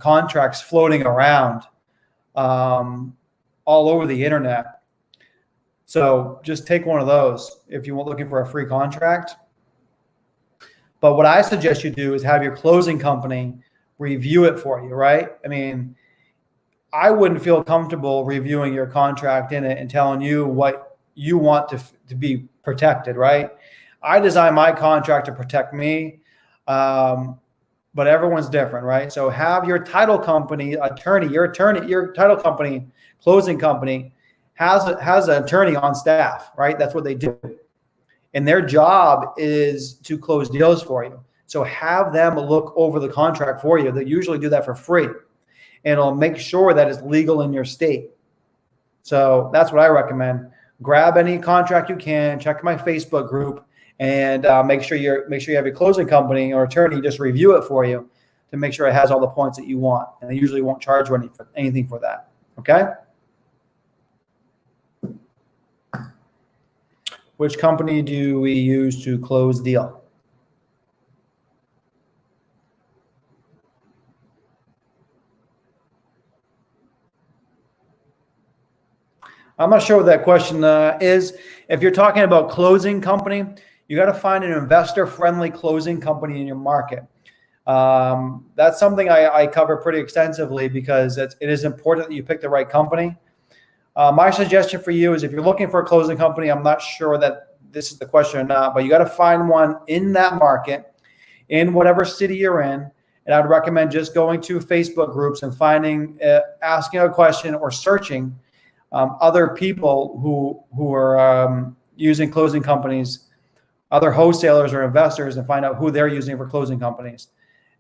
contracts floating around all over the internet. So just take one of those if you're looking for a free contract. But what I suggest you do is have your closing company review it for you, right? I mean, I wouldn't feel comfortable reviewing your contract in it and telling you what you want to be protected, right? I design my contract to protect me, but everyone's different, right? So have your title company your title company, closing company, has an attorney on staff, right? That's what they do. And their job is to close deals for you. So have them look over the contract for you. They usually do that for free. And it'll make sure that it's legal in your state. So that's what I recommend. Grab any contract you can, check my Facebook group, and make sure you have your closing company or attorney just review it for you to make sure it has all the points that you want. And they usually won't charge you anything for that. Okay? Which company do we use to close deal? I'm not sure what that question is. If you're talking about closing company, you got to find an investor-friendly closing company in your market. That's something I cover pretty extensively because it is important that you pick the right company. My suggestion for you is if you're looking for a closing company, I'm not sure that this is the question or not, but you got to find one in that market, in whatever city you're in. And I'd recommend just going to Facebook groups and finding, asking a question or searching other people who are using closing companies, other wholesalers or investors, and find out who they're using for closing companies.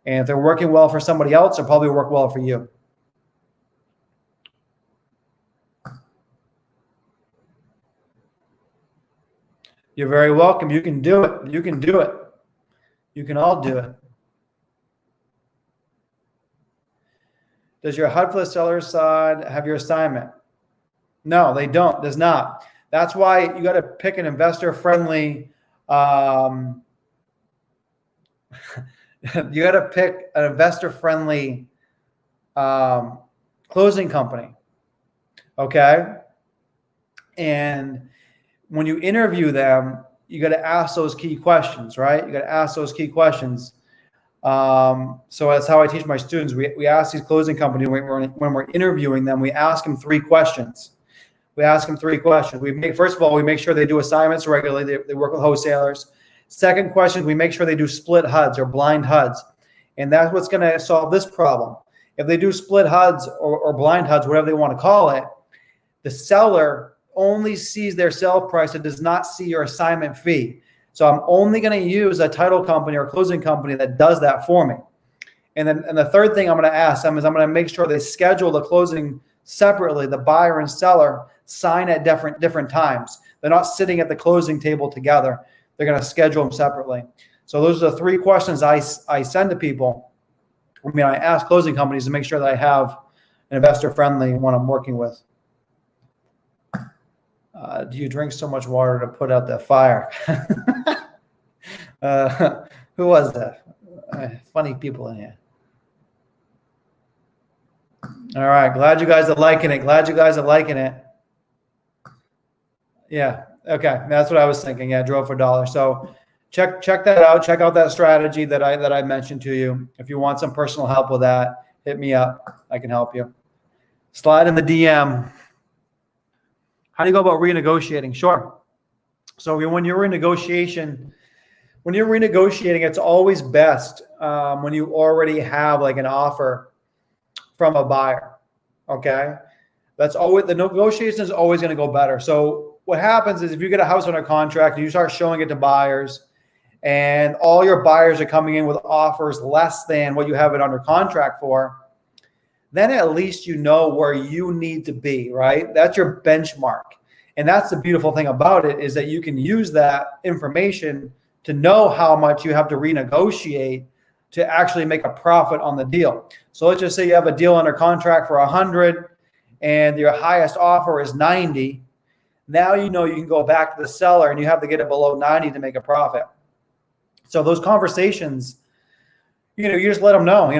And if they're working well for somebody else, they'll probably work well for you. You're very welcome. You can do it. You can do it. You can all do it. Does your HUD for the seller side have your assignment? No, they don't. Does not. That's why you got to pick an investor-friendly. You got to pick an investor-friendly closing company. Okay, and when you interview them, you got to ask those key questions, right? You got to ask those key questions. So that's how I teach my students. We ask these closing companies when we're interviewing them. We ask them 3 questions. First of all, we make sure they do assignments regularly. They work with wholesalers. Second question, we make sure they do split HUDs or blind HUDs. And that's what's going to solve this problem. If they do split HUDs or blind HUDs, whatever they want to call it, the seller only sees their sale price. It does not see your assignment fee. So I'm only going to use a title company or closing company that does that for me. And the third thing I'm going to ask them is I'm going to make sure they schedule the closing separately. The buyer and seller sign at different times. They're not sitting at the closing table together. They're going to schedule them separately. So those are the 3 questions I send to people. I ask closing companies to make sure that I have an investor-friendly one I'm working with. Do you drink so much water to put out that fire? Who was that? Funny people in here. All right. Glad you guys are liking it. Yeah. Okay. That's what I was thinking. Yeah. Drove for $1. So check that out. Check out that strategy that I mentioned to you. If you want some personal help with that, hit me up. I can help you. Slide in the DM. How do you go about renegotiating? Sure. So when you're in negotiation, when you're renegotiating, it's always best when you already have like an offer from a buyer. Okay. That's always, the negotiation is always going to go better. So what happens is if you get a house under contract and you start showing it to buyers and all your buyers are coming in with offers less than what you have it under contract for, then at least you know where you need to be, right? That's your benchmark. And that's the beautiful thing about it, is that you can use that information to know how much you have to renegotiate to actually make a profit on the deal. So let's just say you have a deal under contract for 100 and your highest offer is 90. Now you know you can go back to the seller and you have to get it below 90 to make a profit. So those conversations, you just let them know,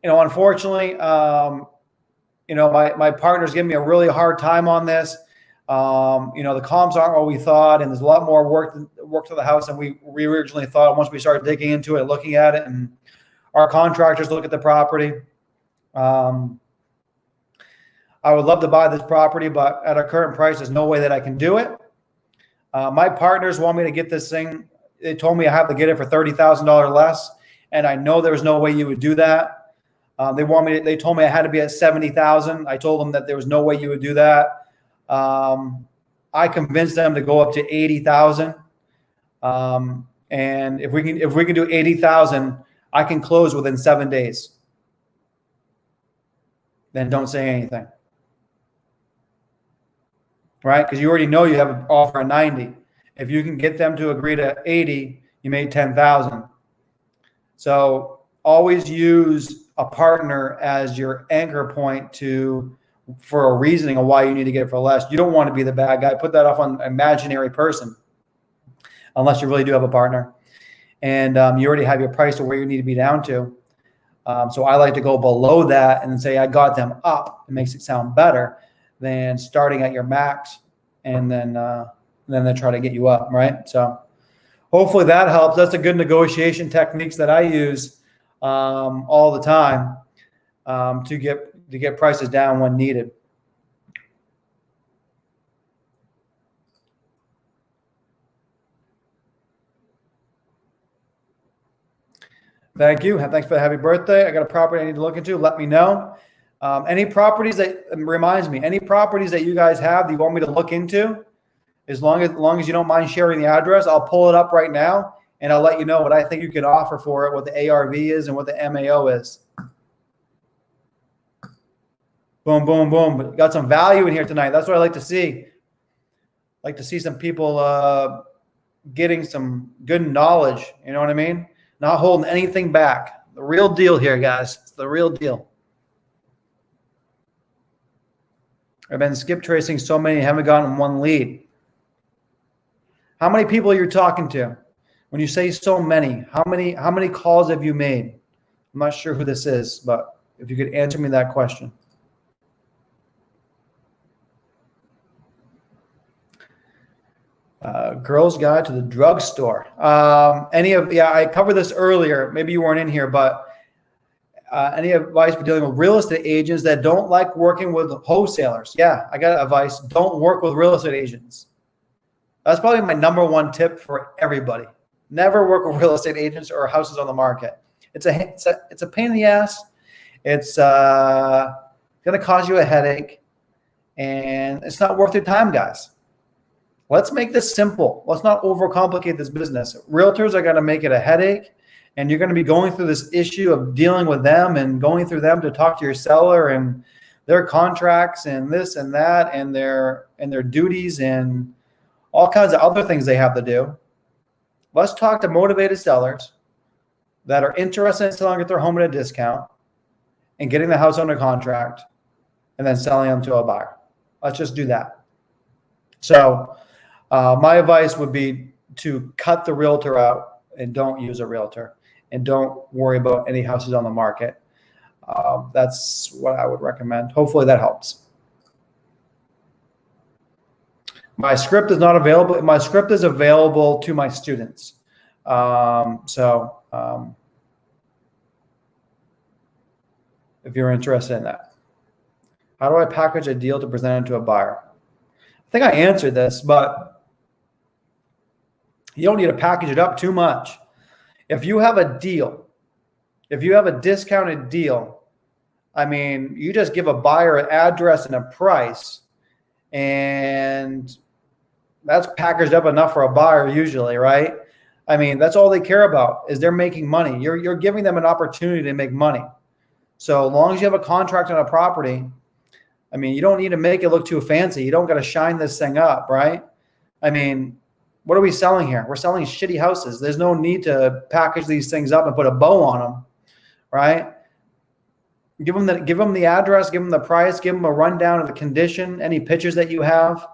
unfortunately, my partner's giving me a really hard time on this. The comps aren't what we thought, and there's a lot more work to the house than we originally thought once we started digging into it, looking at it, and our contractors look at the property. I would love to buy this property, but at our current price, there's no way that I can do it. My partners want me to get this thing. They told me I have to get it for $30,000 less, and I know there's no way you would do that. They told me I had to be at 70,000. I told them that there was no way you would do that. I convinced them to go up to 80,000. And if we can do 80,000, I can close within 7 days. Then don't say anything. Right? Because you already know you have an offer of 90. If you can get them to agree to 80, you made 10,000. So always use a partner as your anchor point for a reasoning of why you need to get it for less. You don't want to be the bad guy. Put that off on an imaginary person, unless you really do have a partner. And you already have your price to where you need to be down to. So I like to go below that and say I got them up. It makes it sound better than starting at your max and then they try to get you up, right? So hopefully that helps. That's a good negotiation techniques that I use all the time to get prices down when needed. Thank you. Thanks for the happy birthday. I got a property I need to look into. Let me know. Any properties that reminds me, any properties that you guys have that you want me to look into, as long as you don't mind sharing the address, I'll pull it up right now and I'll let you know what I think you can offer for it, what the ARV is and what the MAO is. Boom, boom, boom. Got some value in here tonight. That's what I like to see. I like to see some people getting some good knowledge. You know what I mean? Not holding anything back. The real deal here, guys. It's the real deal. I've been skip tracing so many, haven't gotten one lead. How many people are you talking to? When you say so many, how many calls have you made? I'm not sure who this is, but if you could answer me that question. Girl's Guide to the Drugstore. I covered this earlier. Maybe you weren't in here, but any advice for dealing with real estate agents that don't like working with wholesalers? Yeah, I got advice. Don't work with real estate agents. That's probably my number one tip for everybody. Never work with real estate agents or houses on the market. It's a pain in the ass. It's going to cause you a headache, and it's not worth your time, guys. Let's make this simple. Let's not overcomplicate this business. Realtors are going to make it a headache, and you're going to be going through this issue of dealing with them and going through them to talk to your seller and their contracts and this and that and their duties and all kinds of other things they have to do. Let's talk to motivated sellers that are interested in selling their home at a discount and getting the house under contract and then selling them to a buyer. Let's just do that. So my advice would be to cut the realtor out and don't use a realtor and don't worry about any houses on the market. That's what I would recommend. Hopefully that helps. My script is not available. My script is available to my students. If you're interested in that. How do I package a deal to present it to a buyer? I think I answered this, but you don't need to package it up too much. If you have a deal, if you have a discounted deal, I mean, you just give a buyer an address and a price, and that's packaged up enough for a buyer usually, right? I mean, that's all they care about is they're making money. You're giving them an opportunity to make money. So as long as you have a contract on a property, I mean, you don't need to make it look too fancy. You don't got to shine this thing up, right? I mean, what are we selling here? We're selling shitty houses. There's no need to package these things up and put a bow on them, right? Give them the address, give them the price, give them a rundown of the condition, any pictures that you have.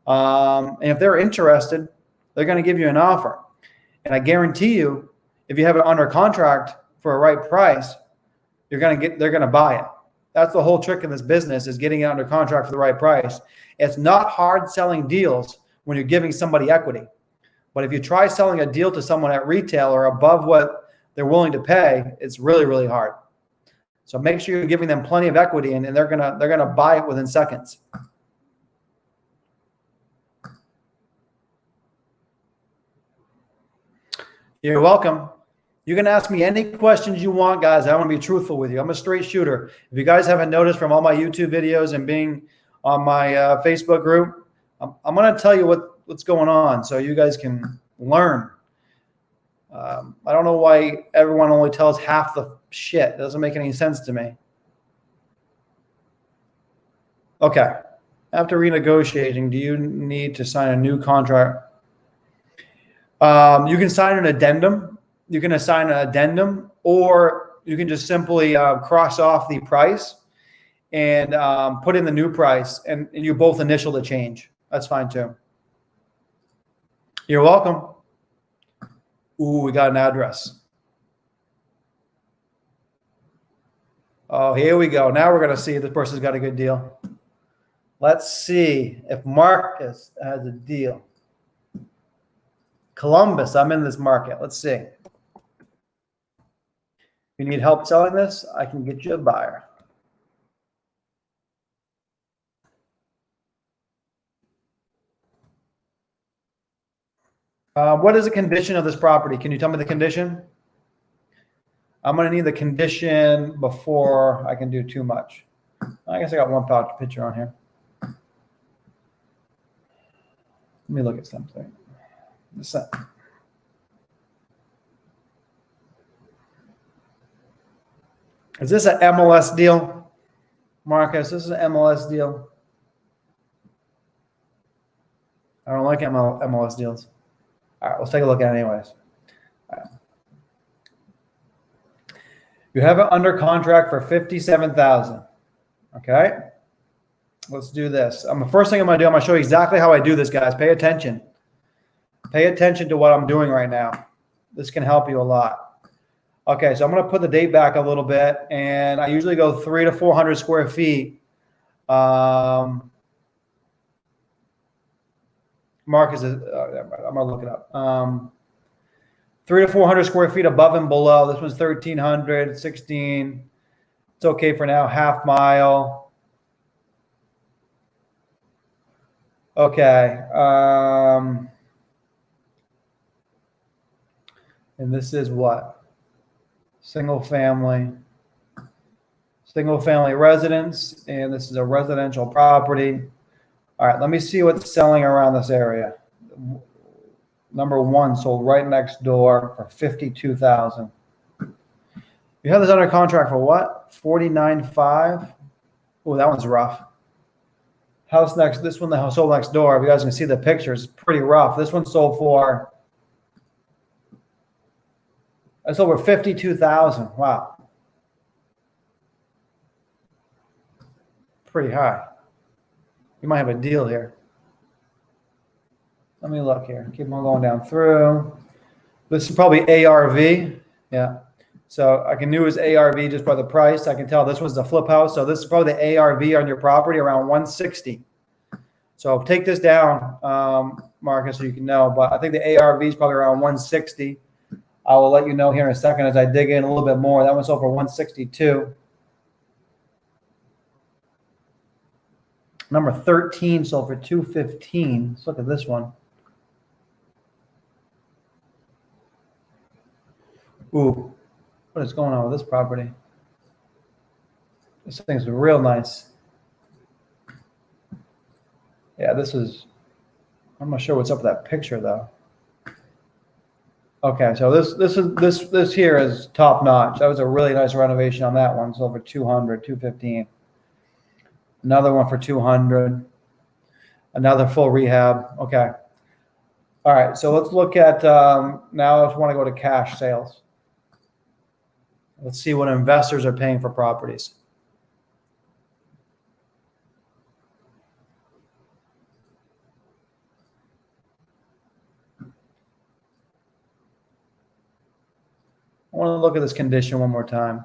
And if they're interested, they're going to give you an offer. And I guarantee you, if you have it under contract for a right price, they're going to buy it. That's the whole trick in this business, is getting it under contract for the right price. It's not hard selling deals when you're giving somebody equity. But if you try selling a deal to someone at retail or above what they're willing to pay, it's really, really hard. So make sure you're giving them plenty of equity, and they're gonna buy it within seconds. You're welcome. You can ask me any questions you want, guys. I want to be truthful with you. I'm a straight shooter. If you guys haven't noticed from all my YouTube videos and being on my Facebook group, I'm going to tell you what's going on so you guys can learn. I don't know why everyone only tells half the shit. It doesn't make any sense to me. Okay. After renegotiating, do you need to sign a new contract? You can sign an addendum. You can assign an addendum, or you can just simply cross off the price and put in the new price, and you both initial the change. That's fine too. You're welcome. Ooh, we got an address. Oh, here we go. Now we're going to see if this person's got a good deal. Let's see if Marcus has a deal. Columbus, I'm in this market. Let's see. If you need help selling this, I can get you a buyer. What is the condition of this property? Can you tell me the condition? I'm going to need the condition before I can do too much. I guess I got one picture on here. Let me look at something. Is this an MLS deal? Marcus, this is an MLS deal. I don't like MLS deals. All right, let's take a look at it anyways. Right. You have it under contract for $57,000. Okay. Let's do this. The first thing I'm going to do, I'm going to show you exactly how I do this, guys. Pay attention. Pay attention to what I'm doing right now. This can help you a lot. Okay, so I'm going to put the date back a little bit, and I usually go 300 to 400 square feet. Marcus is, I'm going to look it up. 300 to 400 square feet above and below. This one's 1,300, 16. It's okay for now. Half mile. Okay. And this is what? Single family residence. And this is a residential property. All right, let me see what's selling around this area. Number one sold right next door for $52,000. You have this under contract for what? $49,500. Oh, that one's rough. House next, this one, the sold next door. If you guys can see the pictures, pretty rough. This one sold for, that's over $52,000. Wow. Pretty high. You might have a deal here. Let me look here. Keep on going down through. This is probably ARV. Yeah. So I can do his ARV just by the price. I can tell this was the flip house. So this is probably the ARV on your property around 160. So take this down, Marcus, so you can know. But I think the ARV is probably around 160. I will let you know here in a second as I dig in a little bit more. That one sold for 162. Number 13 sold for 215. Let's look at this one. Ooh, what is going on with this property? This thing's real nice. Yeah, this is, I'm not sure what's up with that picture though. Okay, so this here is top notch. That was a really nice renovation on that one. Sold for 200, 215. Another one for 200. Another full rehab. Okay. All right, so let's look at, now I just want to go to cash sales. Let's see what investors are paying for properties. I want to look at this condition one more time.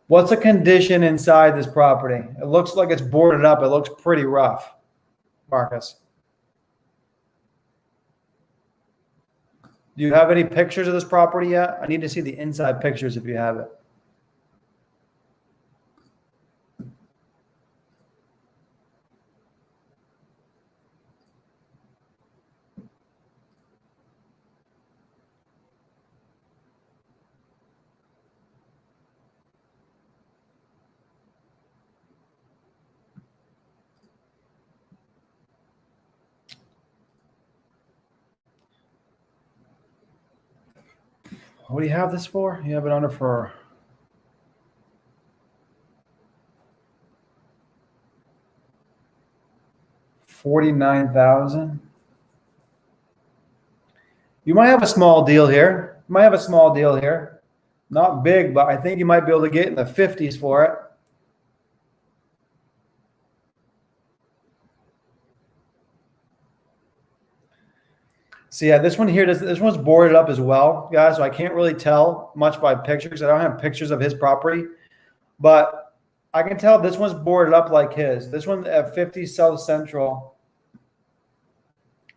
What's the condition inside this property? It looks like it's boarded up. It looks pretty rough, Marcus. Do you have any pictures of this property yet? I need to see the inside pictures if you have it. What do you have this for? You have it under for $49,000. You might have a small deal here. You might have a small deal here. Not big, but I think you might be able to get in the 50s for it. So yeah, this one here, this one's boarded up as well, guys. So I can't really tell much by pictures. I don't have pictures of his property, but I can tell this one's boarded up like his. This one at 50 South Central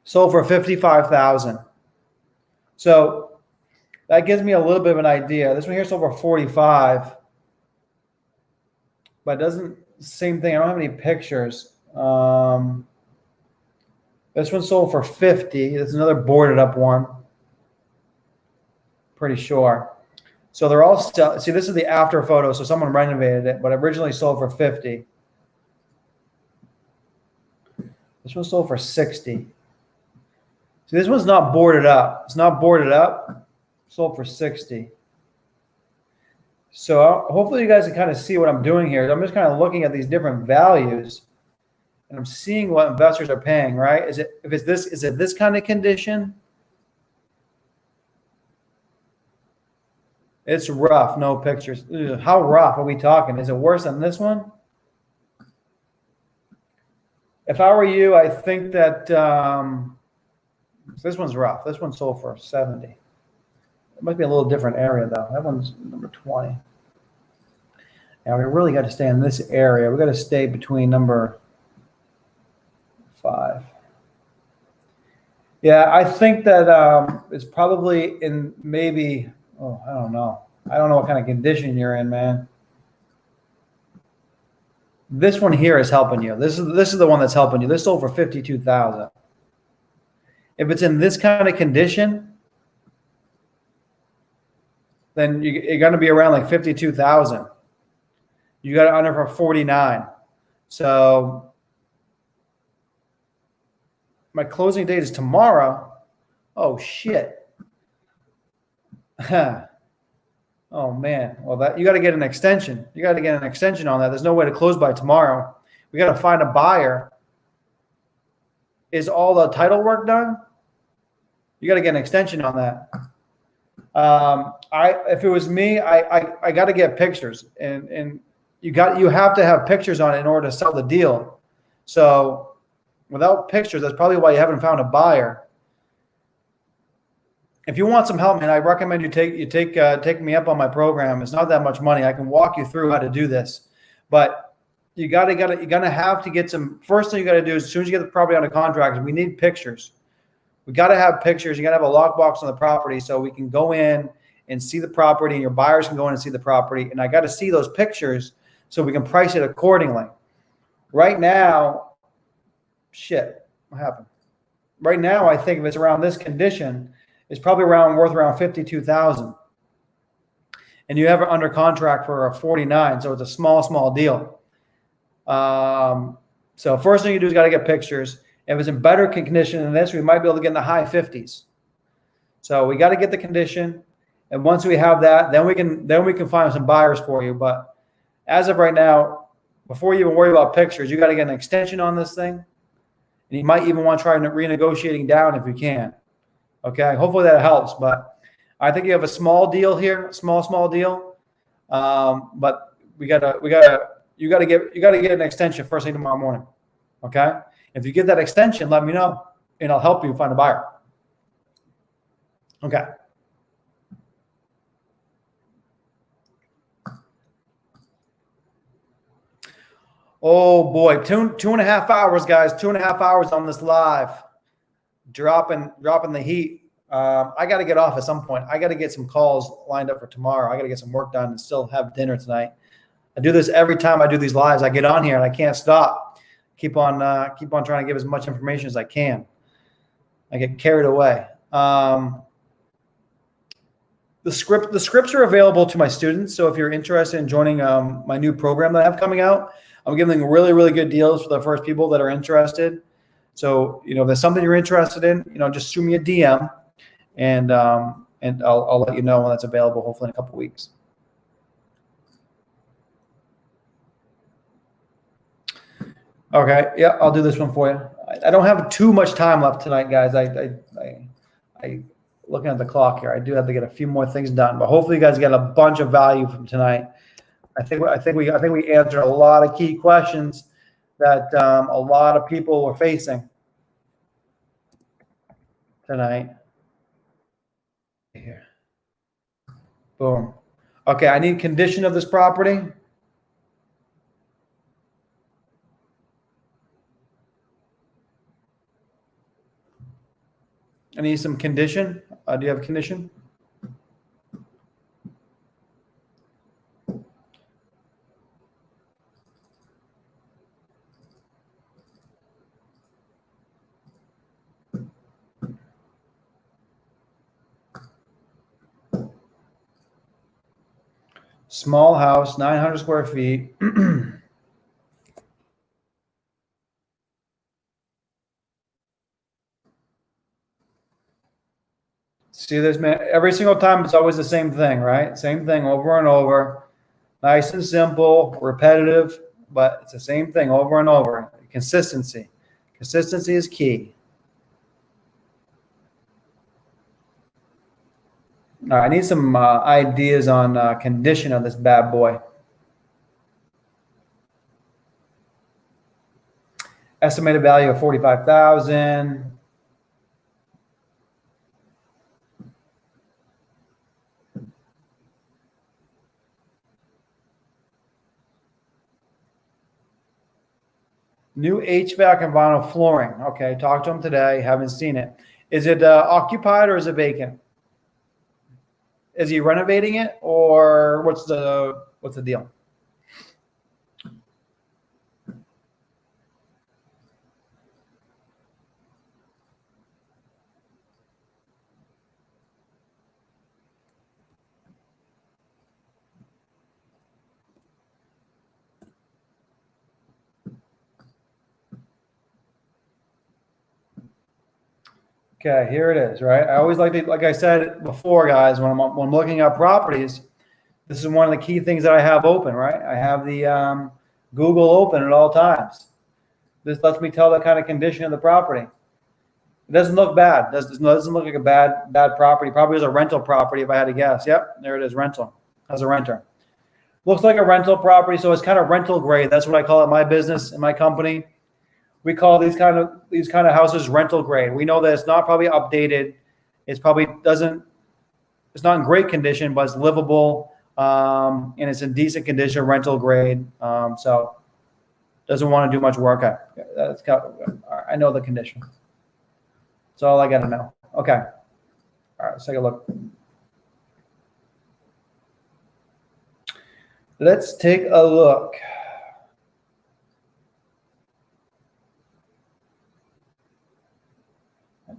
sold for $55,000. So that gives me a little bit of an idea. This one here sold for 45, but it doesn't, same thing. I don't have any pictures. This one sold for 50. That's another boarded up one. Pretty sure. So they're all still, see, this is the after photo. So someone renovated it, but originally sold for 50. This one sold for 60. See, this one's not boarded up. It's not boarded up. Sold for 60. So hopefully you guys can kind of see what I'm doing here. I'm just kind of looking at these different values. And I'm seeing what investors are paying, right? Is it this kind of condition? It's rough, no pictures. Ugh, how rough are we talking? Is it worse than this one? If I were you, I think that this one's rough. This one sold for 70. It might be a little different area though. That one's number 20. Now we really got to stay in this area. We got to stay between number 5. Yeah, I think that it's probably in maybe, oh, I don't know. I don't know what kind of condition you're in, man. This one here is helping you. This is the one that's helping you. This sold for $52,000. If it's in this kind of condition, then you're going to be around like 52,000. You got it under for 49. So my closing date is tomorrow. Oh shit. Oh man. Well, that you got to get an extension. You got to get an extension on that. There's no way to close by tomorrow. We got to find a buyer. Is all the title work done? You got to get an extension on that. If it was me, I got to get pictures, and you have to have pictures on it in order to sell the deal. So without pictures, that's probably why you haven't found a buyer. If you want some help, man, I recommend you take me up on my program. It's not that much money. I can walk you through how to do this, but you're gonna have to get some. First thing you got to do is, as soon as you get the property under contract, we need pictures. We got to have pictures. You got to have a lockbox on the property so we can go in and see the property, and your buyers can go in and see the property. And I got to see those pictures so we can price it accordingly. Right now, shit, what happened? Right now, I think if it's around this condition, it's probably worth around 52,000. And you have it under contract for a 49, so it's a small deal. So first thing you do is got to get pictures. If it's in better condition than this, we might be able to get in the high 50s. So we got to get the condition, and once we have that, then we can find some buyers for you. But as of right now, before you even worry about pictures, you got to get an extension on this thing, and you might even want to try renegotiating down if you can. Okay, hopefully that helps. But I think you have a small deal here, small deal. But you got to get an extension first thing tomorrow morning. Okay, if you get that extension, let me know, and I'll help you find a buyer. Okay. Oh boy, two and a half hours, guys. 2.5 hours on this live. Dropping the heat. I got to get off at some point. I got to get some calls lined up for tomorrow. I got to get some work done and still have dinner tonight. I do this every time I do these lives. I get on here and I can't stop. Keep on trying to give as much information as I can. I get carried away. The scripts are available to my students. So if you're interested in joining my new program that I have coming out, I'm giving them really good deals for the first people that are interested. So, if there's something you're interested in, just shoot me a DM, and I'll let you know when that's available, hopefully in a couple weeks. Okay, yeah, I'll do this one for you. I don't have too much time left tonight, guys. I looking at the clock here, I do have to get a few more things done, but hopefully you guys get a bunch of value from tonight. I think we answered a lot of key questions that a lot of people were facing tonight. Here, boom. Okay, I need condition of this property. I need some condition. Do you have a condition? Small house, 900 square feet. See this, man? Every single time, it's always the same thing, right? Same thing over and over. Nice and simple, repetitive, but it's the same thing over and over. Consistency. Consistency is key. All right, I need some ideas on condition of this bad boy. Estimated value of 45,000. New HVAC and vinyl flooring. Okay, talked to him today. Haven't seen it. Is it occupied or is it vacant? Is he renovating it, or what's the deal? Okay, here it is, right? I always like I said before, guys, when I'm looking at properties, this is one of the key things that I have open, right? I have the Google open at all times. This lets me tell the kind of condition of the property. It doesn't look bad. It doesn't look like a bad property. Probably is a rental property if I had to guess. Yep, there it is, rental. As a renter. Looks like a rental property, so it's kind of rental grade. That's what I call it in my business, in my company. We call these kind of houses rental grade. We know that it's not probably updated. It's probably it's not in great condition, but it's livable, and it's in decent condition, rental grade. So doesn't want to do much work. I know the condition. That's all I got to know. Okay. All right, let's take a look. Let's take a look.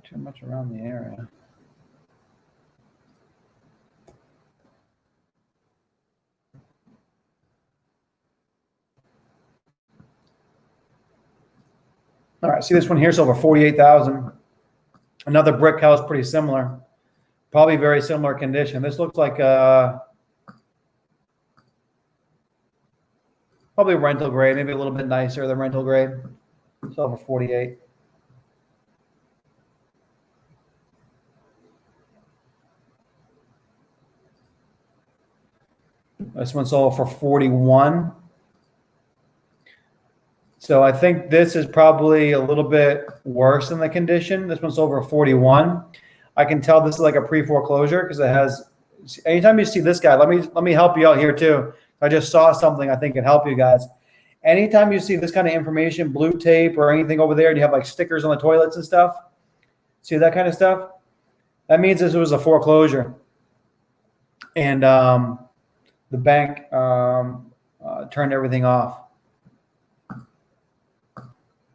too much around the area. All right, see this one here, it's over 48,000. Another brick house, pretty similar, probably very similar condition. This looks like probably rental grade, maybe a little bit nicer than rental grade. It's over 48. This one sold for 41. So I think this is probably a little bit worse than the condition. This one's over 41. I can tell this is like a pre-foreclosure because it has, anytime you see this guy, let me help you out here too. I just saw something I think can help you guys. Anytime you see this kind of information, blue tape or anything over there, and you have like stickers on the toilets and stuff, see that kind of stuff? That means this was a foreclosure. And the bank turned everything off.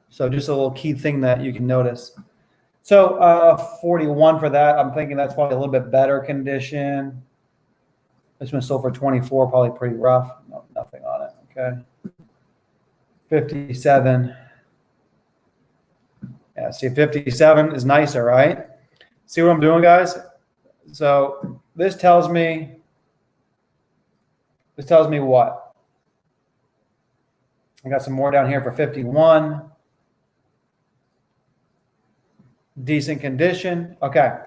So just a little key thing that you can notice. So 41 for that. I'm thinking that's probably a little bit better condition. This one sold for 24, probably pretty rough. No, nothing on it. Okay. 57. Yeah, see, 57 is nicer, right? See what I'm doing, guys? So this tells me what? I got some more down here for 51. Decent condition. Okay.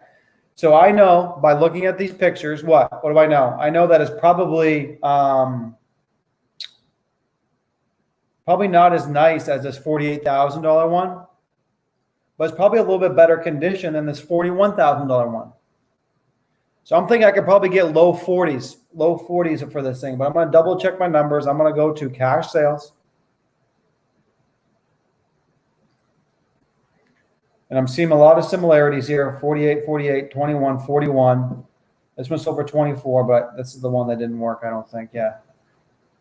So I know by looking at these pictures, what do I know? I know that it's probably not as nice as this $48,000 one, but it's probably a little bit better condition than this $41,000 one. So I'm thinking I could probably get low 40s for this thing, but I'm going to double check my numbers. I'm going to go to cash sales. And I'm seeing a lot of similarities here, 48, 48, 21, 41. This one's sold for 24, but this is the one that didn't work, I don't think, yeah.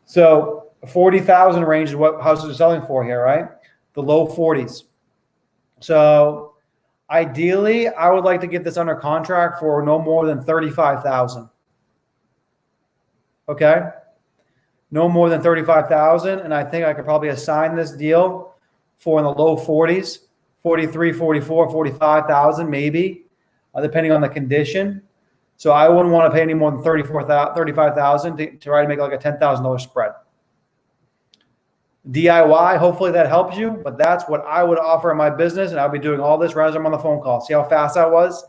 So 40,000 range is what houses are selling for here, right? The low 40s. So ideally, I would like to get this under contract for no more than 35,000. Okay? No more than 35,000, and I think I could probably assign this deal for in the low 40s. 43, 44, 45,000 maybe, depending on the condition. So I wouldn't want to pay any more than 35,000 to try to make like a $10,000 spread. DIY, hopefully that helps you, but that's what I would offer in my business, and I'll be doing all this right as I'm on the phone call. See how fast that was?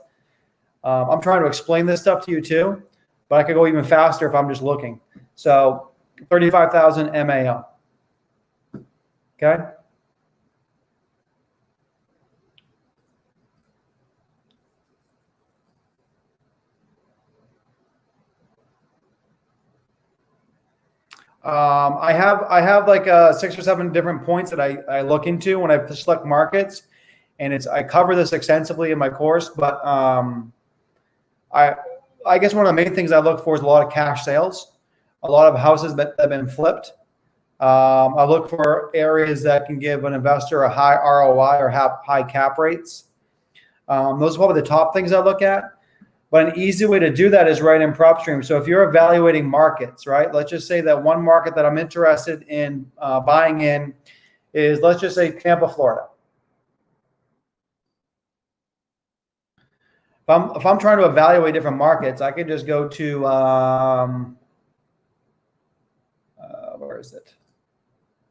I'm trying to explain this stuff to you too, but I could go even faster if I'm just looking. So 35,000 MAO. Okay? I have like 6 or 7 different points that I look into when I select markets, and I cover this extensively in my course. But I guess one of the main things I look for is a lot of cash sales, a lot of houses that have been flipped. I look for areas that can give an investor a high ROI or have high cap rates. Those are probably the top things I look at. But an easy way to do that is right in PropStream. So if you're evaluating markets, right, let's just say that one market that I'm interested in buying in is, let's just say, Tampa, Florida. If I'm trying to evaluate different markets, I could just go to, where is it?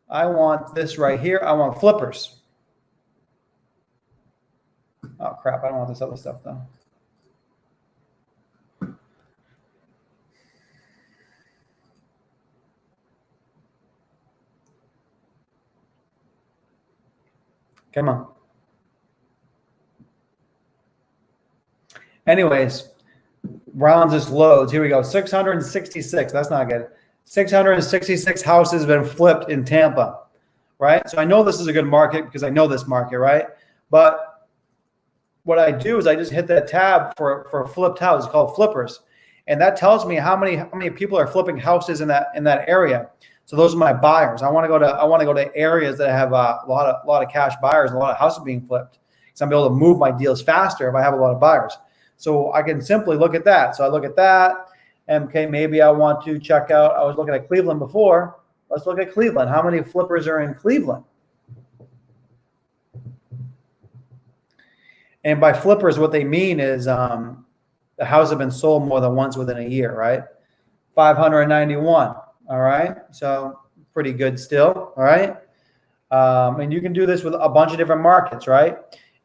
I want this right here. I want flippers. Oh, crap. I don't want this other stuff, though. Come on. Anyways, rounds just loads. Here we go. 666. That's not good. 666 houses have been flipped in Tampa, right? So I know this is a good market because I know this market, right? But what I do is I just hit that tab for flipped houses called flippers, and that tells me how many people are flipping houses in that area. So those are my buyers. I want to go to areas that have a lot of cash buyers and a lot of houses being flipped, So I'm able to move my deals faster if I have a lot of buyers. So I can simply look at that. So I look at that, and okay, maybe I want to check out, I was looking at Cleveland before. Let's look at Cleveland. How many flippers are in Cleveland? And by flippers, what they mean is the house has been sold more than once within a year, right? 591. All right. So pretty good still. All right. And you can do this with a bunch of different markets, right?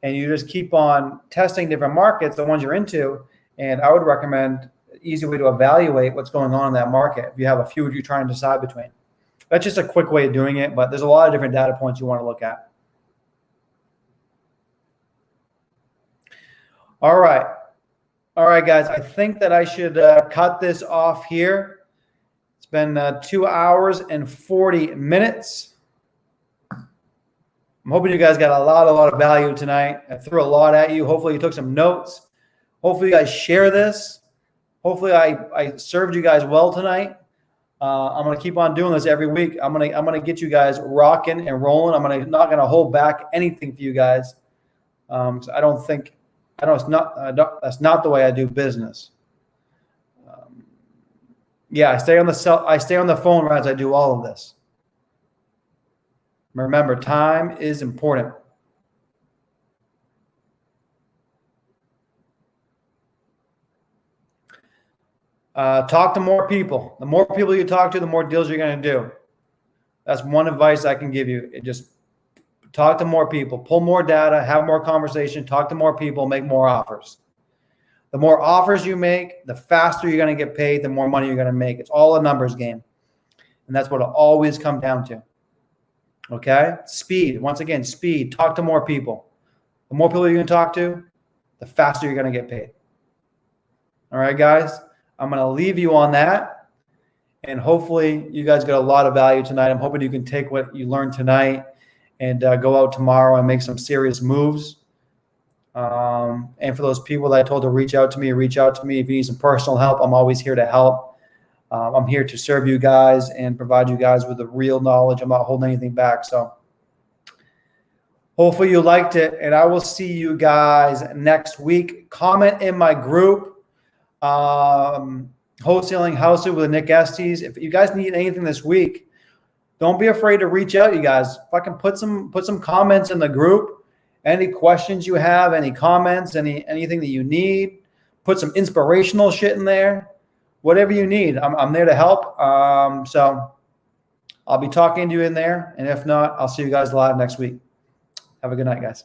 And you just keep on testing different markets, the ones you're into. And I would recommend an easy way to evaluate what's going on in that market if you have a few you're trying to decide between. That's just a quick way of doing it, but there's a lot of different data points you want to look at. All right. All right, guys. I think that I should cut this off here. It's been 2 hours and 40 minutes. I'm hoping you guys got a lot of value tonight. I threw a lot at you. Hopefully you took some notes. Hopefully you guys share this. Hopefully I served you guys well tonight. I'm going to keep on doing this every week. I'm going to get you guys rocking and rolling. I'm not going to hold back anything for you guys. So that's not the way I do business. Yeah, I stay on the phone as I do all of this. Remember, time is important. Talk to more people. The more people you talk to, the more deals you're going to do. That's one advice I can give you. Just talk to more people, pull more data, have more conversation, talk to more people, make more offers. The more offers you make, the faster you're going to get paid, the more money you're going to make. It's all a numbers game. And that's what it'll always come down to. Okay? Speed. Once again, speed. Talk to more people. The more people you can talk to, the faster you're going to get paid. All right, guys? I'm going to leave you on that. And hopefully you guys got a lot of value tonight. I'm hoping you can take what you learned tonight and go out tomorrow and make some serious moves. And for those people that I told to reach out to me. If you need some personal help, I'm always here to help. I'm here to serve you guys and provide you guys with the real knowledge. I'm not holding anything back. So hopefully you liked it, and I will see you guys next week. Comment in my group, Wholesaling Houses with Nick Estes. If you guys need anything this week, don't be afraid to reach out, you guys. Fucking put some comments in the group. Any questions you have, any comments, anything that you need. Put some inspirational shit in there. Whatever you need, I'm there to help. So I'll be talking to you in there. And if not, I'll see you guys live next week. Have a good night, guys.